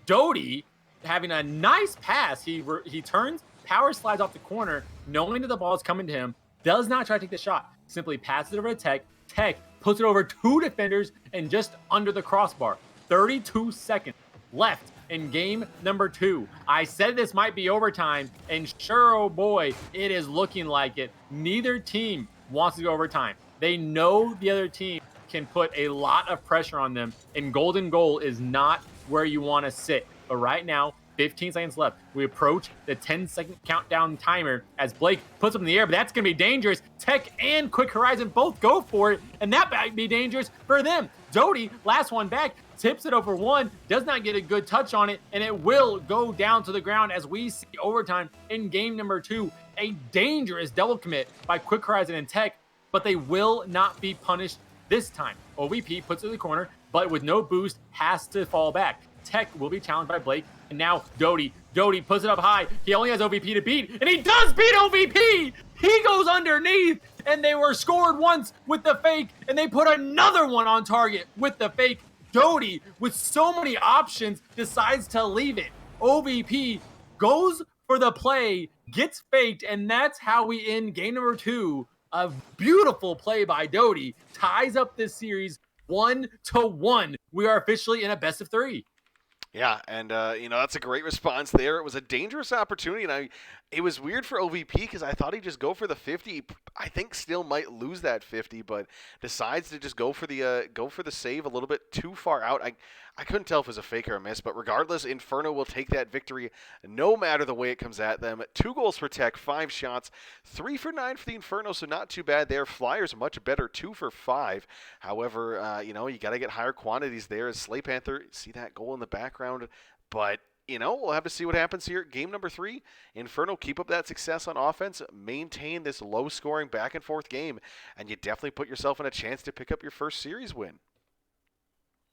Speaker 3: Doty having a nice pass. He turns, power slides off the corner, knowing that the ball is coming to him, does not try to take the shot. Simply passes it over to Tech. Tech puts it over 2 defenders and just under the crossbar. 32 seconds left in game number 2. I said this might be overtime, and sure, oh boy, it is looking like it. Neither team wants to go overtime. They know the other team can put a lot of pressure on them, and golden goal is not where you want to sit. But right now, 15 seconds left. We approach the 10-second countdown timer as Blake puts up in the air, but that's going to be dangerous. Tech and Quick Horizon both go for it, and that might be dangerous for them. Doty, last one back, tips it over one, does not get a good touch on it, and it will go down to the ground as we see overtime in game number 2. a dangerous double commit by Quick Horizon and Tech, but they will not be punished this time. OVP puts it in the corner, but with no boost, has to fall back. Tech will be challenged by Blake, and now Doty. Doty puts it up high. He only has OVP to beat, and he does beat OVP! He goes underneath, and they were scored once with the fake, and they put another one on target with the fake. Doty, with so many options, decides to leave it. OVP goes for the play, gets faked, and that's how we end game number 2. A beautiful play by Doty ties up this series 1-1. We are officially in a best of 3.
Speaker 2: Yeah, and that's a great response there. It was a dangerous opportunity, and it was weird for OVP because I thought he'd just go for the 50. I think still might lose that 50, but decides to just go for the save a little bit too far out. I couldn't tell if it was a fake or a miss, but regardless, Inferno will take that victory no matter the way it comes at them. 2 goals for Tech, 5 shots, 3 for 9 for the Inferno, so not too bad there. Flyers much better, 2 for 5. However, you got to get higher quantities there as Slay Panther. See that goal in the background, but we'll have to see what happens here. Game number 3, Inferno keep up that success on offense, maintain this low-scoring back-and-forth game, and you definitely put yourself in a chance to pick up your first series win.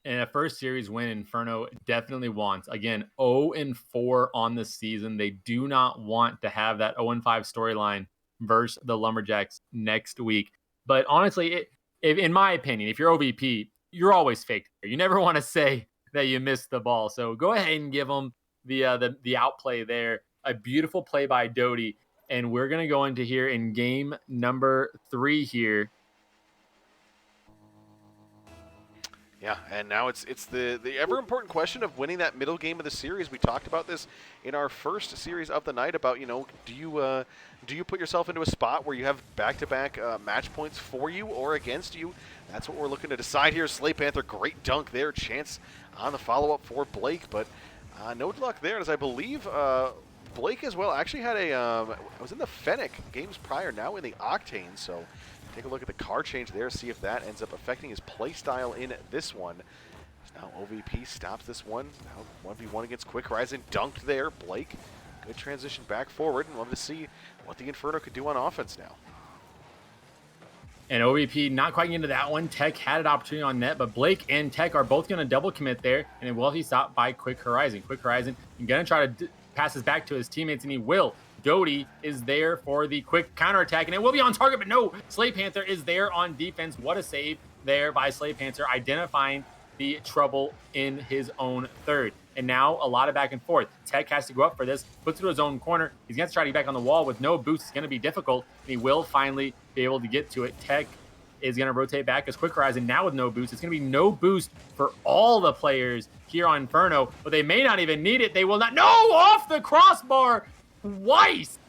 Speaker 3: And a first series win, Inferno definitely wants. Again, 0-4 on the season. They do not want to have that 0-5 storyline versus the Lumberjacks next week. But honestly, in my opinion, if you're OVP, you're always fake. You never want to say that you missed the ball. So go ahead and give them the outplay there. A beautiful play by Doty. And we're going to go into here in game number 3 here.
Speaker 2: Yeah, and now it's the ever important question of winning that middle game of the series. We talked about this in our first series of the night about, do you put yourself into a spot where you have back-to-back match points for you or against you? That's what we're looking to decide here. Slay Panther, great dunk there. Chance on the follow-up for Blake, but no luck there, as I believe Blake as well actually had was in the Fennec games prior, now in the Octane, so take a look at the car change there, see if that ends up affecting his play style in this one. Now OVP stops this one. Now 1v1 against Quick Horizon. Dunked there. Blake, good transition back forward, and love to see what the Inferno could do on offense now.
Speaker 3: And OVP not quite into that one. Tech had an opportunity on net, but Blake and Tech are both going to double commit there, and it will be stopped by Quick Horizon. Quick Horizon going to try to pass this back to his teammates, and he will. Doty is there for the quick counterattack, and it will be on target, but no, Slay Panther is there on defense. What a save there by Slay Panther, identifying the trouble in his own third. And now a lot of back and forth. Tech has to go up for this, puts it to his own corner. He's going to try to get back on the wall with no boost. It's going to be difficult, and he will finally be able to get to it. Tech is going to rotate back as Quick Horizon now with no boost. It's going to be no boost for all the players here on Inferno, but they may not even need it. They will not. No, off the crossbar twice.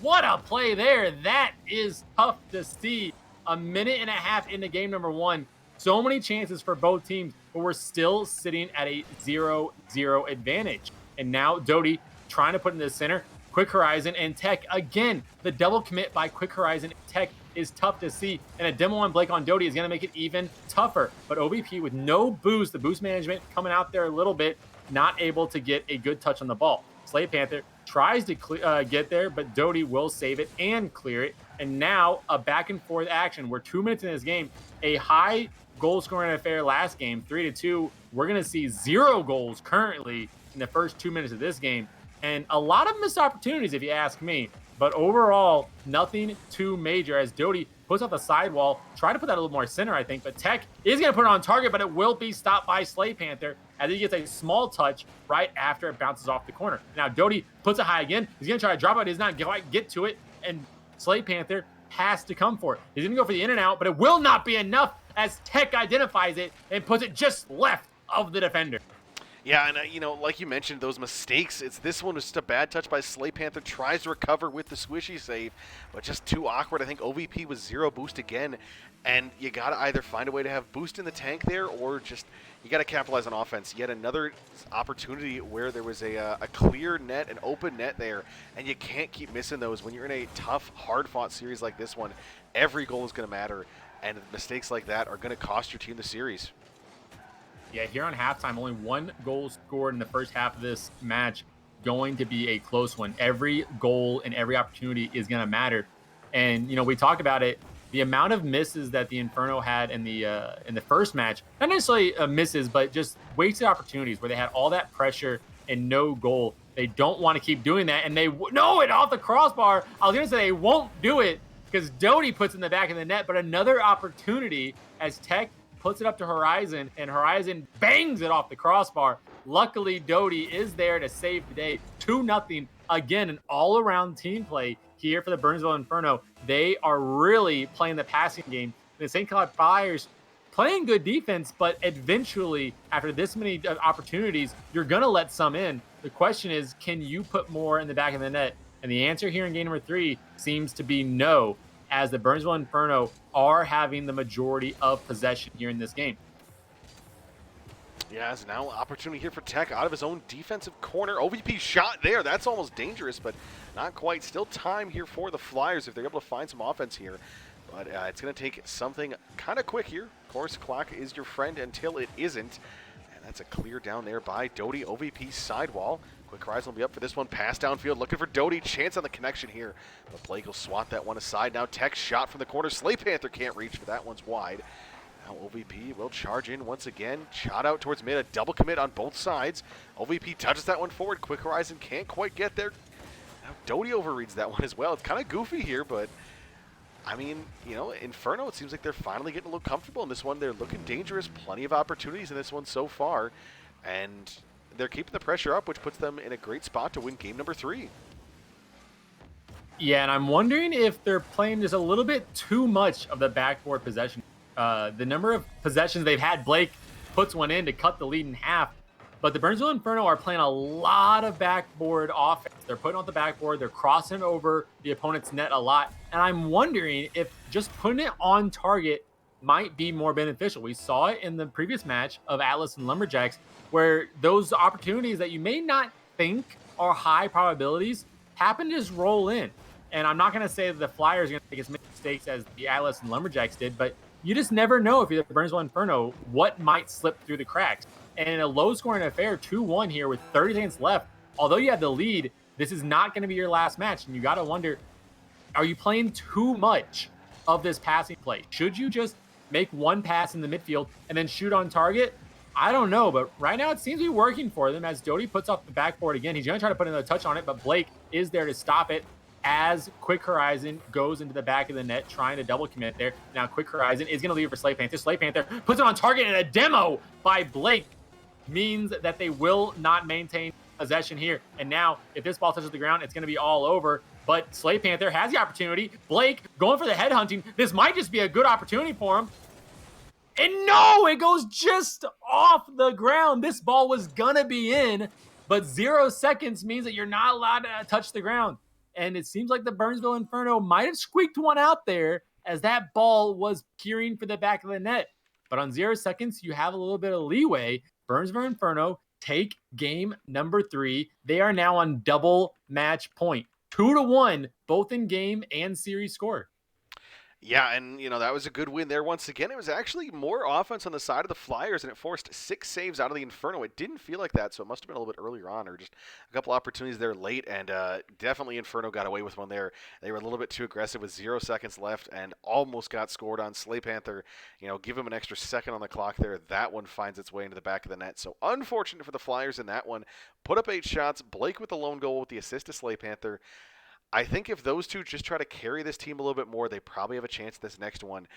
Speaker 3: What a play there. That is tough to see. A minute and a half into game number 1. So many chances for both teams, but we're still sitting at a 0-0 advantage. And now Doty trying to put in the center. Quick Horizon and Tech. Again, the double commit by Quick Horizon and Tech is tough to see. And a demo on Blake on Doty is going to make it even tougher. But OVP with no boost, the boost management coming out there a little bit, not able to get a good touch on the ball. Slay Panther tries to get there, but Doty will save it and clear it. And now a back and forth action. We're 2 minutes in this game. A high goal scoring affair last game, 3-2. We're going to see 0 goals currently in the first 2 minutes of this game. And a lot of missed opportunities, if you ask me. But overall, nothing too major as Doty puts off the sidewall. Try to put that a little more center, I think. But Tech is going to put it on target, but it will be stopped by Slay Panther as he gets a small touch right after it bounces off the corner. Now, Doty puts it high again. He's going to try to drop it. He does not quite get to it. And Slay Panther has to come for it. He's going to go for the in and out, but it will not be enough as Tech identifies it and puts it just left of the defender.
Speaker 2: Yeah, and like you mentioned, those mistakes. This one was just a bad touch by Slay Panther. Tries to recover with the squishy save, but just too awkward. I think OVP was 0 boost again, and you got to either find a way to have boost in the tank there, or just you got to capitalize on offense. Yet another opportunity where there was a clear net, an open net there, and you can't keep missing those when you're in a tough, hard-fought series like this one. Every goal is going to matter, and mistakes like that are going to cost your team the series.
Speaker 3: Yeah, here on halftime, only 1 goal scored in the first half of this match. going to be a close one. Every goal and every opportunity is going to matter. And, we talk about it. The amount of misses that the Inferno had in the first match, not necessarily misses, but just wasted opportunities where they had all that pressure and no goal. They don't want to keep doing that, and they know it off the crossbar. I was going to say they won't do it because Doty puts it in the back of the net, but another opportunity as Tech puts it up to Horizon, and Horizon bangs it off the crossbar. Luckily, Doty is there to save the day. 2-0. Again, an all-around team play here for the Burnsville Inferno. They are really playing the passing game. The St. Cloud Flyers playing good defense, but eventually, after this many opportunities, you're going to let some in. The question is, can you put more in the back of the net? And the answer here in game number 3 seems to be no, as the Burnsville Inferno are having the majority of possession here in this game.
Speaker 2: Yeah, it's now an opportunity here for Tech out of his own defensive corner. OVP shot there. That's almost dangerous, but not quite. Still time here for the Flyers if they're able to find some offense here. But it's going to take something kind of quick here. Of course, clock is your friend until it isn't. And that's a clear down there by Doty. OVP sidewall. Quick Horizon will be up for this one. Pass downfield looking for Doty. Chance on the connection here. But Blake will swat that one aside. Now Tech shot from the corner. Slay Panther can't reach, but that one's wide. Now OVP will charge in once again. Shot out towards mid. A double commit on both sides. OVP touches that one forward. Quick Horizon can't quite get there. Now Doty overreads that one as well. It's kind of goofy here, but I mean, Inferno, it seems like they're finally getting a little comfortable in this one. They're looking dangerous. Plenty of opportunities in this one so far. And they're keeping the pressure up, which puts them in a great spot to win game number 3.
Speaker 3: Yeah, and I'm wondering if they're playing just a little bit too much of the backboard possession. The number of possessions they've had, Blake puts one in to cut the lead in half. But the Burnsville Inferno are playing a lot of backboard offense. They're putting on the backboard. They're crossing over the opponent's net a lot. And I'm wondering if just putting it on target might be more beneficial. We saw it in the previous match of Atlas and Lumberjacks, where those opportunities that you may not think are high probabilities happen to just roll in. And I'm not going to say that the Flyers are going to make as many mistakes as the Atlas and Lumberjacks did, but you just never know if you're the Burnsville Inferno what might slip through the cracks. And in a low-scoring affair, 2-1 here with 30 seconds left, although you have the lead, this is not going to be your last match. And you got to wonder, are you playing too much of this passing play? Should you just make one pass in the midfield and then shoot on target? I don't know, but right now it seems to be working for them as Doty puts off the backboard again. He's going to try to put another touch on it, but Blake is there to stop it as Quick Horizon goes into the back of the net trying to double commit there. Now Quick Horizon is going to leave it for Slay Panther. Slay Panther puts it on target, and a demo by Blake means that they will not maintain possession here. And now if this ball touches the ground, it's going to be all over. But Slay Panther has the opportunity. Blake going for the headhunting. This might just be a good opportunity for him. And no, it goes just off the ground. This ball was going to be in, but 0 seconds means that you're not allowed to touch the ground. And it seems like the Burnsville Inferno might have squeaked one out there as that ball was peering for the back of the net. But on 0 seconds, you have a little bit of leeway. Burnsville Inferno take game number 3. They are now on double match point. 2-1, both in game and series score.
Speaker 2: Yeah, and, that was a good win there. Once again, it was actually more offense on the side of the Flyers, and it forced 6 saves out of the Inferno. It didn't feel like that, so it must have been a little bit earlier on, or just a couple opportunities there late, and definitely Inferno got away with one there. They were a little bit too aggressive with 0 seconds left and almost got scored on. Slay Panther, give him an extra second on the clock there. That one finds its way into the back of the net. So unfortunate for the Flyers in that one. Put up 8 shots. Blake with the lone goal with the assist to Slay Panther. I think if those two just try to carry this team a little bit more, they probably have a chance this next one.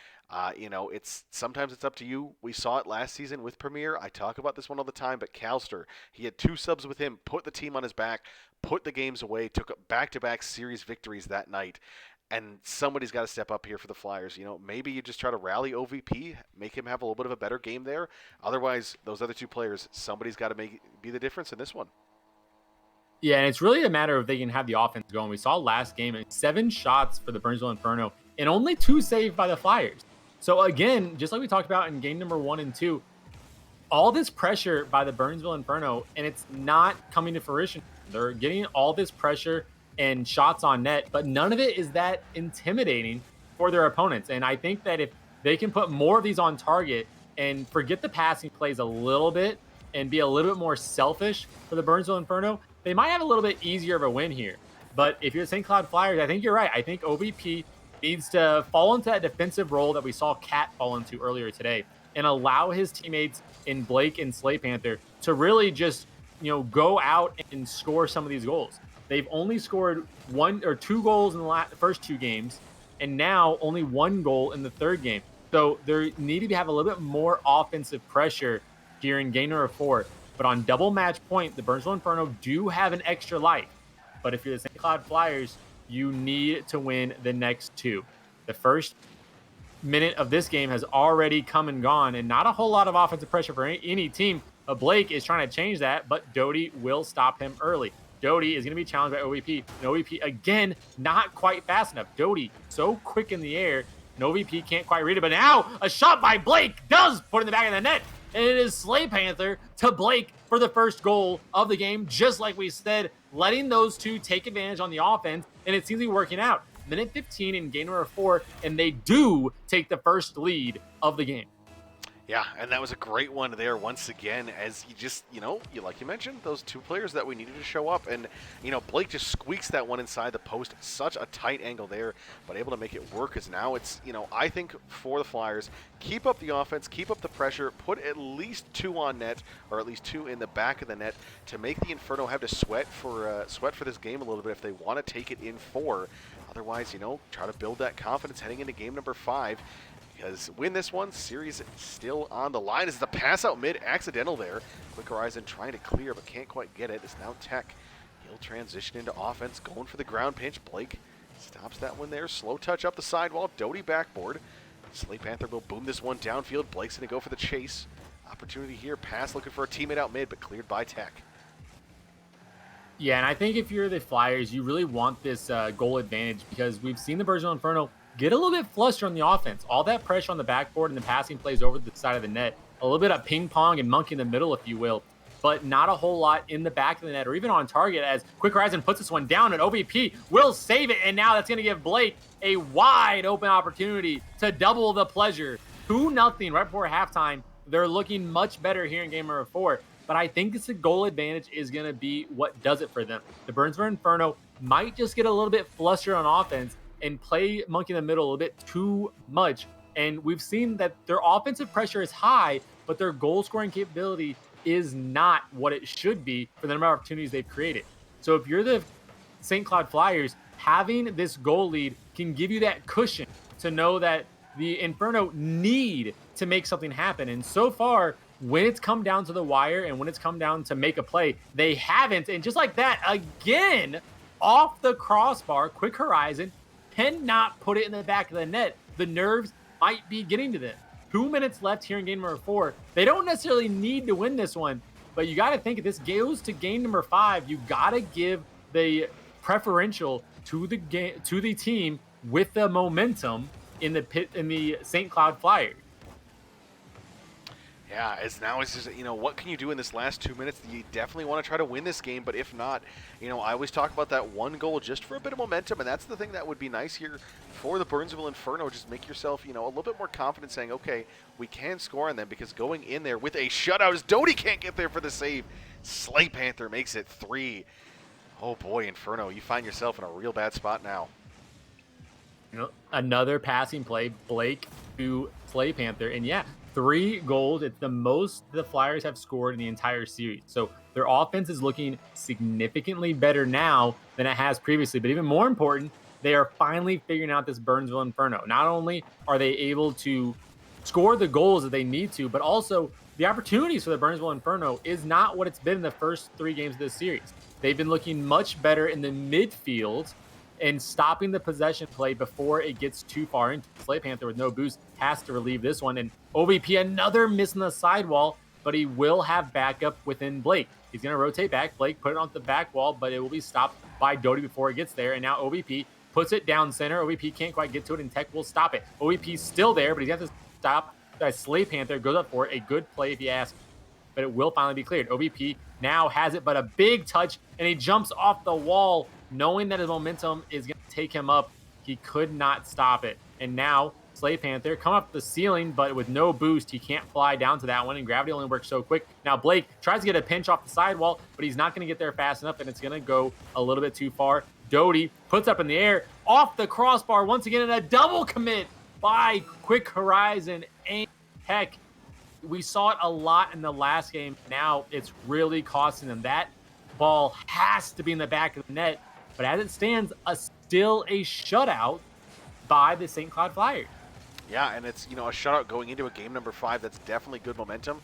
Speaker 2: Sometimes it's up to you. We saw it last season with Premier. I talk about this one all the time, but Calster, he had 2 subs with him, put the team on his back, put the games away, took back-to-back series victories that night. And somebody's got to step up here for the Flyers. Maybe you just try to rally OVP, make him have a little bit of a better game there. Otherwise, those other 2 players, somebody's got to be the difference in this one.
Speaker 3: Yeah, and it's really a matter of they can have the offense going. We saw last game, 7 shots for the Burnsville Inferno and only 2 saved by the Flyers. So again, just like we talked about in game number 1 and 2, all this pressure by the Burnsville Inferno, and it's not coming to fruition. They're getting all this pressure and shots on net, but none of it is that intimidating for their opponents. And I think that if they can put more of these on target and forget the passing plays a little bit, and be a little bit more selfish for the Burnsville Inferno, they might have a little bit easier of a win here. But if you're the St. Cloud Flyers, I think you're right. I think OVP needs to fall into that defensive role that we saw Cat fall into earlier today and allow his teammates in Blake and Slay Panther to really just, go out and score some of these goals. They've only scored 1 or 2 goals in the first 2 games, and now only 1 goal in the third game. So they need to have a little bit more offensive pressure here in game number 4. But on double match point, the Burnsville Inferno do have an extra life. But if you're the St. Cloud Flyers, you need to win the next 2. The first minute of this game has already come and gone, and not a whole lot of offensive pressure for any team. Blake is trying to change that, but Doty will stop him early. Doty is going to be challenged by OVP. And OVP, again, not quite fast enough. Doty, so quick in the air, and OVP can't quite read it. But now, a shot by Blake does put in the back of the net. And it is Slay Panther to Blake for the first goal of the game, just like we said, letting those two take advantage on the offense, and it seems to be working out. Minute 15 in game number 4, and they do take the first lead of the game.
Speaker 2: Yeah, and that was a great one there once again, as you just, like you mentioned, those 2 players that we needed to show up. And, Blake just squeaks that one inside the post. Such a tight angle there, but able to make it work, as now it's, I think for the Flyers, keep up the offense, keep up the pressure, put at least 2 on net, or at least 2 in the back of the net, to make the Inferno have to sweat for this game a little bit if they want to take it in 4. Otherwise, try to build that confidence heading into game number 5. Because win this one, series still on the line. As the pass out mid, accidental there. Quick Horizon trying to clear, but can't quite get it. It's now Tech. He'll transition into offense, going for the ground pinch. Blake stops that one there. Slow touch up the sidewall. Doty backboard. Slay Panther will boom this one downfield. Blake's going to go for the chase. Opportunity here. Pass looking for a teammate out mid, but cleared by Tech.
Speaker 3: Yeah, and I think if you're the Flyers, you really want this goal advantage, because we've seen the Burnsville Inferno get a little bit flustered on the offense. All that pressure on the backboard and the passing plays over the side of the net. A little bit of ping pong and monkey in the middle, if you will. But not a whole lot in the back of the net or even on target, as Quick Horizon puts this one down, and OVP will save it. And now that's going to give Blake a wide open opportunity to double the pleasure. 2-0 right before halftime. They're looking much better here in game number 4. But I think the goal advantage is going to be what does it for them. The Burnsville Inferno might just get a little bit flustered on offense and play monkey in the middle a little bit too much. And we've seen that their offensive pressure is high, but their goal scoring capability is not what it should be for the number of opportunities they've created. So if you're the St. Cloud Flyers, having this goal lead can give you that cushion to know that the Inferno need to make something happen. And so far, when it's come down to the wire and when it's come down to make a play, they haven't. And just like that, again, off the crossbar, Quick Horizon cannot put it in the back of the net. The nerves might be getting to them. 2 minutes left here in game number 4. They don't necessarily need to win this one, but you got to think if this goes to game number 5, you got to give the preferential to the game, to the team with the momentum in the St. Cloud Flyers.
Speaker 2: Yeah, as now it's just, what can you do in this last 2 minutes? You definitely want to try to win this game, but if not, I always talk about that 1 goal just for a bit of momentum, and that's the thing that would be nice here for the Burnsville Inferno. Just make yourself, a little bit more confident saying, okay, we can score on them, because going in there with a shutout, as Doty can't get there for the save, Slay Panther makes it 3. Oh boy, Inferno, you find yourself in a real bad spot now.
Speaker 3: Another passing play, Blake to Slay Panther, and yeah, 3 goals. It's the most the Flyers have scored in the entire series. So their offense is looking significantly better now than it has previously. But even more important, they are finally figuring out this Burnsville Inferno. Not only are they able to score the goals that they need to, but also the opportunities for the Burnsville Inferno is not what it's been in the first 3 games of this series. They've been looking much better in the midfield and stopping the possession play before it gets too far into Slay Panther with no boost has to relieve this one. And OVP, another miss on the sidewall, but he will have backup within Blake. He's going to rotate back. Blake put it on the back wall, but it will be stopped by Doty before it gets there. And now OVP puts it down center. OVP can't quite get to it, and Tech will stop it. OVP's still there, but he's got to stop. Slay Panther goes up for it. A good play if you ask, but it will finally be cleared. OVP now has it, but a big touch, and he jumps off the wall, knowing that his momentum is going to take him up. He could not stop it. And now Slay Panther come up the ceiling, but with no boost, he can't fly down to that one, and gravity only works so quick. Now Blake tries to get a pinch off the sidewall, but he's not going to get there fast enough, and it's going to go a little bit too far. Doty puts up in the air, off the crossbar once again, and a double commit by Quick Horizon and Tech. We saw it a lot in the last game. Now it's really costing them. That ball has to be in the back of the net, but as it stands, still a shutout by the St. Cloud Flyers.
Speaker 2: Yeah, and it's, a shutout going into a game number 5. That's definitely good momentum.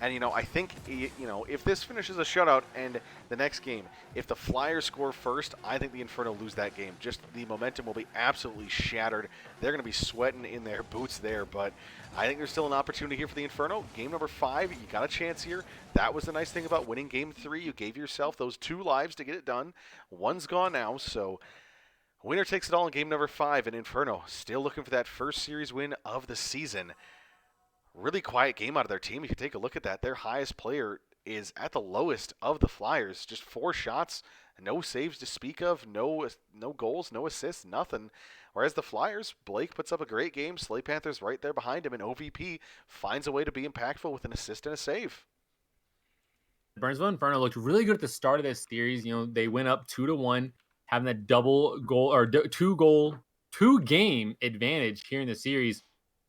Speaker 2: And, I think, if this finishes a shutout and the next game, if the Flyers score first, I think the Inferno lose that game. Just the momentum will be absolutely shattered. They're going to be sweating in their boots there, but I think there's still an opportunity here for the Inferno. Game number 5, you got a chance here. That was the nice thing about winning game 3. You gave yourself those 2 lives to get it done. One's gone now, so winner takes it all in game number 5, and Inferno still looking for that first series win of the season. Really quiet game out of their team. You can take a look at that. Their highest player is at the lowest of the Flyers. Just 4 shots, no saves to speak of, no goals, no assists, nothing. Whereas the Flyers, Blake puts up a great game. Slay Panthers right there behind him, and OVP finds a way to be impactful with an assist and a save.
Speaker 3: Burnsville Inferno looked really good at the start of this series. They went up 2-1, having a double goal or 2-game advantage here in the series.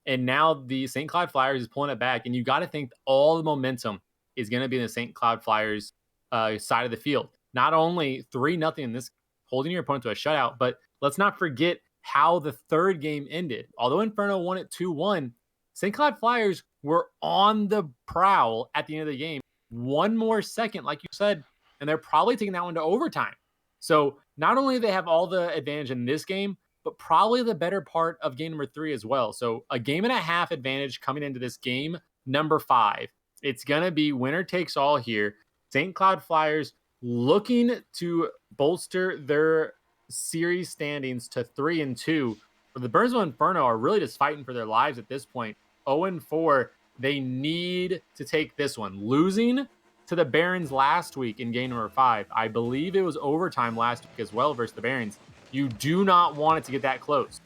Speaker 3: And now the St. Cloud Flyers is pulling it back. And you got to think all the momentum is going to be in the St. Cloud Flyers side of the field. Not only 3-0 in this, holding your opponent to a shutout, but let's not forget how the third game ended. Although Inferno won it 2-1, St. Cloud Flyers were on the prowl at the end of the game. One more second, like you said, and they're probably taking that one to overtime. So not only do they have all the advantage in this game, but probably the better part of game number 3 as well. So a game and a half advantage coming into this game number 5. It's going to be winner takes all here. St. Cloud Flyers looking to bolster their series standings to 3-2. But the Burnsville Inferno are really just fighting for their lives at this point. 0-4. They need to take this one. Losing to the Barons last week in game number 5. I believe it was overtime last week as well versus the Barons. You do not want it to get that close.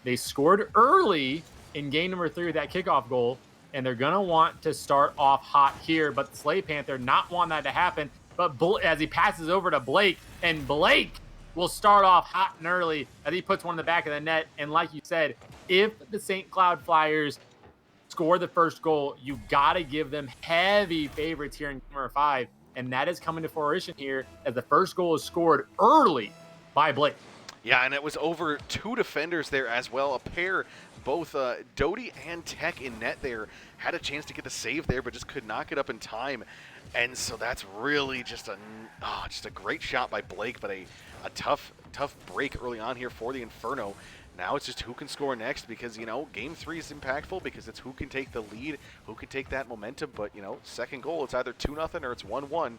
Speaker 3: They scored early in game number 3 with that kickoff goal, and they're going to want to start off hot here. But the Slay Panther not want that to happen. But as he passes over to Blake, and Blake will start off hot and early as he puts one in the back of the net. And like you said, if the St. Cloud Flyers score the first goal, you got to give them heavy favorites here in game number 5. And that is coming to fruition here as the first goal is scored early by Blake.
Speaker 2: Yeah, and it was over 2 defenders there as well. A pair, both Doty and Tech in net there, had a chance to get the save there, but just could not get up in time. And so that's really just a great shot by Blake, but a tough break early on here for the Inferno. Now it's just who can score next because, game 3 is impactful because it's who can take the lead, who can take that momentum. But, second goal, it's either 2-0 or it's 1-1.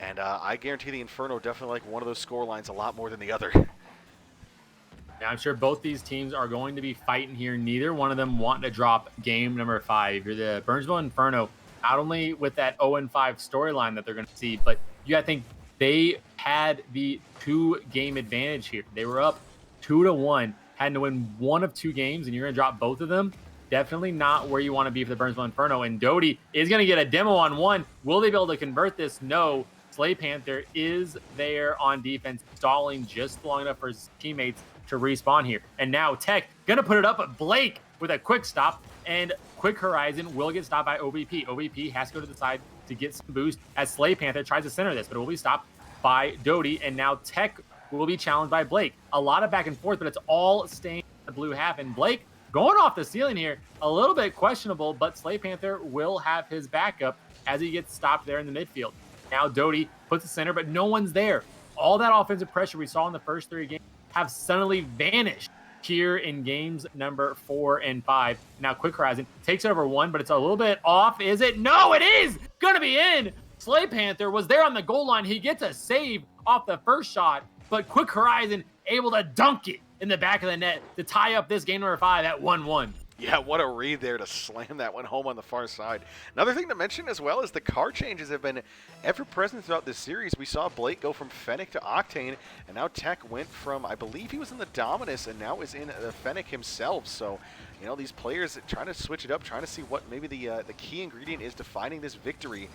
Speaker 2: And I guarantee the Inferno definitely like one of those score lines a lot more than the other.
Speaker 3: Now, I'm sure both these teams are going to be fighting here. Neither one of them wanting to drop game number 5. You're the Burnsville Inferno, not only with that 0-5 storyline that they're going to see, but you got to think they had the 2-game advantage here. They were up 2-1, had to win one of 2 games, and you're going to drop both of them. Definitely not where you want to be for the Burnsville Inferno. And Doty is going to get a demo on one. Will they be able to convert this? No. Slay Panther is there on defense, stalling just long enough for his teammates to respawn here. And now Tech going to put it up at Blake with a quick stop, and Quick Horizon will get stopped by OVP. OVP has to go to the side to get some boost as Slay Panther tries to center this, but it will be stopped by Doty. And now Tech will be challenged by Blake. A lot of back and forth, but it's all staying in the blue half. And Blake going off the ceiling here, a little bit questionable, but Slay Panther will have his backup as he gets stopped there in the midfield. Now Doty puts the center, but no one's there. All that offensive pressure we saw in the first 3 games have suddenly vanished here in games number 4 and 5. Now Quick Horizon takes it over 1, but it's a little bit off. Is it? No, it is going to be in. Slay Panther was there on the goal line. He gets a save off the first shot, but Quick Horizon able to dunk it in the back of the net to tie up this game number 5 at 1-1.
Speaker 2: Yeah, what a read there to slam that one home on the far side. Another thing to mention as well is the car changes have been ever present throughout this series. We saw Blake go from Fennec to Octane, and now Tech went from, I believe he was in the Dominus, and now is in the Fennec himself. So, you know, these players trying to switch it up, trying to see what maybe the key ingredient is to finding this victory.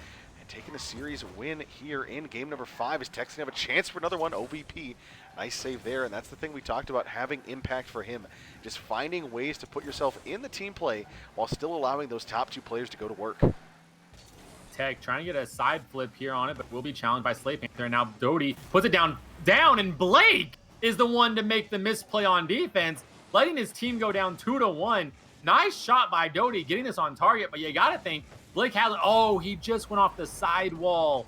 Speaker 2: Taking the series win here in game number 5 is Tech's gonna have a chance for another one. OVP, nice save there, and that's the thing we talked about, having impact for him. Just finding ways to put yourself in the team play while still allowing those top 2 players to go to work.
Speaker 3: Tech trying to get a side flip here on it, but will be challenged by Slay Panther. And now Doty puts it down, and Blake is the one to make the misplay on defense, letting his team go down 2-1. Nice shot by Doty, getting this on target, but you gotta think, Blake Haslam, oh, he just went off the sidewall.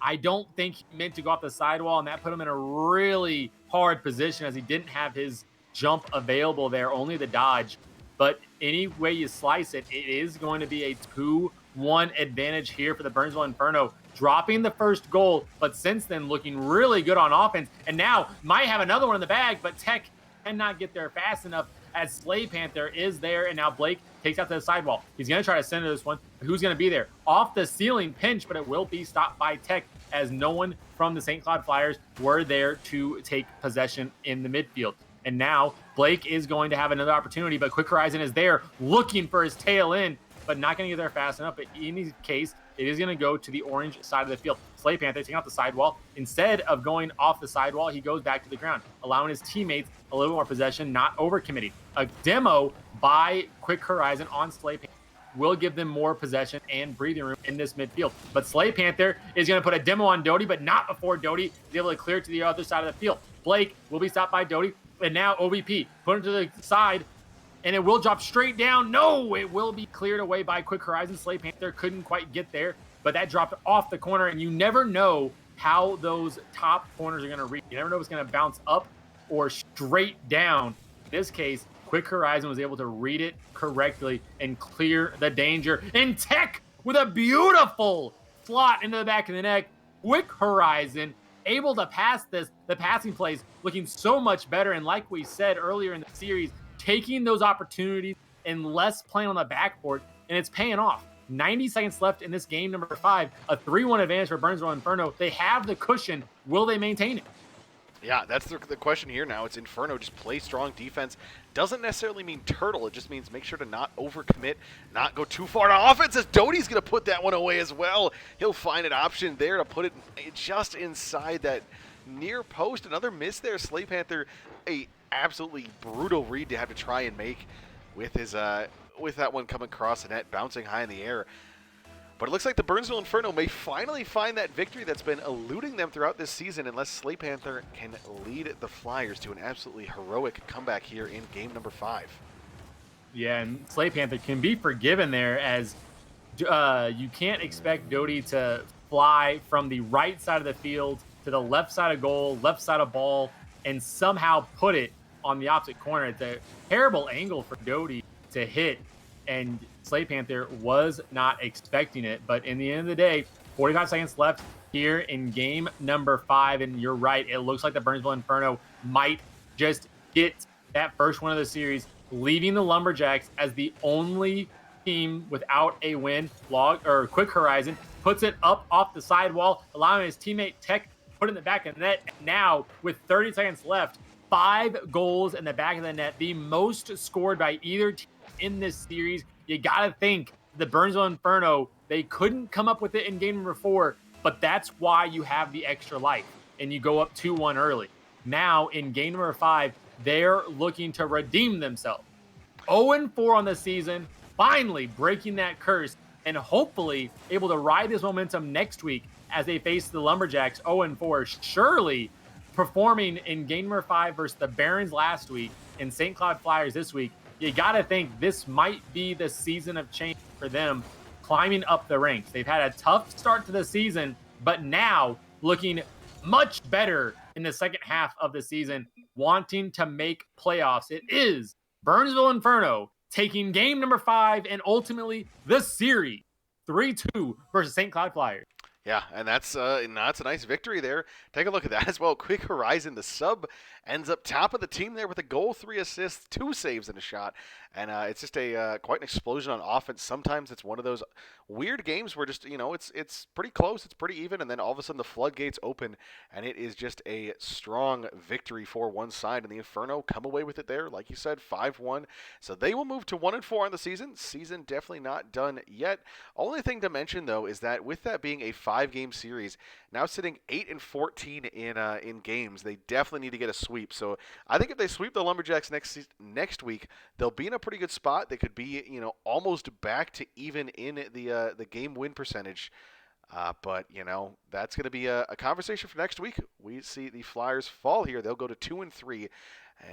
Speaker 3: I don't think he meant to go off the sidewall, and that put him in a really hard position as he didn't have his jump available there, only the dodge. But any way you slice it, it is going to be a 2-1 advantage here for the Burnsville Inferno, dropping the first goal, but since then looking really good on offense, and now might have another one in the bag, but Tech cannot get there fast enough as Slay Panther is there, and now Blake takes out to the sidewall. He's going to try to center this one. Who's going to be there? Off the ceiling pinch, but it will be stopped by Tech as no one from the St. Cloud Flyers were there to take possession in the midfield. And now Blake is going to have another opportunity, but Quick Horizon is there looking for his tail in, but not going to get there fast enough. But in any case, it is going to go to the orange side of the field. Slay Panther taking out the sidewall. Instead of going off the sidewall, he goes back to the ground, allowing his teammates a little more possession, not overcommitting. A demo by Quick Horizon on Slay Panther will give them more possession and breathing room in this midfield. But Slay Panther is going to put a demo on Doty, but not before Doty is able to clear it to the other side of the field. Blake will be stopped by Doty, and now OVP put him to the side, and it will drop straight down. No, it will be cleared away by Quick Horizon. Slay Panther couldn't quite get there, but that dropped off the corner, and you never know how those top corners are going to reach. You never know if it's going to bounce up or straight down. In this case, Quick Horizon was able to read it correctly and clear the danger. And Tech with a beautiful slot into the back of the neck. Quick Horizon able to pass this. The passing plays looking so much better. And like we said earlier in the series, taking those opportunities and less playing on the backboard, and it's paying off. 90 seconds left in this game number 5, a 3-1 advantage for Burnsville Inferno. They have the cushion. Will they maintain it?
Speaker 2: Yeah, that's the question here now. It's Inferno, just play strong defense. Doesn't necessarily mean turtle. It just means make sure to not overcommit, not go too far to offense, as Doty's going to put that one away as well. He'll find an option there to put it just inside that near post. Another miss there. Slay Panther, a absolutely brutal read to have to try and make with his with that one coming across the net, bouncing high in the air. But it looks like the Burnsville Inferno may finally find that victory that's been eluding them throughout this season, unless Slay Panther can lead the Flyers to an absolutely heroic comeback here in game number 5.
Speaker 3: Yeah, and Slay Panther can be forgiven there, as you can't expect Doty to fly from the right side of the field to the left side of goal, left side of ball, and somehow put it on the opposite corner. It's a terrible angle for Doty to hit, and Slay Panther was not expecting it. But in the end of the day, 45 seconds left here in game number 5, and you're right, it looks like the Burnsville Inferno might just get that first one of the series, leaving the Lumberjacks as the only team without a win. Quick Horizon puts it up off the sidewall, allowing his teammate Tech to put it in the back of the net. Now, with 30 seconds left, 5 goals in the back of the net, the most scored by either team in this series. You got to think the Burnsville Inferno, they couldn't come up with it in game number 4, but that's why you have the extra life and you go up 2-1 early. Now, in game number 5, they're looking to redeem themselves. 0-4 on the season, finally breaking that curse and hopefully able to ride this momentum next week as they face the Lumberjacks 0-4. Surely performing in game number 5 versus the Barons last week and St. Cloud Flyers this week, you got to think this might be the season of change for them, climbing up the ranks. They've had a tough start to the season, but now looking much better in the second half of the season, wanting to make playoffs. It is Burnsville Inferno taking game number 5 and ultimately the series 3-2 versus St. Cloud Flyers.
Speaker 2: Yeah, and that's a nice victory there. Take a look at that as well. Quick Horizon, the sub, ends up top of the team there with a goal, 3 assists, 2 saves, and a shot. And it's just a quite an explosion on offense. Sometimes it's one of those weird games where just it's pretty close, it's pretty even, and then all of a sudden the floodgates open, and it is just a strong victory for one side. And the Inferno come away with it there, like you said, 5-1. So they will move to 1-4 on the season. Season definitely not done yet. Only thing to mention though is that with that being a 5-game series, now sitting 8-14 in games, they definitely need to get a sweep. So I think if they sweep the Lumberjacks next week, they'll be in a pretty good spot. They could be almost back to even in the game win percentage. But that's going to be a conversation for next week. We see the Flyers fall here; they'll go to 2-3,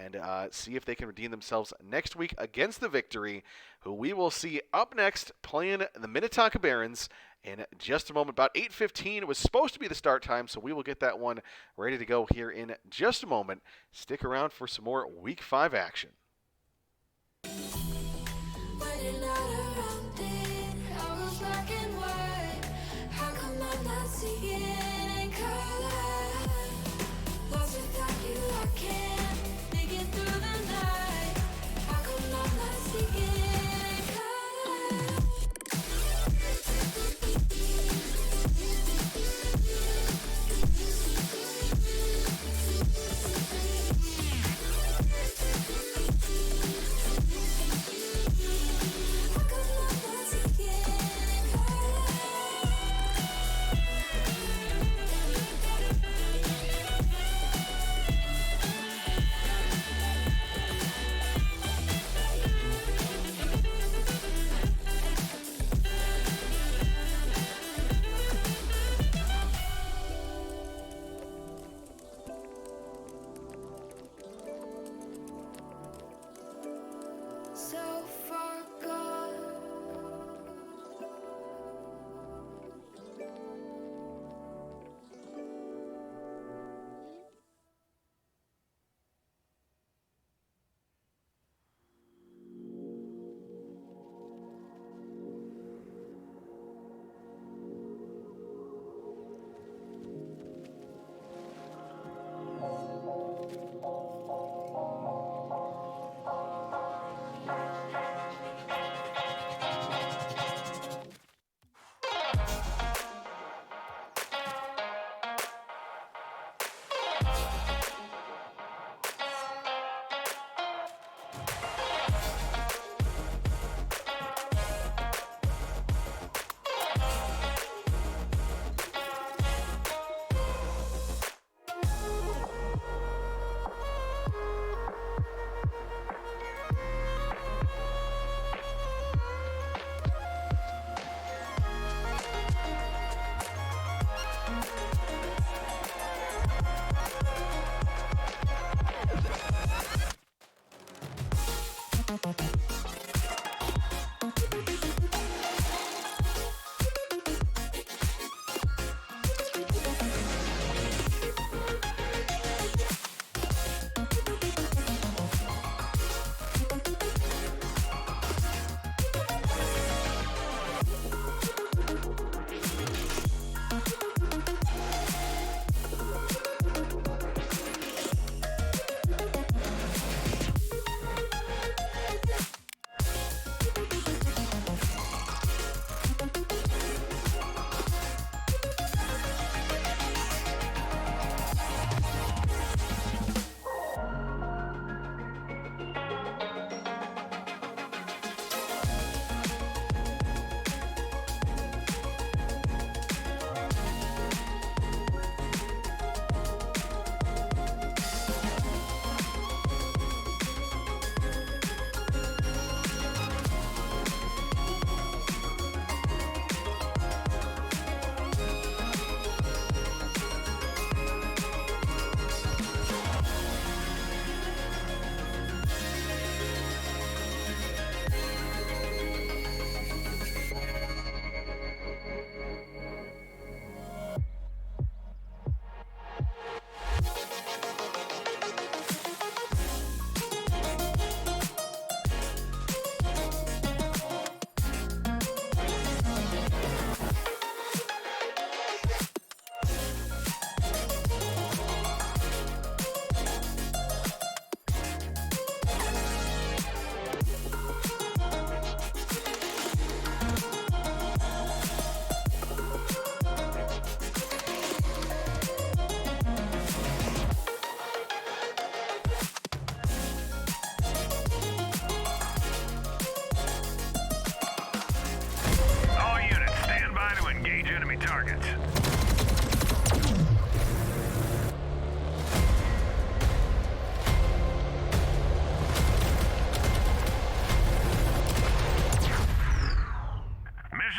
Speaker 2: and see if they can redeem themselves next week against the Victory, who we will see up next playing the Minnetonka Barons in just a moment. About 8:15 was supposed to be the start time, so we will get that one ready to go here in just a moment. Stick around for some more Week 5 action.
Speaker 5: When you're not around it, all goes black and white. How come I'm not seeing in color? Lost without you, I can't make it through the night. How come I'm not seeing in color? How come I'm not seeing in so far gone?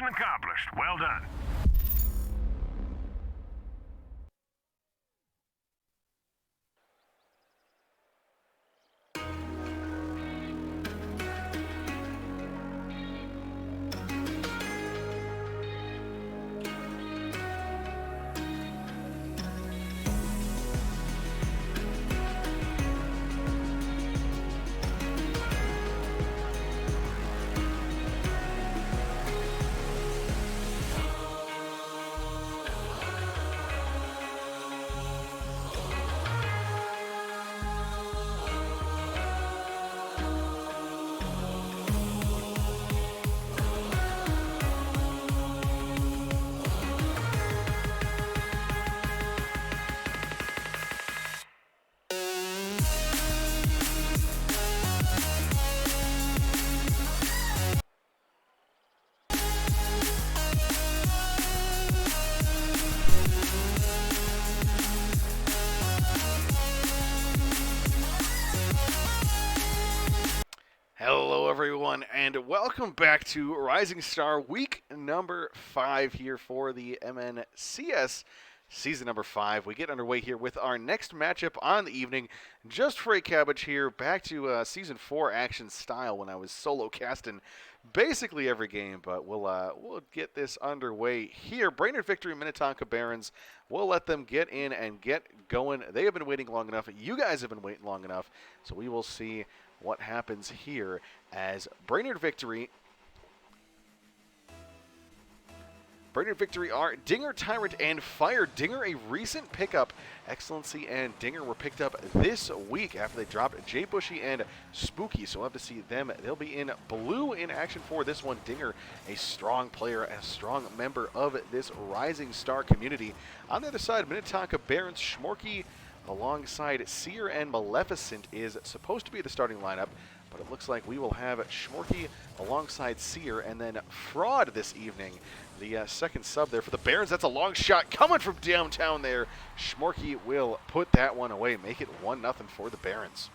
Speaker 4: accomplished. Well done.
Speaker 2: Hello, everyone, and welcome back to Rising Star Week number 5 here for the MNCS Season number 5. We get underway here with our next matchup on the evening. Just Frey Cabbage here, back to Season 4 action style when I was solo casting basically every game, but we'll get this underway here. Brainerd Victory, Minnetonka Barons. We'll let them get in and get going. They have been waiting long enough. You guys have been waiting long enough, so we will see what happens here as Brainerd Victory are Dinger, Tyrant, and Fire. Dinger, a recent pickup. Excellency and Dinger were picked up this week after they dropped Jay Bushy and Spooky, so we'll have to see them. They'll be in blue in action for this one. Dinger, a strong player, a strong member of this Rising Star community. On the other side, Minnetonka Barons, Schmorky alongside Seer and Maleficent is supposed to be the starting lineup, but it looks like we will have Schmorky alongside Seer and then Fraud this evening. The second sub there for the Barons. That's a long shot coming from downtown there. Schmorky will put that one away, make it 1-0 for the Barons.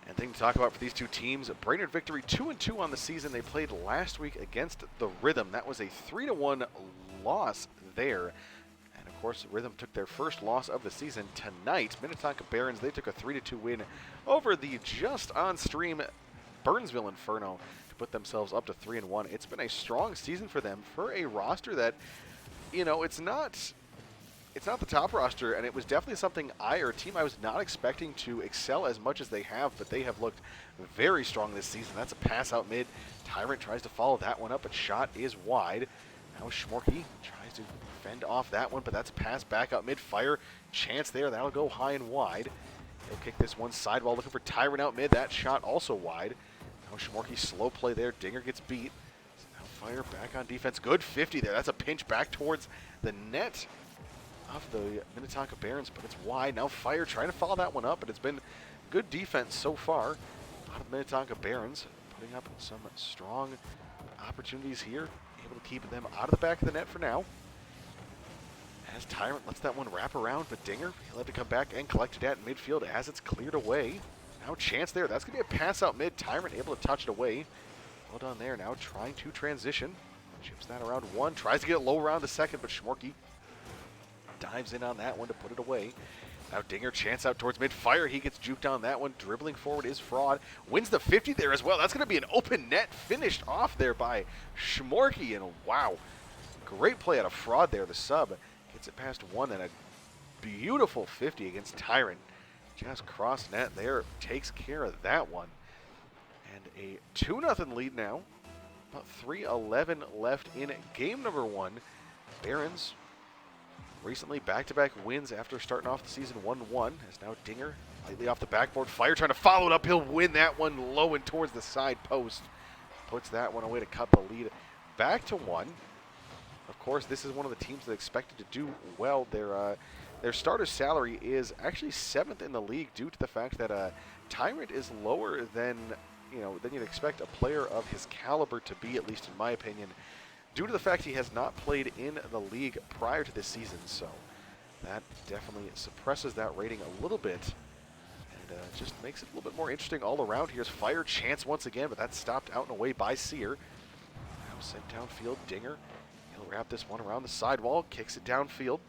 Speaker 2: And thing to talk about for these two teams, Brainerd Victory 2-2 on the season. They played last week against the Rhythm. That was a 3-1 loss there. And of course, Rhythm took their first loss of the season tonight. Minnetonka Barons, they took a 3-2 win over the just on stream Burnsville Inferno to put themselves up to 3-1. It's been a strong season for them for a roster that, you know, it's not the top roster, and it was definitely something a team I was not expecting to excel as much as they have, but they have looked very strong this season. That's a pass out mid. Tyrant tries to follow that one up, but shot is wide. Now Schmorky tries to fend off that one, but that's a pass back out mid. Fire chance there. That'll go high and wide. He'll kick this one sidewall, looking for Tyrant out mid. That shot also wide. Now Schmorky slow play there. Dinger gets beat. Now Fire back on defense. Good 50 there. That's a pinch back towards the net of the Minnetonka Barons, but it's wide. Now Fire trying to follow that one up, but it's been good defense so far out of Minnetonka Barons, putting up some strong opportunities here, able to keep them out of the back of the net for now. As Tyrant lets that one wrap around, but Dinger, he'll have to come back and collect it at midfield as it's cleared away. Now chance there. That's going to be a pass out mid. Tyrant able to touch it away. Well done there. Now trying to transition. Chips that around one. Tries to get it low around the second, but Schmorky dives in on that one to put it away. Now Dinger chance out towards mid. Fire. He gets juked on that one. Dribbling forward is Fraud. Wins the 50 there as well. That's going to be an open net finished off there by Schmorky. And wow, great play out of Fraud there. The sub gets it past one and a beautiful 50 against Tyrant. Just cross net there. Takes care of that one. And a 2-0 lead now. About 3:11 left in game number 1. Barons recently back-to-back wins after starting off the season 1-1. As now Dinger lightly off the backboard. Fire trying to follow it up. He'll win that one low and towards the side post. Puts that one away to cut the lead back to 1. Of course, this is one of the teams that expected to do well. Their starter salary is actually 7th in the league due to the fact that Tyrant is lower than you'd expect a player of his caliber to be, at least in my opinion, due to the fact he has not played in the league prior to this season. So that definitely suppresses that rating a little bit and just makes it a little bit more interesting all around. Here's Fire chance once again, but that's stopped out and away by Seer. Now sent downfield. Dinger, he'll wrap this one around the sidewall, kicks it downfield.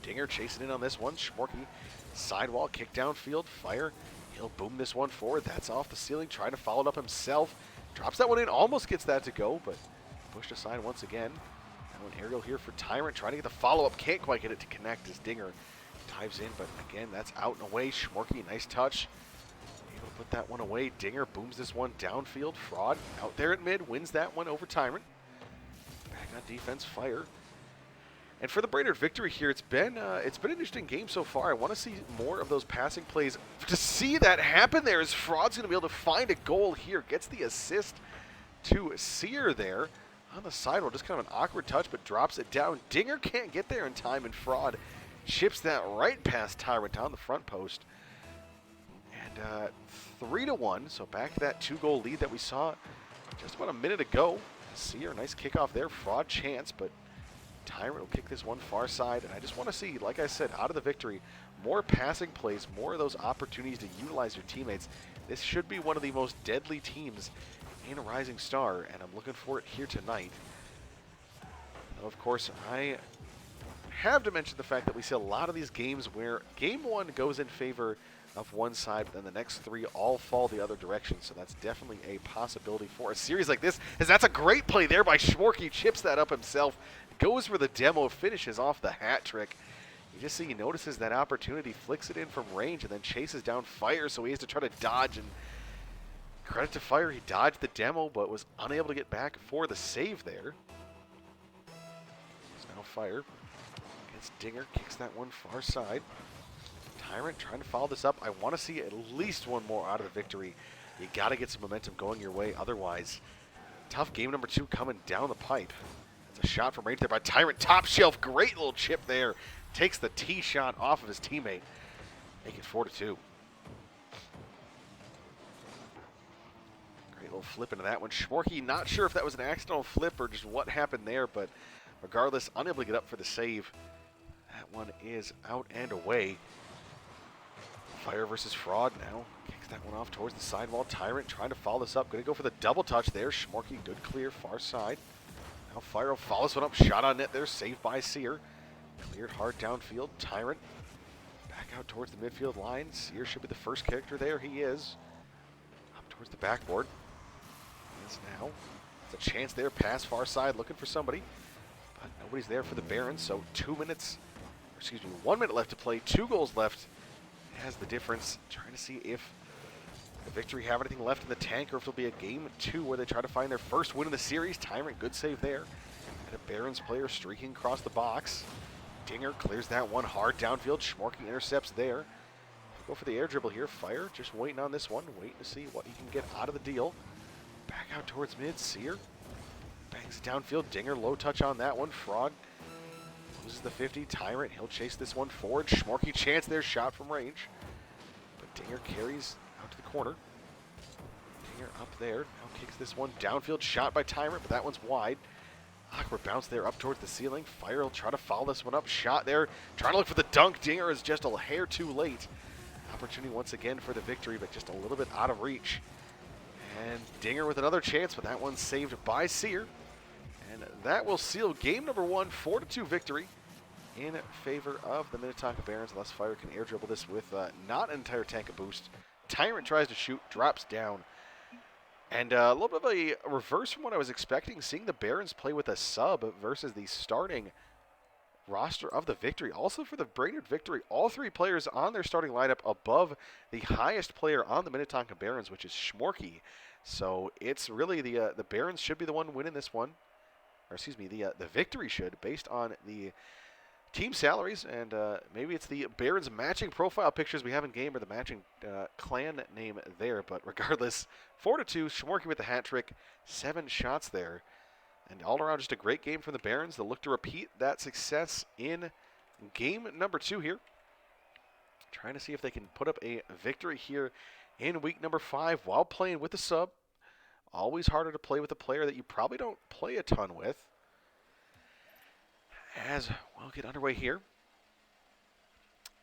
Speaker 2: Dinger chasing in on this one. Schmorky, sidewall, kick downfield, fire. He'll boom this one forward. That's off the ceiling, trying to follow it up himself. Drops that one in, almost gets that to go, but pushed aside once again. Now an aerial here for Tyrant, trying to get the follow-up. Can't quite get it to connect as Dinger dives in, but again, that's out and away. Schmorky, nice touch. Able to put that one away. Dinger booms this one downfield. Fraud out there at mid, wins that one over Tyrant. Back on defense, fire. And for the Brainerd victory here, it's been an interesting game so far. I want to see more of those passing plays. To see that happen there is Fraud's going to be able to find a goal here. Gets the assist to Sear there on the sidewall. Just kind of an awkward touch, but drops it down. Dinger can't get there in time, and Fraud chips that right past Tyrant down the front post. And 3-1, so back to that 2-goal lead that we saw just about a minute ago. Sear, nice kickoff there. Fraud chance, but Tyrant will kick this one far side, and I just want to see, like I said, out of the victory, more passing plays, more of those opportunities to utilize your teammates. This should be one of the most deadly teams in Rising Star, and I'm looking for it here tonight. Now, of course, I have to mention the fact that we see a lot of these games where game one goes in favor of one side, but then the next three all fall the other direction, so that's definitely a possibility for a series like this, as that's a great play there by Schmorky, chips that up himself, goes for the demo, finishes off the hat trick. You just see he notices that opportunity, flicks it in from range, and then chases down Fire, so he has to try to dodge, and credit to Fire, he dodged the demo, but was unable to get back for the save there. It's now Fire against Dinger, kicks that one far side. Tyrant trying to follow this up. I want to see at least one more out of the victory. You got to get some momentum going your way, otherwise, tough game number 2 coming down the pipe. A shot from range there by Tyrant. Top shelf. Great little chip there. Takes the tee shot off of his teammate. Make it 4-2. Great little flip into that one. Schmorky, not sure if that was an accidental flip or just what happened there, but regardless, unable to get up for the save. That one is out and away. Fire versus Fraud now. Kicks that one off towards the sidewall. Tyrant trying to follow this up. Going to go for the double touch there. Schmorky, good clear, far side. Now Fire follows one up, shot on net there, saved by Sear. Cleared hard downfield, Tyrant back out towards the midfield line. Sear should be the first character there, he is. Up towards the backboard. Is now. It's a chance there, pass far side, looking for somebody. But nobody's there for the Barons, so 1 minute left to play, 2 goals left. Has the difference, trying to see if the victory have anything left in the tank, or if it'll be a game 2 where they try to find their first win in the series. Tyrant, good save there. And a Barons player streaking across the box. Dinger clears that one hard downfield. Schmorky intercepts there. Go for the air dribble here. Fire just waiting on this one, waiting to see what he can get out of the deal. Back out towards mid. Sear bangs it downfield. Dinger low touch on that one. Fraud loses the 50. Tyrant, he'll chase this one forward. Schmorky chance there, shot from range. But Dinger carries out to the corner. Dinger up there, now kicks this one downfield, shot by Tyrant, but that one's wide. Awkward bounce there up towards the ceiling. Fire will try to follow this one up, shot there, trying to look for the dunk. Dinger is just a hair too late. Opportunity once again for the victory, but just a little bit out of reach. And Dinger with another chance, but that one's saved by Sear. And that will seal game number 1, 4-2 victory in favor of the Minnetonka Barons, unless Fire can air dribble this with not an entire tank of boost. Tyrant tries to shoot, drops down. And a little bit of a reverse from what I was expecting, seeing the Barons play with a sub versus the starting roster of the victory. Also for the Brainerd victory, all 3 players on their starting lineup above the highest player on the Minnetonka Barons, which is Schmorky. So it's really the Barons should be the one winning this one. Or excuse me, the victory should, based on the team salaries, and maybe it's the Barons matching profile pictures we have in game, or the matching clan name there. But regardless, 4-2, Schmorky with the hat trick, 7 shots there. And all around, just a great game from the Barons. They'll look to repeat that success in game number 2 here. Trying to see if they can put up a victory here in week number 5 while playing with the sub. Always harder to play with a player that you probably don't play a ton with. As we'll get underway here.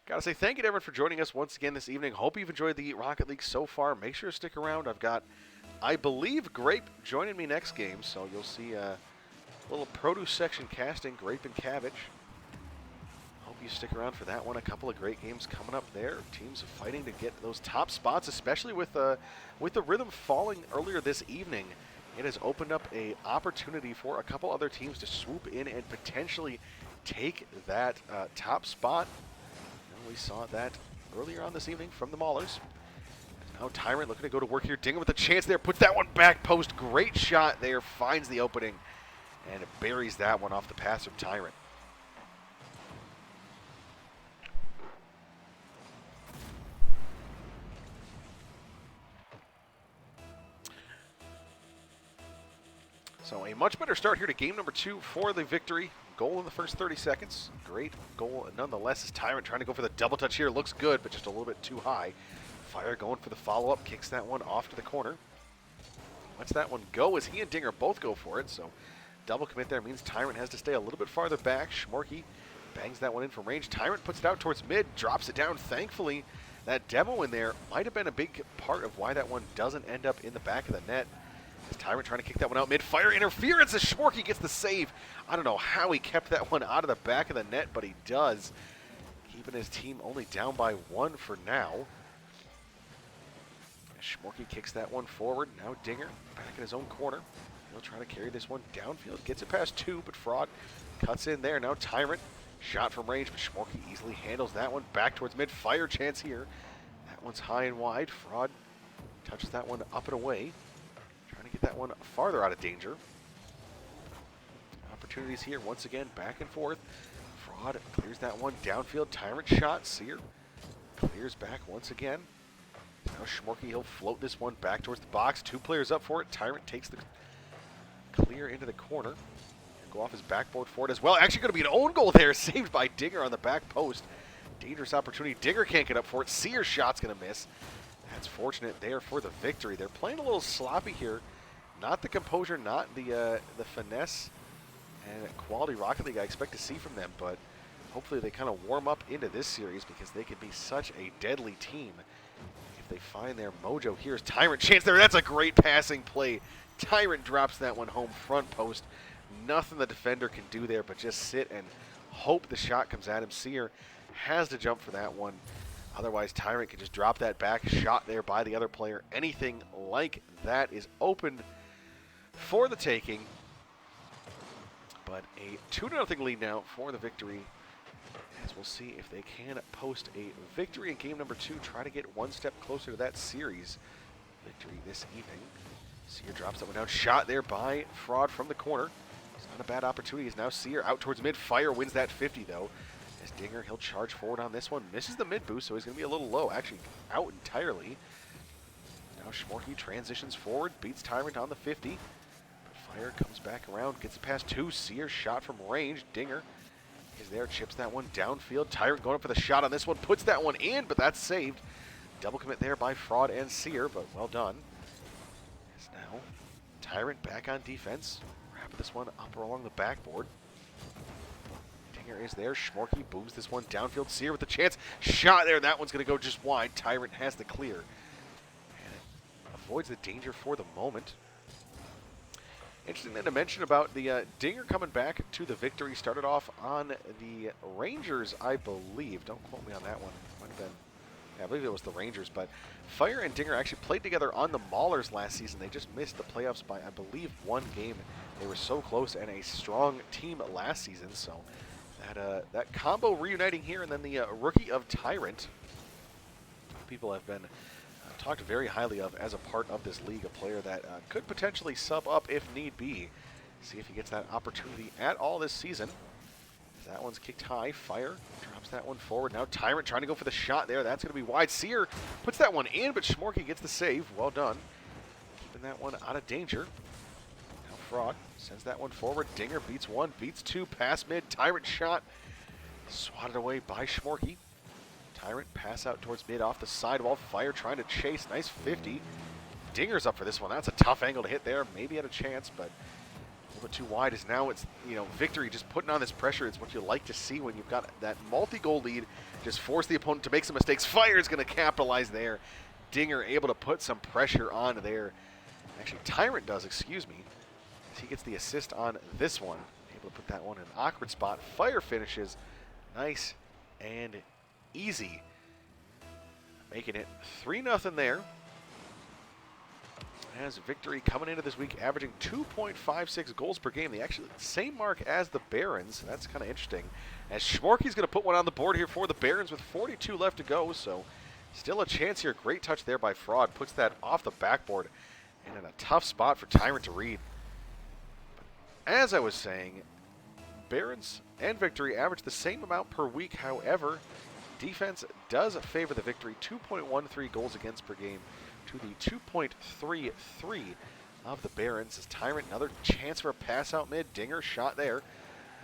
Speaker 2: Gotta say thank you to everyone for joining us once again this evening. Hope you've enjoyed the Rocket League so far. Make sure to stick around. I've got I believe Grape joining me next game, so you'll see a little produce section casting, Grape and Cabbage. Hope you stick around for that one. A couple of great games coming up there. Teams fighting to get those top spots, especially with the rhythm falling earlier this evening. It has opened up a opportunity for a couple other teams to swoop in and potentially take that top spot. We saw that earlier on this evening from the Maulers. Now Tyrant looking to go to work here. Dinger with a chance there. Puts that one back post. Great shot there. Finds the opening. And it buries that one off the pass from Tyrant. So a much better start here to game number 2 for the victory. Goal in the first 30 seconds. Great goal nonetheless as Tyrant trying to go for the double touch here. Looks good, but just a little bit too high. Fire going for the follow-up. Kicks that one off to the corner. Lets that one go as he and Dinger both go for it. So double commit there means Tyrant has to stay a little bit farther back. Schmorky bangs that one in from range. Tyrant puts it out towards mid. Drops it down. Thankfully, that demo in there might have been a big part of why that one doesn't end up in the back of the net. Tyrant trying to kick that one out mid-fire. Interference as Schmorky gets the save. I don't know how he kept that one out of the back of the net, but he does. Keeping his team only down by 1 for now. Schmorky kicks that one forward. Now Dinger back in his own corner. He'll try to carry this one downfield. Gets it past 2, but Fraud cuts in there. Now Tyrant. Shot from range, but Schmorky easily handles that one. Back towards mid-fire chance here. That one's high and wide. Fraud touches that one up and away. Trying to get that one farther out of danger. Opportunities here once again, back and forth. Fraud clears that one downfield. Tyrant shot. Sear clears back once again. Now Schmorky, he'll float this one back towards the box. 2 players up for it. Tyrant takes the clear into the corner. Go off his backboard for it as well. Actually going to be an own goal there. Saved by Dinger on the back post. Dangerous opportunity. Dinger can't get up for it. Sear's shot's going to miss. That's fortunate there for the victory. They're playing a little sloppy here. Not the composure, not the finesse and quality Rocket League I expect to see from them, but hopefully they kind of warm up into this series because they can be such a deadly team if they find their mojo. Here's Tyrant chance there. That's a great passing play. Tyrant drops that one home front post. Nothing the defender can do there but just sit and hope the shot comes at him. Sear has to jump for that one. Otherwise, Tyrant can just drop that back shot there by the other player. Anything like that is open for the taking. But a 2-0 lead now for the victory. As we'll see if they can post a victory in game number 2. Try to get one step closer to that series victory this evening. Sear drops that one down. Shot there by Fraud from the corner. It's not a bad opportunity. It's now Sear out towards mid. Fire wins that 50 though. As Dinger, he'll charge forward on this one. Misses the mid boost, so he's going to be a little low. Actually, out entirely. Now Schmorky transitions forward, beats Tyrant on the 50. But Fire comes back around, gets it past 2. Sear shot from range. Dinger is there, chips that one downfield. Tyrant going up for the shot on this one, puts that one in, but that's saved. Double commit there by Fraud and Sear, but well done. As now Tyrant back on defense. Wrap this one up along the backboard. Is there. Schmorky booms this one downfield. Sear with the chance. Shot there. That one's going to go just wide. Tyrant has the clear. And it avoids the danger for the moment. Interesting then to mention about the Dinger coming back to the victory. Started off on the Rangers, I believe. Don't quote me on that one. Might have been. Yeah, I believe it was the Rangers. But Fire and Dinger actually played together on the Maulers last season. They just missed the playoffs by, I believe, 1 game. They were so close and a strong team last season. So that combo reuniting here, and then the rookie of Tyrant. People have been talked very highly of as a part of this league, a player that could potentially sub up if need be. See if he gets that opportunity at all this season. That one's kicked high. Fire drops that one forward. Now Tyrant trying to go for the shot there. That's going to be wide. Sear puts that one in, but Schmorky gets the save. Well done. Keeping that one out of danger. Fraud sends that one forward. Dinger beats 1, beats 2, pass mid. Tyrant shot swatted away by Schmorky. Tyrant pass out towards mid off the sidewall. Fire trying to chase. Nice 50. Dinger's up for this one. That's a tough angle to hit there. Maybe had a chance, but a little bit too wide. As now it's, victory just putting on this pressure. It's what you like to see when you've got that multi-goal lead. Just force the opponent to make some mistakes. Fire is going to capitalize there. Dinger able to put some pressure on there. Actually, Tyrant does, excuse me. As he gets the assist on this one. Able to put that one in an awkward spot. Fire finishes. Nice and easy. Making it 3-0 there. As Victory coming into this week averaging 2.56 goals per game. The actually same mark as the Barons. That's kind of interesting. As Schmorky's going to put one on the board here for the Barons with 42 left to go. So still a chance here. Great touch there by Fraud. Puts that off the backboard and in a tough spot for Tyrant to read. As I was saying, Barons and Victory average the same amount per week. However, defense does favor the Victory. 2.13 goals against per game to the 2.33 of the Barons. As Tyrant, another chance for a pass out mid. Dinger shot there.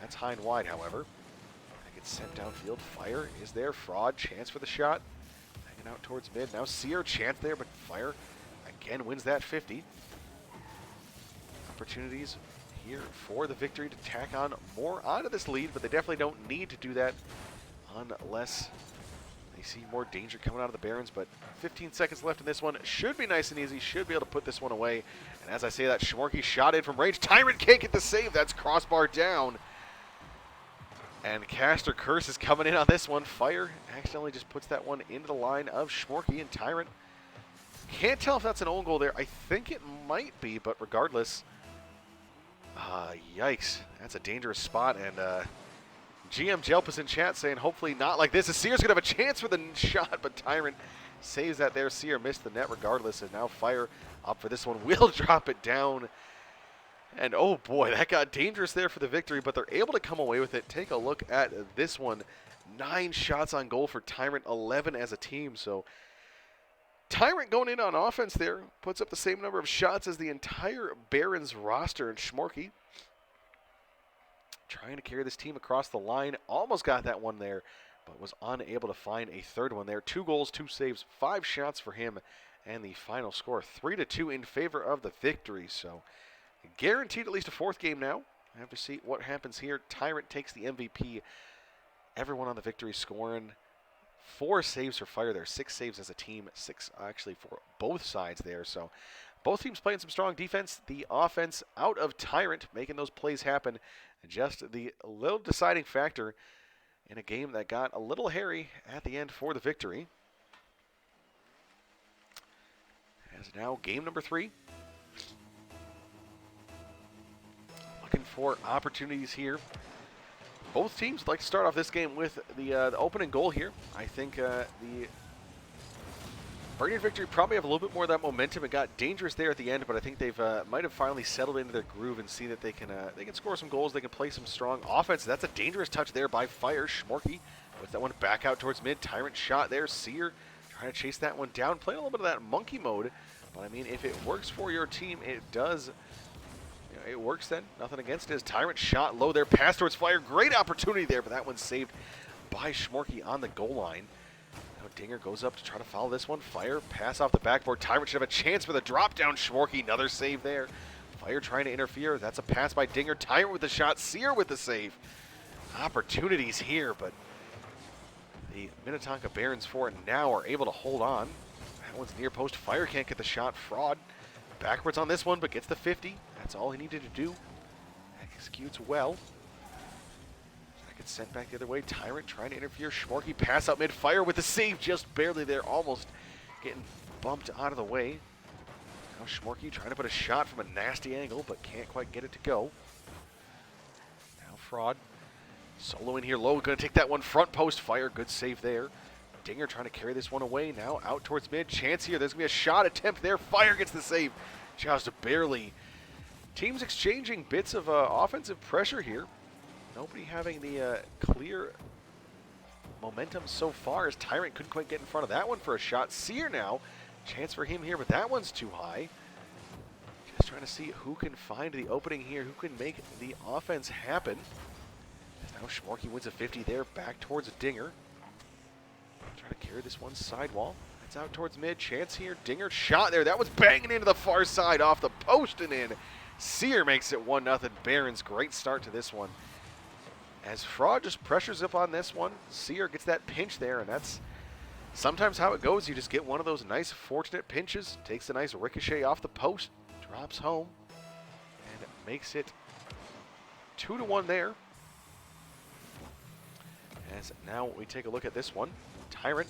Speaker 2: That's high and wide, however. That gets sent downfield. Fire is there. Fraud, chance for the shot. Hanging out towards mid. Now Sear, chance there, but Fire again wins that 50. Opportunities here for the Victory to tack on more onto this lead, but they definitely don't need to do that unless they see more danger coming out of the Barons. But 15 seconds left in this one. Should be nice and easy. Should be able to put this one away. And as I say that, Schmorky shot in from range. Tyrant can't get the save. That's crossbar down. And Caster Curse is coming in on this one. Fire accidentally just puts that one into the line of Schmorky, and Tyrant can't tell if that's an own goal there. I think it might be, but regardless, yikes. That's a dangerous spot. And GM Jelpus in chat saying hopefully not like this. As Sear's going to have a chance for the shot, but Tyrant saves that there. Sear missed the net regardless, and now Fire up for this one. Will drop it down. And oh boy, that got dangerous there for the Victory, but they're able to come away with it. Take a look at this one. 9 shots on goal for Tyrant, 11 as a team. So Tyrant going in on offense there, puts up the same number of shots as the entire Barons roster. And Schmorky trying to carry this team across the line. Almost got that one there, but was unable to find a third one there. 2 goals, 2 saves, 5 shots for him. And the final score, 3-2 in favor of the Victory. So guaranteed at least a 4th game now. I have to see what happens here. Tyrant takes the MVP. Everyone on the Victory scoring 4 saves for Fire there. 6 saves as a team. 6 actually for both sides there. So both teams playing some strong defense. The offense out of Tyrant making those plays happen. Just the little deciding factor in a game that got a little hairy at the end for the Victory. As now game number 3. Looking for opportunities here. Both teams like to start off this game with the opening goal here. I think the Burgundy Victory probably have a little bit more of that momentum. It got dangerous there at the end, but I think they've might have finally settled into their groove and see that they can score some goals. They can play some strong offense. That's a dangerous touch there by Fire. Schmorky with that one back out towards mid. Tyrant shot there. Sear trying to chase that one down. Playing a little bit of that monkey mode, but I mean, if it works for your team, it does. It works then. Nothing against it. As Tyrant shot low there. Pass towards Fire. Great opportunity there, but that one's saved by Schmorky on the goal line. Now Dinger goes up to try to follow this one. Fire. Pass off the backboard. Tyrant should have a chance for the drop down. Schmorky. Another save there. Fire trying to interfere. That's a pass by Dinger. Tyrant with the shot. Sear with the save. Opportunities here, but the Minnetonka Barons for it now are able to hold on. That one's near post. Fire can't get the shot. Fraud backwards on this one, but gets the 50. That's all he needed to do. Executes well. That gets sent back the other way. Tyrant trying to interfere. Schmorky pass out mid-fire with the save just barely there. Almost getting bumped out of the way. Now Schmorky trying to put a shot from a nasty angle, but can't quite get it to go. Now Fraud. Solo in here low. Going to take that one front post. Fire. Good save there. Dinger trying to carry this one away. Now out towards mid. Chance here. There's going to be a shot attempt there. Fire gets the save. Just barely. Teams exchanging bits of offensive pressure here. Nobody having the clear momentum so far, as Tyrant couldn't quite get in front of that one for a shot. Sear now. Chance for him here, but that one's too high. Just trying to see who can find the opening here, who can make the offense happen. Now Schmorky wins a 50 there, back towards Dinger. Trying to carry this one sidewall. It's out towards mid. Chance here. Dinger shot there. That was banging into the far side off the post and in. Sear makes it 1-0. Barons, great start to this one. As Fraud just pressures up on this one, Sear gets that pinch there, and that's sometimes how it goes. You just get one of those nice, fortunate pinches. Takes a nice ricochet off the post. drops home and makes it 2-1 there. As now we take a look at this one. Tyrant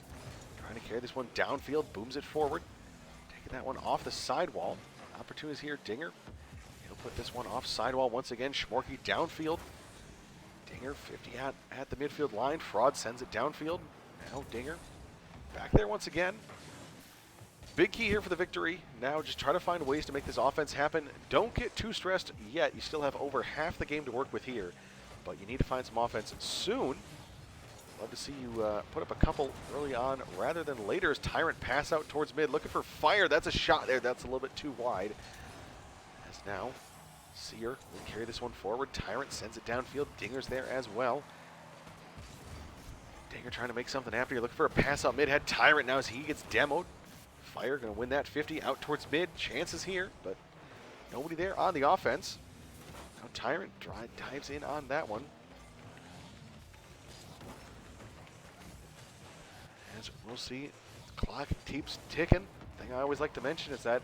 Speaker 2: trying to carry this one downfield, booms it forward. Taking that one off the sidewall. Opportunities here, Dinger. He'll put this one off sidewall once again. Schmorky downfield. Dinger 50 at the midfield line. Fraud sends it downfield. Now Dinger back there once again. Big key here for the victory. Now just try to find ways to make this offense happen. Don't get too stressed yet. You still have over half the game to work with here. But you need to find some offense soon. Love to see you put up a couple early on rather than later as Tyrant pass out towards mid. Looking for fire. That's a shot there. That's a little bit too wide. As now, Seer will carry this one forward. Tyrant sends it downfield. Dinger's there as well. Dinger trying to make something happen here. Looking for a pass out mid. Had Tyrant now as he gets demoed. Fire going to win that 50 out towards mid. Chances here, but nobody there on the offense. Now Tyrant dives in on that one. As we'll see, the clock keeps ticking. Thing I always like to mention is that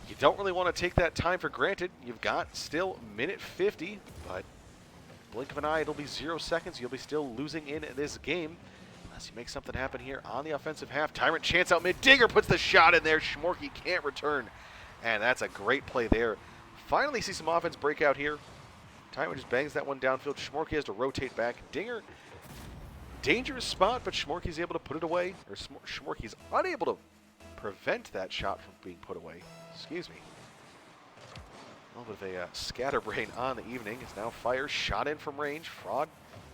Speaker 2: you don't really want to take that time for granted. You've got still minute 50, but blink of an eye, it'll be 0 seconds. You'll be still losing in this game unless you make something happen here on the offensive half. Tyrant chance out mid. Dinger puts the shot in there. Schmorky can't return, and that's a great play there. Finally see some offense break out here. Tyrant just bangs that one downfield. Schmorky has to rotate back. Dinger, dangerous spot, but Schmorky's able to put it away. Or Schmorky's unable to prevent that shot from being put away. Excuse me. A little bit of a scatterbrain on the evening. It's now Fire, shot in from range. Fraud,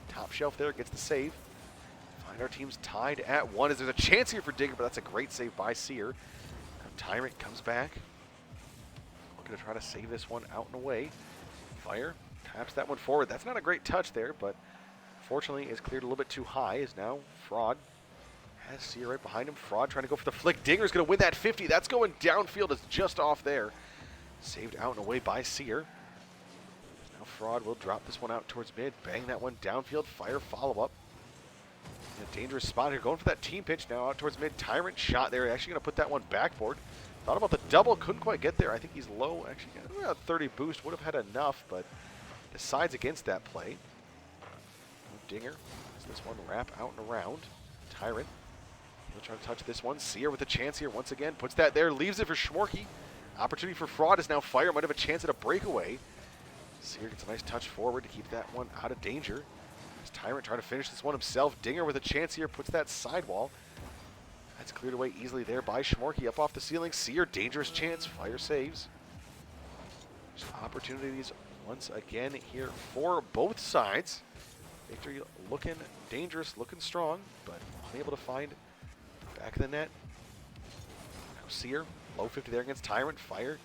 Speaker 2: top shelf there, gets the save. Find our team's tied at 1 as there's a chance here for Dinger, but that's a great save by Seer. Now Tyrant comes back. Looking to try to save this one out and away. Fire taps that one forward. That's not a great touch there, but fortunately it's cleared a little bit too high as now Fraud has Seer right behind him. Fraud trying to go for the flick. Dinger's going to win that 50. That's going downfield. It's just off there. Saved out and away by Seer. Now Fraud will drop this one out towards mid. Bang that one downfield. Fire follow-up. A dangerous spot here. Going for that team pitch now out towards mid. Tyrant shot there. Actually going to put that one backboard. Thought about the double. Couldn't quite get there. I think he's low. Actually, got a 30 boost. Would have had enough, but decides against that play. Dinger has this one wrap out and around. Tyrant. He'll try to touch this one. Seer with a chance here once again. Puts that there. Leaves it for Schmorky. Opportunity for Fraud is now Fire. Might have a chance at a breakaway. Seer gets a nice touch forward to keep that one out of danger. As Tyrant trying to finish this one himself. Dinger with a chance here. Puts that sidewall. That's cleared away easily there by Schmorky. Up off the ceiling. Seer, dangerous chance. Fire saves. There's opportunities once again here for both sides. Victory looking dangerous, looking strong, but unable to find back of the net. Now Seer, low 50 there against Tyrant. Fire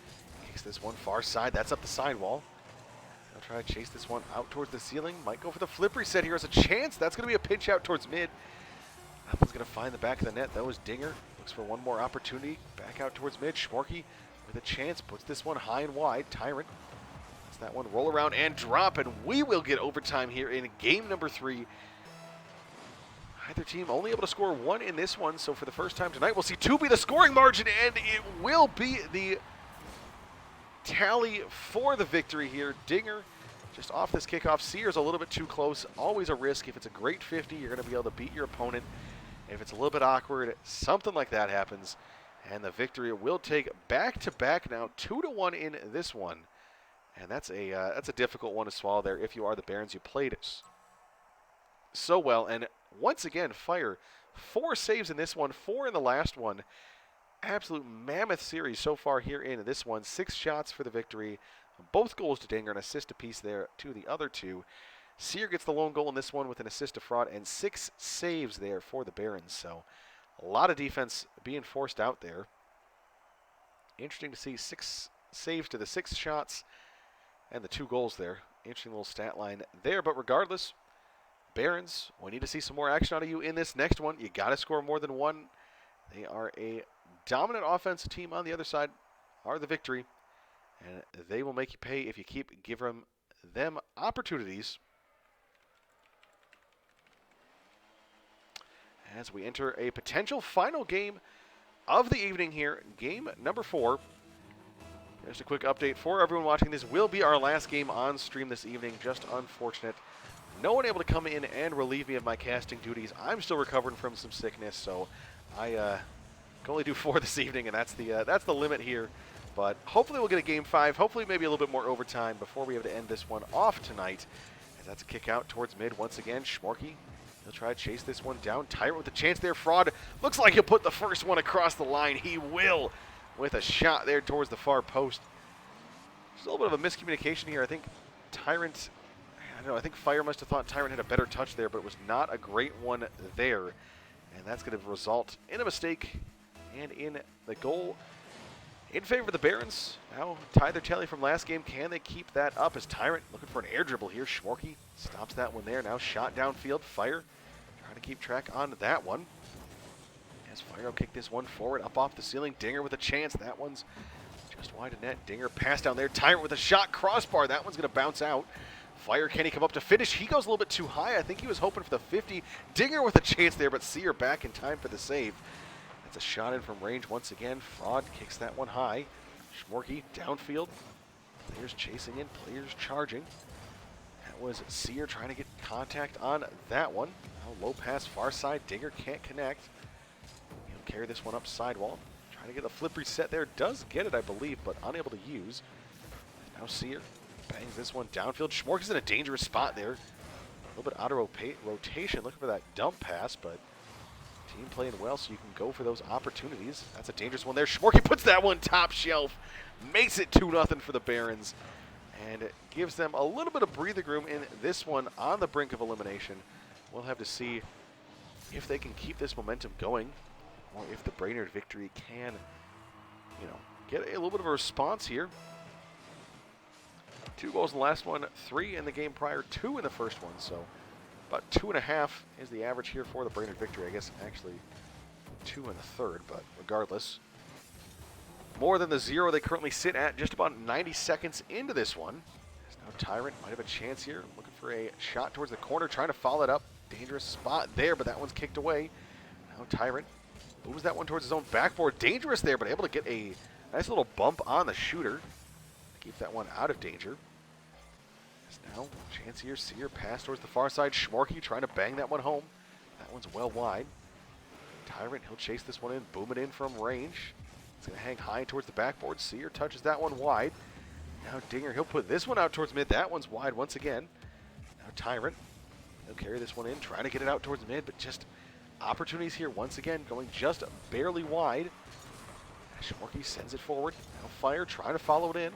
Speaker 2: kicks this one far side. That's up the sidewall. They'll try to chase this one out towards the ceiling. Might go for the flip reset here as a chance. That's going to be a pinch out towards mid. Apple's going to find the back of the net. That was Dinger. Looks for one more opportunity. Back out towards mid. Schmorky with a chance. Puts this one high and wide. Tyrant. That's that one roll around and drop. And we will get overtime here in game number 3. Either team only able to score 1 in this one. So for the first time tonight, we'll see 2 be the scoring margin. And it will be the tally for the victory here. Dinger just off this kickoff. Seer's a little bit too close. Always a risk. If it's a great 50, you're going to be able to beat your opponent. If it's a little bit awkward, something like that happens. And the victory will take back-to-back now, 2-1 in this one. And that's a difficult one to swallow there if you are the Barons. You played it so well. And once again, Fire, 4 saves in this one, 4 in the last one. Absolute mammoth series so far here in this one. 6 shots for the victory. Both goals to Dinger, an assist apiece there to the other 2. Seer gets the lone goal in this one with an assist to Fraud, and 6 saves there for the Barons. So a lot of defense being forced out there. Interesting to see 6 saves to the 6 shots and the 2 goals there. Interesting little stat line there, but regardless, Barons, we need to see some more action out of you in this next one. You got to score more than 1. They are a dominant offensive team on the other side, are the victory, and they will make you pay if you keep giving them opportunities. As we enter a potential final game of the evening here, game number 4. Just a quick update for everyone watching. This will be our last game on stream this evening. Just unfortunate. No one able to come in and relieve me of my casting duties. I'm still recovering from some sickness, so I can only do 4 this evening, and that's the limit here. But hopefully we'll get a game 5. Hopefully maybe a little bit more overtime before we have to end this one off tonight. As that's a kick out towards mid once again. Schmorky, he'll try to chase this one down. Tyrant with a chance there. Fraud looks like he'll put the first one across the line. He will, with a shot there towards the far post. There's a little bit of a miscommunication here. I think Tyrant, I don't know, I think Fire must have thought Tyrant had a better touch there, but it was not a great one there. And that's going to result in a mistake and in the goal in favor of the Barons. Now tie their tally from last game. Can they keep that up as Tyrant looking for an air dribble here? Schmorky stops that one there. Now shot downfield. Fire trying to keep track on that one. As Fire will kick this one forward up off the ceiling. Dinger with a chance. That one's just wide of net. Dinger pass down there. Tyrant with a shot. Crossbar. That one's going to bounce out. Fire, can he come up to finish? He goes a little bit too high. I think he was hoping for the 50. Dinger with a chance there, but Seer back in time for the save. That's a shot in from range once again. Fraud kicks that one high. Schmorky downfield. Players chasing in, players charging. That was Seer trying to get contact on that one. Now low pass far side. Dinger can't connect. He'll carry this one up sidewall. Trying to get a flip reset there. Does get it, I believe, but unable to use. Now Seer bangs this one downfield. Schmorky's in a dangerous spot there. A little bit out of rotation, looking for that dump pass, but team playing well, so you can go for those opportunities. That's a dangerous one there. Schmorky puts that one top shelf, makes it 2-0 for the Barons, and it gives them a little bit of breathing room in this one on the brink of elimination. We'll have to see if they can keep this momentum going, or if the Brainerd victory can, get a little bit of a response here. 2 goals in the last one, 3 in the game prior, 2 in the first one, so about 2.5 is the average here for the Brainerd victory. I guess actually 2 in the third, but regardless. More than the 0 they currently sit at, just about 90 seconds into this one. Now Tyrant might have a chance here, looking for a shot towards the corner, trying to follow it up. Dangerous spot there, but that one's kicked away. Now Tyrant moves that one towards his own backboard. Dangerous there, but able to get a nice little bump on the shooter. Keep that one out of danger. Now, chance here, Seer pass towards the far side. Schmorky trying to bang that one home. That one's well wide. Tyrant, he'll chase this one in, boom it in from range. It's going to hang high towards the backboard. Seer touches that one wide. Now Dinger, he'll put this one out towards mid. That one's wide once again. Now Tyrant, he'll carry this one in, trying to get it out towards mid, but just opportunities here once again, going just barely wide. Schmorky sends it forward. Now Fire trying to follow it in.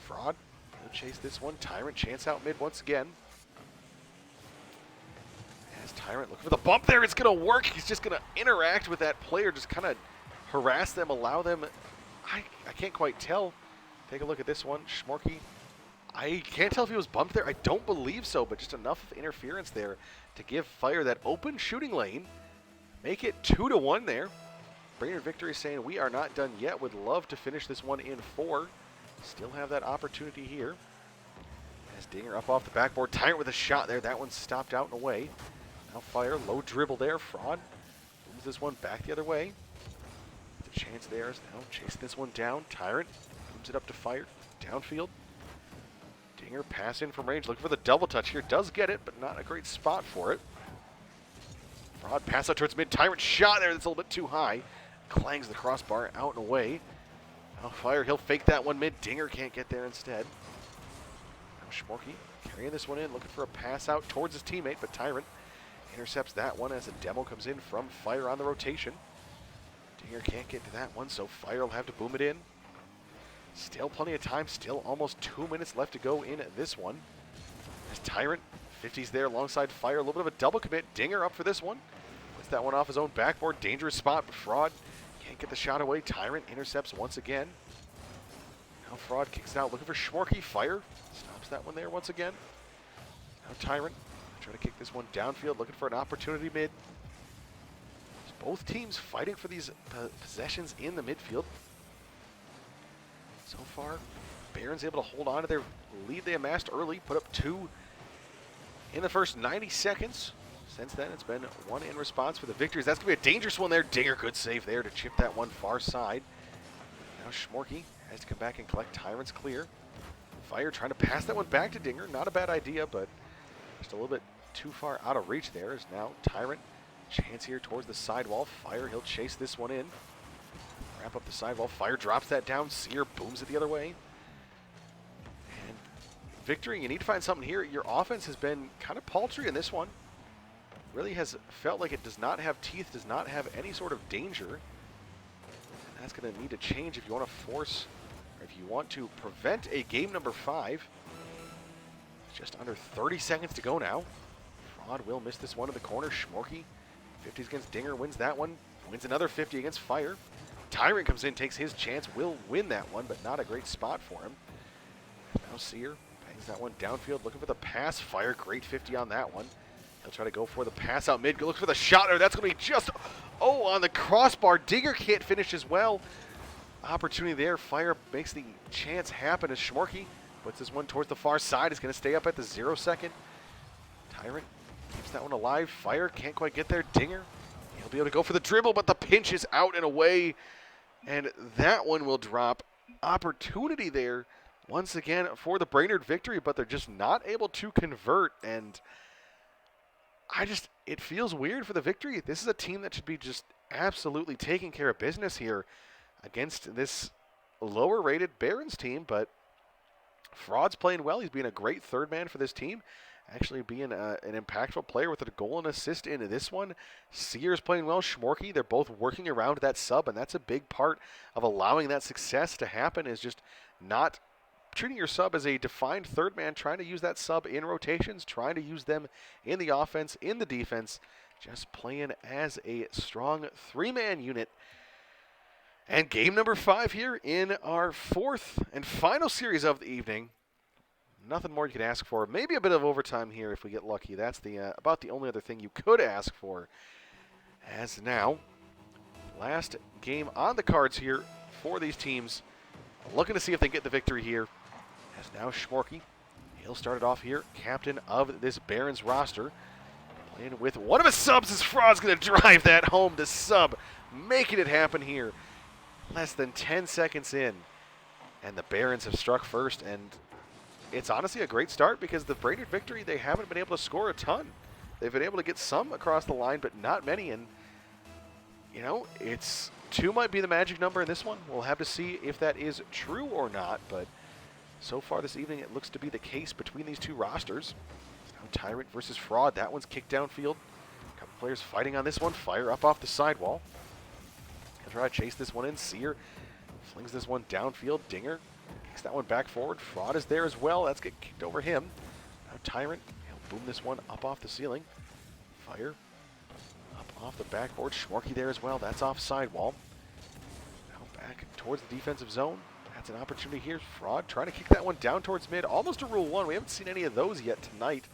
Speaker 2: Fraud. He'll chase this one. Tyrant chance out mid once again. As Tyrant looking for the bump there, it's going to work. He's just going to interact with that player, just kind of harass them, allow them. I can't quite tell. Take a look at this one. Schmorky. I can't tell if he was bumped there. I don't believe so, but just enough of interference there to give Fire that open shooting lane. Make it 2-1 there. Brainerd victory saying we are not done yet. Would love to finish this one in 4. Still have that opportunity here. As Dinger up off the backboard. Tyrant with a shot there. That one's stopped out and away. Now Fire. Low dribble there. Fraud moves this one back the other way. The chance there is now chasing this one down. Tyrant moves it up to Fire. Downfield. Dinger pass in from range. Looking for the double touch here. Does get it, but not a great spot for it. Fraud pass out towards mid. Tyrant shot there. That's a little bit too high. Clangs the crossbar out and away. Now Fire, he'll fake that one mid. Dinger can't get there instead. Now Schmorky carrying this one in, looking for a pass out towards his teammate, but Tyrant intercepts that one as a demo comes in from Fire on the rotation. Dinger can't get to that one, so Fire will have to boom it in. Still plenty of time, still almost 2 minutes left to go in this one. As Tyrant, 50's there alongside Fire, a little bit of a double commit. Dinger up for this one. Puts that one off his own backboard. Dangerous spot, but Fraud can't get the shot away. Tyrant intercepts once again. Now Fraud kicks it out, looking for Schmorky. Fire stops that one there once again. Now Tyrant trying to kick this one downfield, looking for an opportunity mid. Both teams fighting for these possessions in the midfield. So far, Barons able to hold on to their lead they amassed early, put up 2 in the first 90 seconds. Since then, it's been 1 in response for the victories. That's going to be a dangerous one there. Dinger, good save there to chip that one far side. Now Schmorky Has to come back and collect. Tyrant's clear. Fire trying to pass that one back to Dinger. Not a bad idea, but just a little bit too far out of reach there. Is now Tyrant. Chance here towards the sidewall. Fire, he'll chase this one in. Wrap up the sidewall. Fire drops that down. Seer booms it the other way. And Victory, you need to find something here. Your offense has been kind of paltry in this one. Really has felt like it does not have teeth, does not have any sort of danger. And that's going to need to change if you want to force, or if you want to prevent a game number 5. Just under 30 seconds to go now. Fraud will miss this one in the corner. Schmorky, 50s against Dinger, wins that one. Wins another 50 against Fire. Tyrant comes in, takes his chance, will win that one, but not a great spot for him. Now Seer bangs that one downfield, looking for the pass. Fire, great 50 on that one. He'll try to go for the pass out mid. Looks for the shot, or that's going to be just, on the crossbar. Dinger can't finish as well. Opportunity there. Fire makes the chance happen as Schmorky puts this one towards the far side. Is going to stay up at the 0 second. Tyrant keeps that one alive. Fire can't quite get there. Dinger, he'll be able to go for the dribble, but the pinch is out and away. And that one will drop. Opportunity there once again for the Brainerd Victory, but they're just not able to convert. And it feels weird for the Victory. This is a team that should be just absolutely taking care of business here against this lower rated Barons team, but Fraud's playing well. He's being a great third man for this team, actually being an impactful player with a goal and assist in this one. Seer's playing well. Schmorky, they're both working around that sub, and that's a big part of allowing that success to happen, is just not treating your sub as a defined third man, trying to use that sub in rotations, trying to use them in the offense, in the defense, just playing as a strong three-man unit. And game number 5 here in our 4th and final series of the evening. Nothing more you could ask for. Maybe a bit of overtime here if we get lucky. That's about the only other thing you could ask for. As now, last game on the cards here for these teams. Looking to see if they get the victory here. As now Schmorky, he'll start it off here. Captain of this Barons roster. Playing with one of his subs as Fraud's going to drive that home. The sub making it happen here. Less than 10 seconds in. And the Barons have struck first, and it's honestly a great start because the Brainerd Victory, they haven't been able to score a ton. They've been able to get some across the line, but not many. And, it's 2 might be the magic number in this one. We'll have to see if that is true or not, but so far this evening it looks to be the case between these 2 rosters. Now Tyrant versus Fraud. That one's kicked downfield. A couple players fighting on this one. Fire up off the sidewall. He'll try to chase this one in. Seer flings this one downfield. Dinger kicks that one back forward. Fraud is there as well. That's get kicked over him. Now Tyrant, he'll boom this one up off the ceiling. Fire up off the backboard. Schmorky there as well. That's off sidewall. Now back towards the defensive zone. That's an opportunity here. Fraud trying to kick that one down towards mid. Almost a rule 1. We haven't seen any of those yet tonight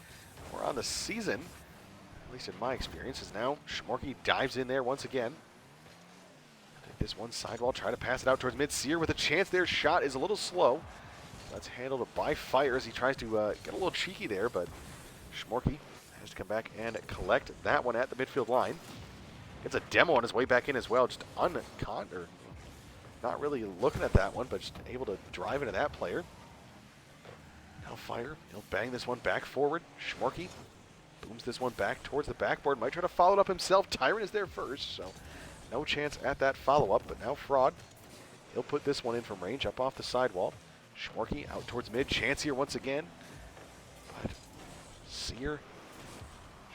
Speaker 2: or on the season, at least in my experience. As now Schmorky dives in there once again. Take this one sidewall, try to pass it out towards mid. Seer with a chance there. Shot is a little slow. That's handled by Fire as he tries to get a little cheeky there, but Schmorky has to come back and collect that one at the midfield line. Gets a demo on his way back in as well, just not really looking at that one, but just able to drive into that player. Now Fire, he'll bang this one back forward. Schmorky booms this one back towards the backboard. Might try to follow it up himself. Tyrant is there first, so no chance at that follow-up. But now Fraud, he'll put this one in from range up off the sidewall. Schmorky out towards mid. Chance here once again. But Seer,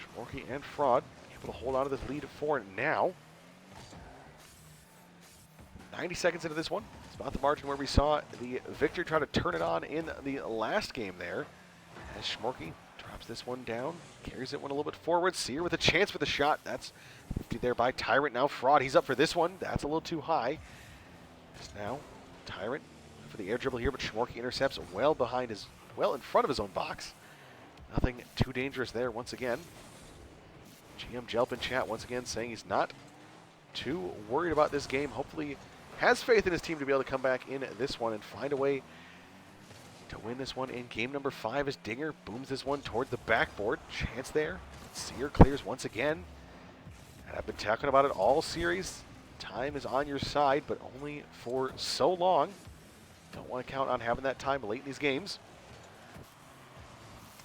Speaker 2: Schmorky, and Fraud able to hold on to this lead for now. 90 seconds into this one. It's about the margin where we saw the Victory try to turn it on in the last game there. As Schmorky drops this one down, carries it one a little bit forward. Seer with a chance for the shot. That's 50 there by Tyrant. Now Fraud, he's up for this one. That's a little too high. Just now, Tyrant for the air dribble here, but Schmorky intercepts well in front of his own box. Nothing too dangerous there once again. GM Jelp in chat once again saying he's not too worried about this game. Hopefully has faith in his team to be able to come back in this one and find a way to win this one in game number 5 as Dinger booms this one towards the backboard. Chance there. Seer clears once again. And I've been talking about it all series. Time is on your side, but only for so long. Don't want to count on having that time late in these games.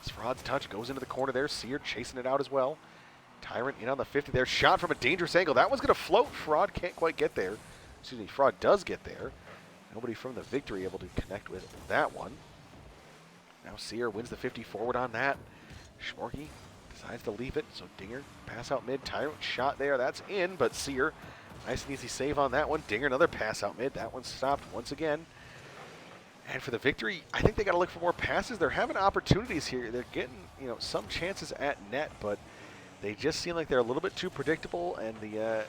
Speaker 2: Fraud's touch goes into the corner there. Sear chasing it out as well. Tyrant in on the 50 there. Shot from a dangerous angle. That one's going to float. Fraud can't quite get there. Excuse me, Fraud does get there. Nobody from the Victory able to connect with that one. Now Sear wins the 50 forward on that. Schmorky decides to leave it. So Dinger, pass out mid. Tyrant shot there. That's in, but Sear, nice and easy save on that one. Dinger, another pass out mid. That one stopped once again. And for the Victory, I think they got to look for more passes. They're having opportunities here. They're getting, some chances at net, but they just seem like they're a little bit too predictable, and the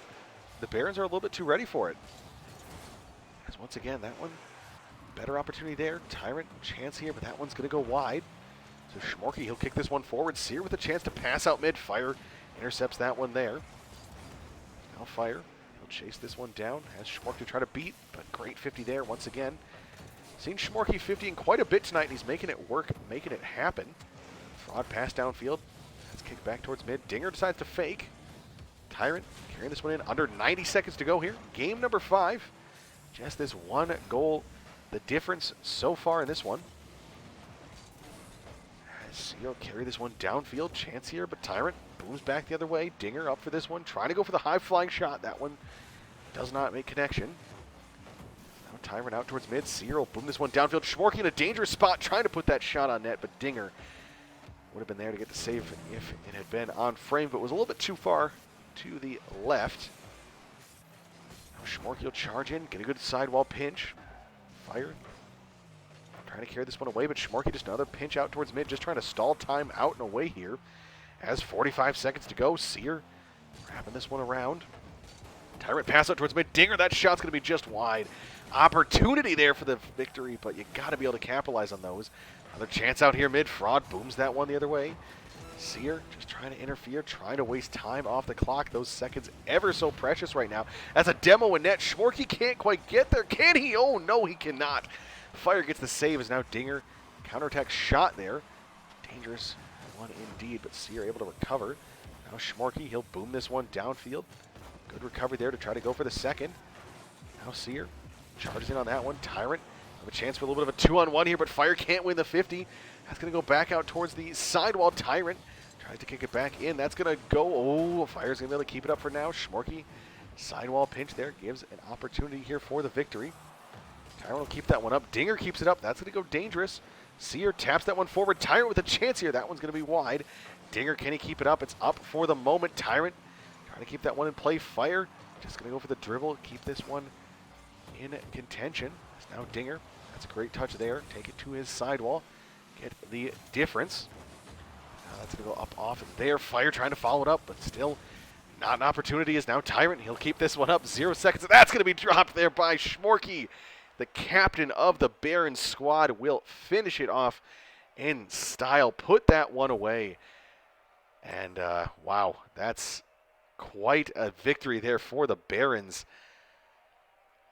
Speaker 2: Barons are a little bit too ready for it. Because once again, that one, better opportunity there. Tyrant, chance here, but that one's going to go wide. So Schmorky, he'll kick this one forward. Sear with a chance to pass out mid. Fire intercepts that one there. Now Fire, he'll chase this one down. Has Schmorky try to beat, but great 50 there once again. Seen Schmorky 50-ing quite a bit tonight, and he's making it work, making it happen. Fraud pass downfield. That's kicked back towards mid. Dinger decides to fake. Tyrant carrying this one in. Under 90 seconds to go here. Game number 5. Just this one goal, the difference so far in this one. Sear carry this one downfield. Chance here, but Tyrant booms back the other way. Dinger up for this one. Trying to go for the high-flying shot. That one does not make connection. Tyrant out towards mid. Sear will boom this one downfield. Schmorky in a dangerous spot trying to put that shot on net, but Dinger would have been there to get the save if it had been on frame, but was a little bit too far to the left. Now Schmorky will charge in, get a good sidewall pinch. Fire. Trying to carry this one away, but Schmorky just another pinch out towards mid, just trying to stall time out and away here. Has 45 seconds to go. Sear wrapping this one around. Tyrant pass out towards mid. Dinger, that shot's going to be just wide. Opportunity there for the Victory, but you got to be able to capitalize on those. Another chance out here mid. Fraud booms that one the other way. Sear just trying to interfere, trying to waste time off the clock. Those seconds ever so precious right now. As a demo in net, Schmorky can't quite get there. Can he? Oh, no, he cannot. Fire gets the save as now Dinger. Counterattack shot there. Dangerous one indeed, but Sear able to recover. Now Schmorky, he'll boom this one downfield. Good recovery there to try to go for the second. Now Sear charges in on that one. Tyrant have a chance for a little bit of a 2-on-1 here, but Fire can't win the 50. That's going to go back out towards the sidewall. Tyrant tries to kick it back in. That's going to go. Oh, Fire's going to be able to keep it up for now. Schmorky, sidewall pinch there, gives an opportunity here for the Victory. Tyrant will keep that one up. Dinger keeps it up. That's going to go dangerous. Sear taps that one forward. Tyrant with a chance here. That one's going to be wide. Dinger, can he keep it up? It's up for the moment. Tyrant trying to keep that one in play. Fire just going to go for the dribble. Keep this one in contention. It's now Dinger. That's a great touch there. Take it to his sidewall. Get the difference. Now that's going to go up off there. Fire trying to follow it up, but still not an opportunity. Is now Tyrant. He'll keep this one up. 0 seconds. That's going to be dropped there by Schmorky. The captain of the Barons squad will finish it off in style. Put that one away. And wow, that's quite a victory there for the Barons.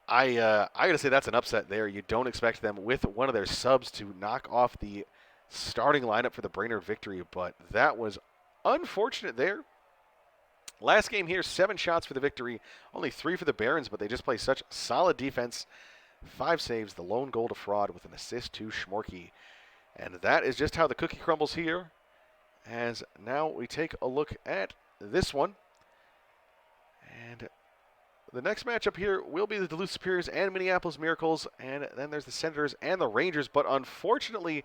Speaker 2: I gotta say that's an upset there. You don't expect them with one of their subs to knock off the starting lineup for the Brainerd Victory, but that was unfortunate there. Last game here, 7 shots for the Victory, only 3 for the Barons, but they just play such solid defense. 5 saves, the lone goal to Fraud with an assist to Schmorky. And that is just how the cookie crumbles here. As now we take a look at this one. And the next matchup here will be the Duluth Superiors and Minneapolis Miracles. And then there's the Senators and the Rangers. But unfortunately,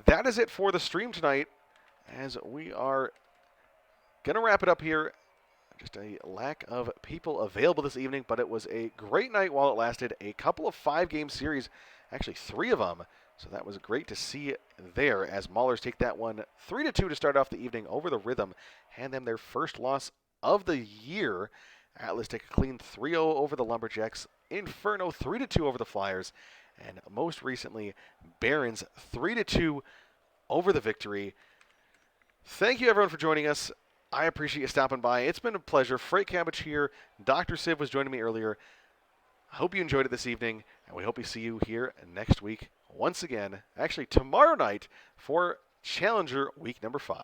Speaker 2: that is it for the stream tonight. As we are going to wrap it up here. Just a lack of people available this evening, but it was a great night while it lasted. A couple of 5-game series, actually 3 of them. So that was great to see there as Maulers take that one 3-2 to start off the evening over the Rhythm. Hand them their first loss of the year. Atlas take a clean 3-0 over the Lumberjacks. Inferno 3-2 over the Flyers. And most recently, Barons 3-2 over the Victory. Thank you everyone for joining us. I appreciate you stopping by. It's been a pleasure. Freight Cabbage here. Dr. Civ was joining me earlier. I hope you enjoyed it this evening, and we hope we see you here next week once again. Actually, tomorrow night for Challenger Week number 5.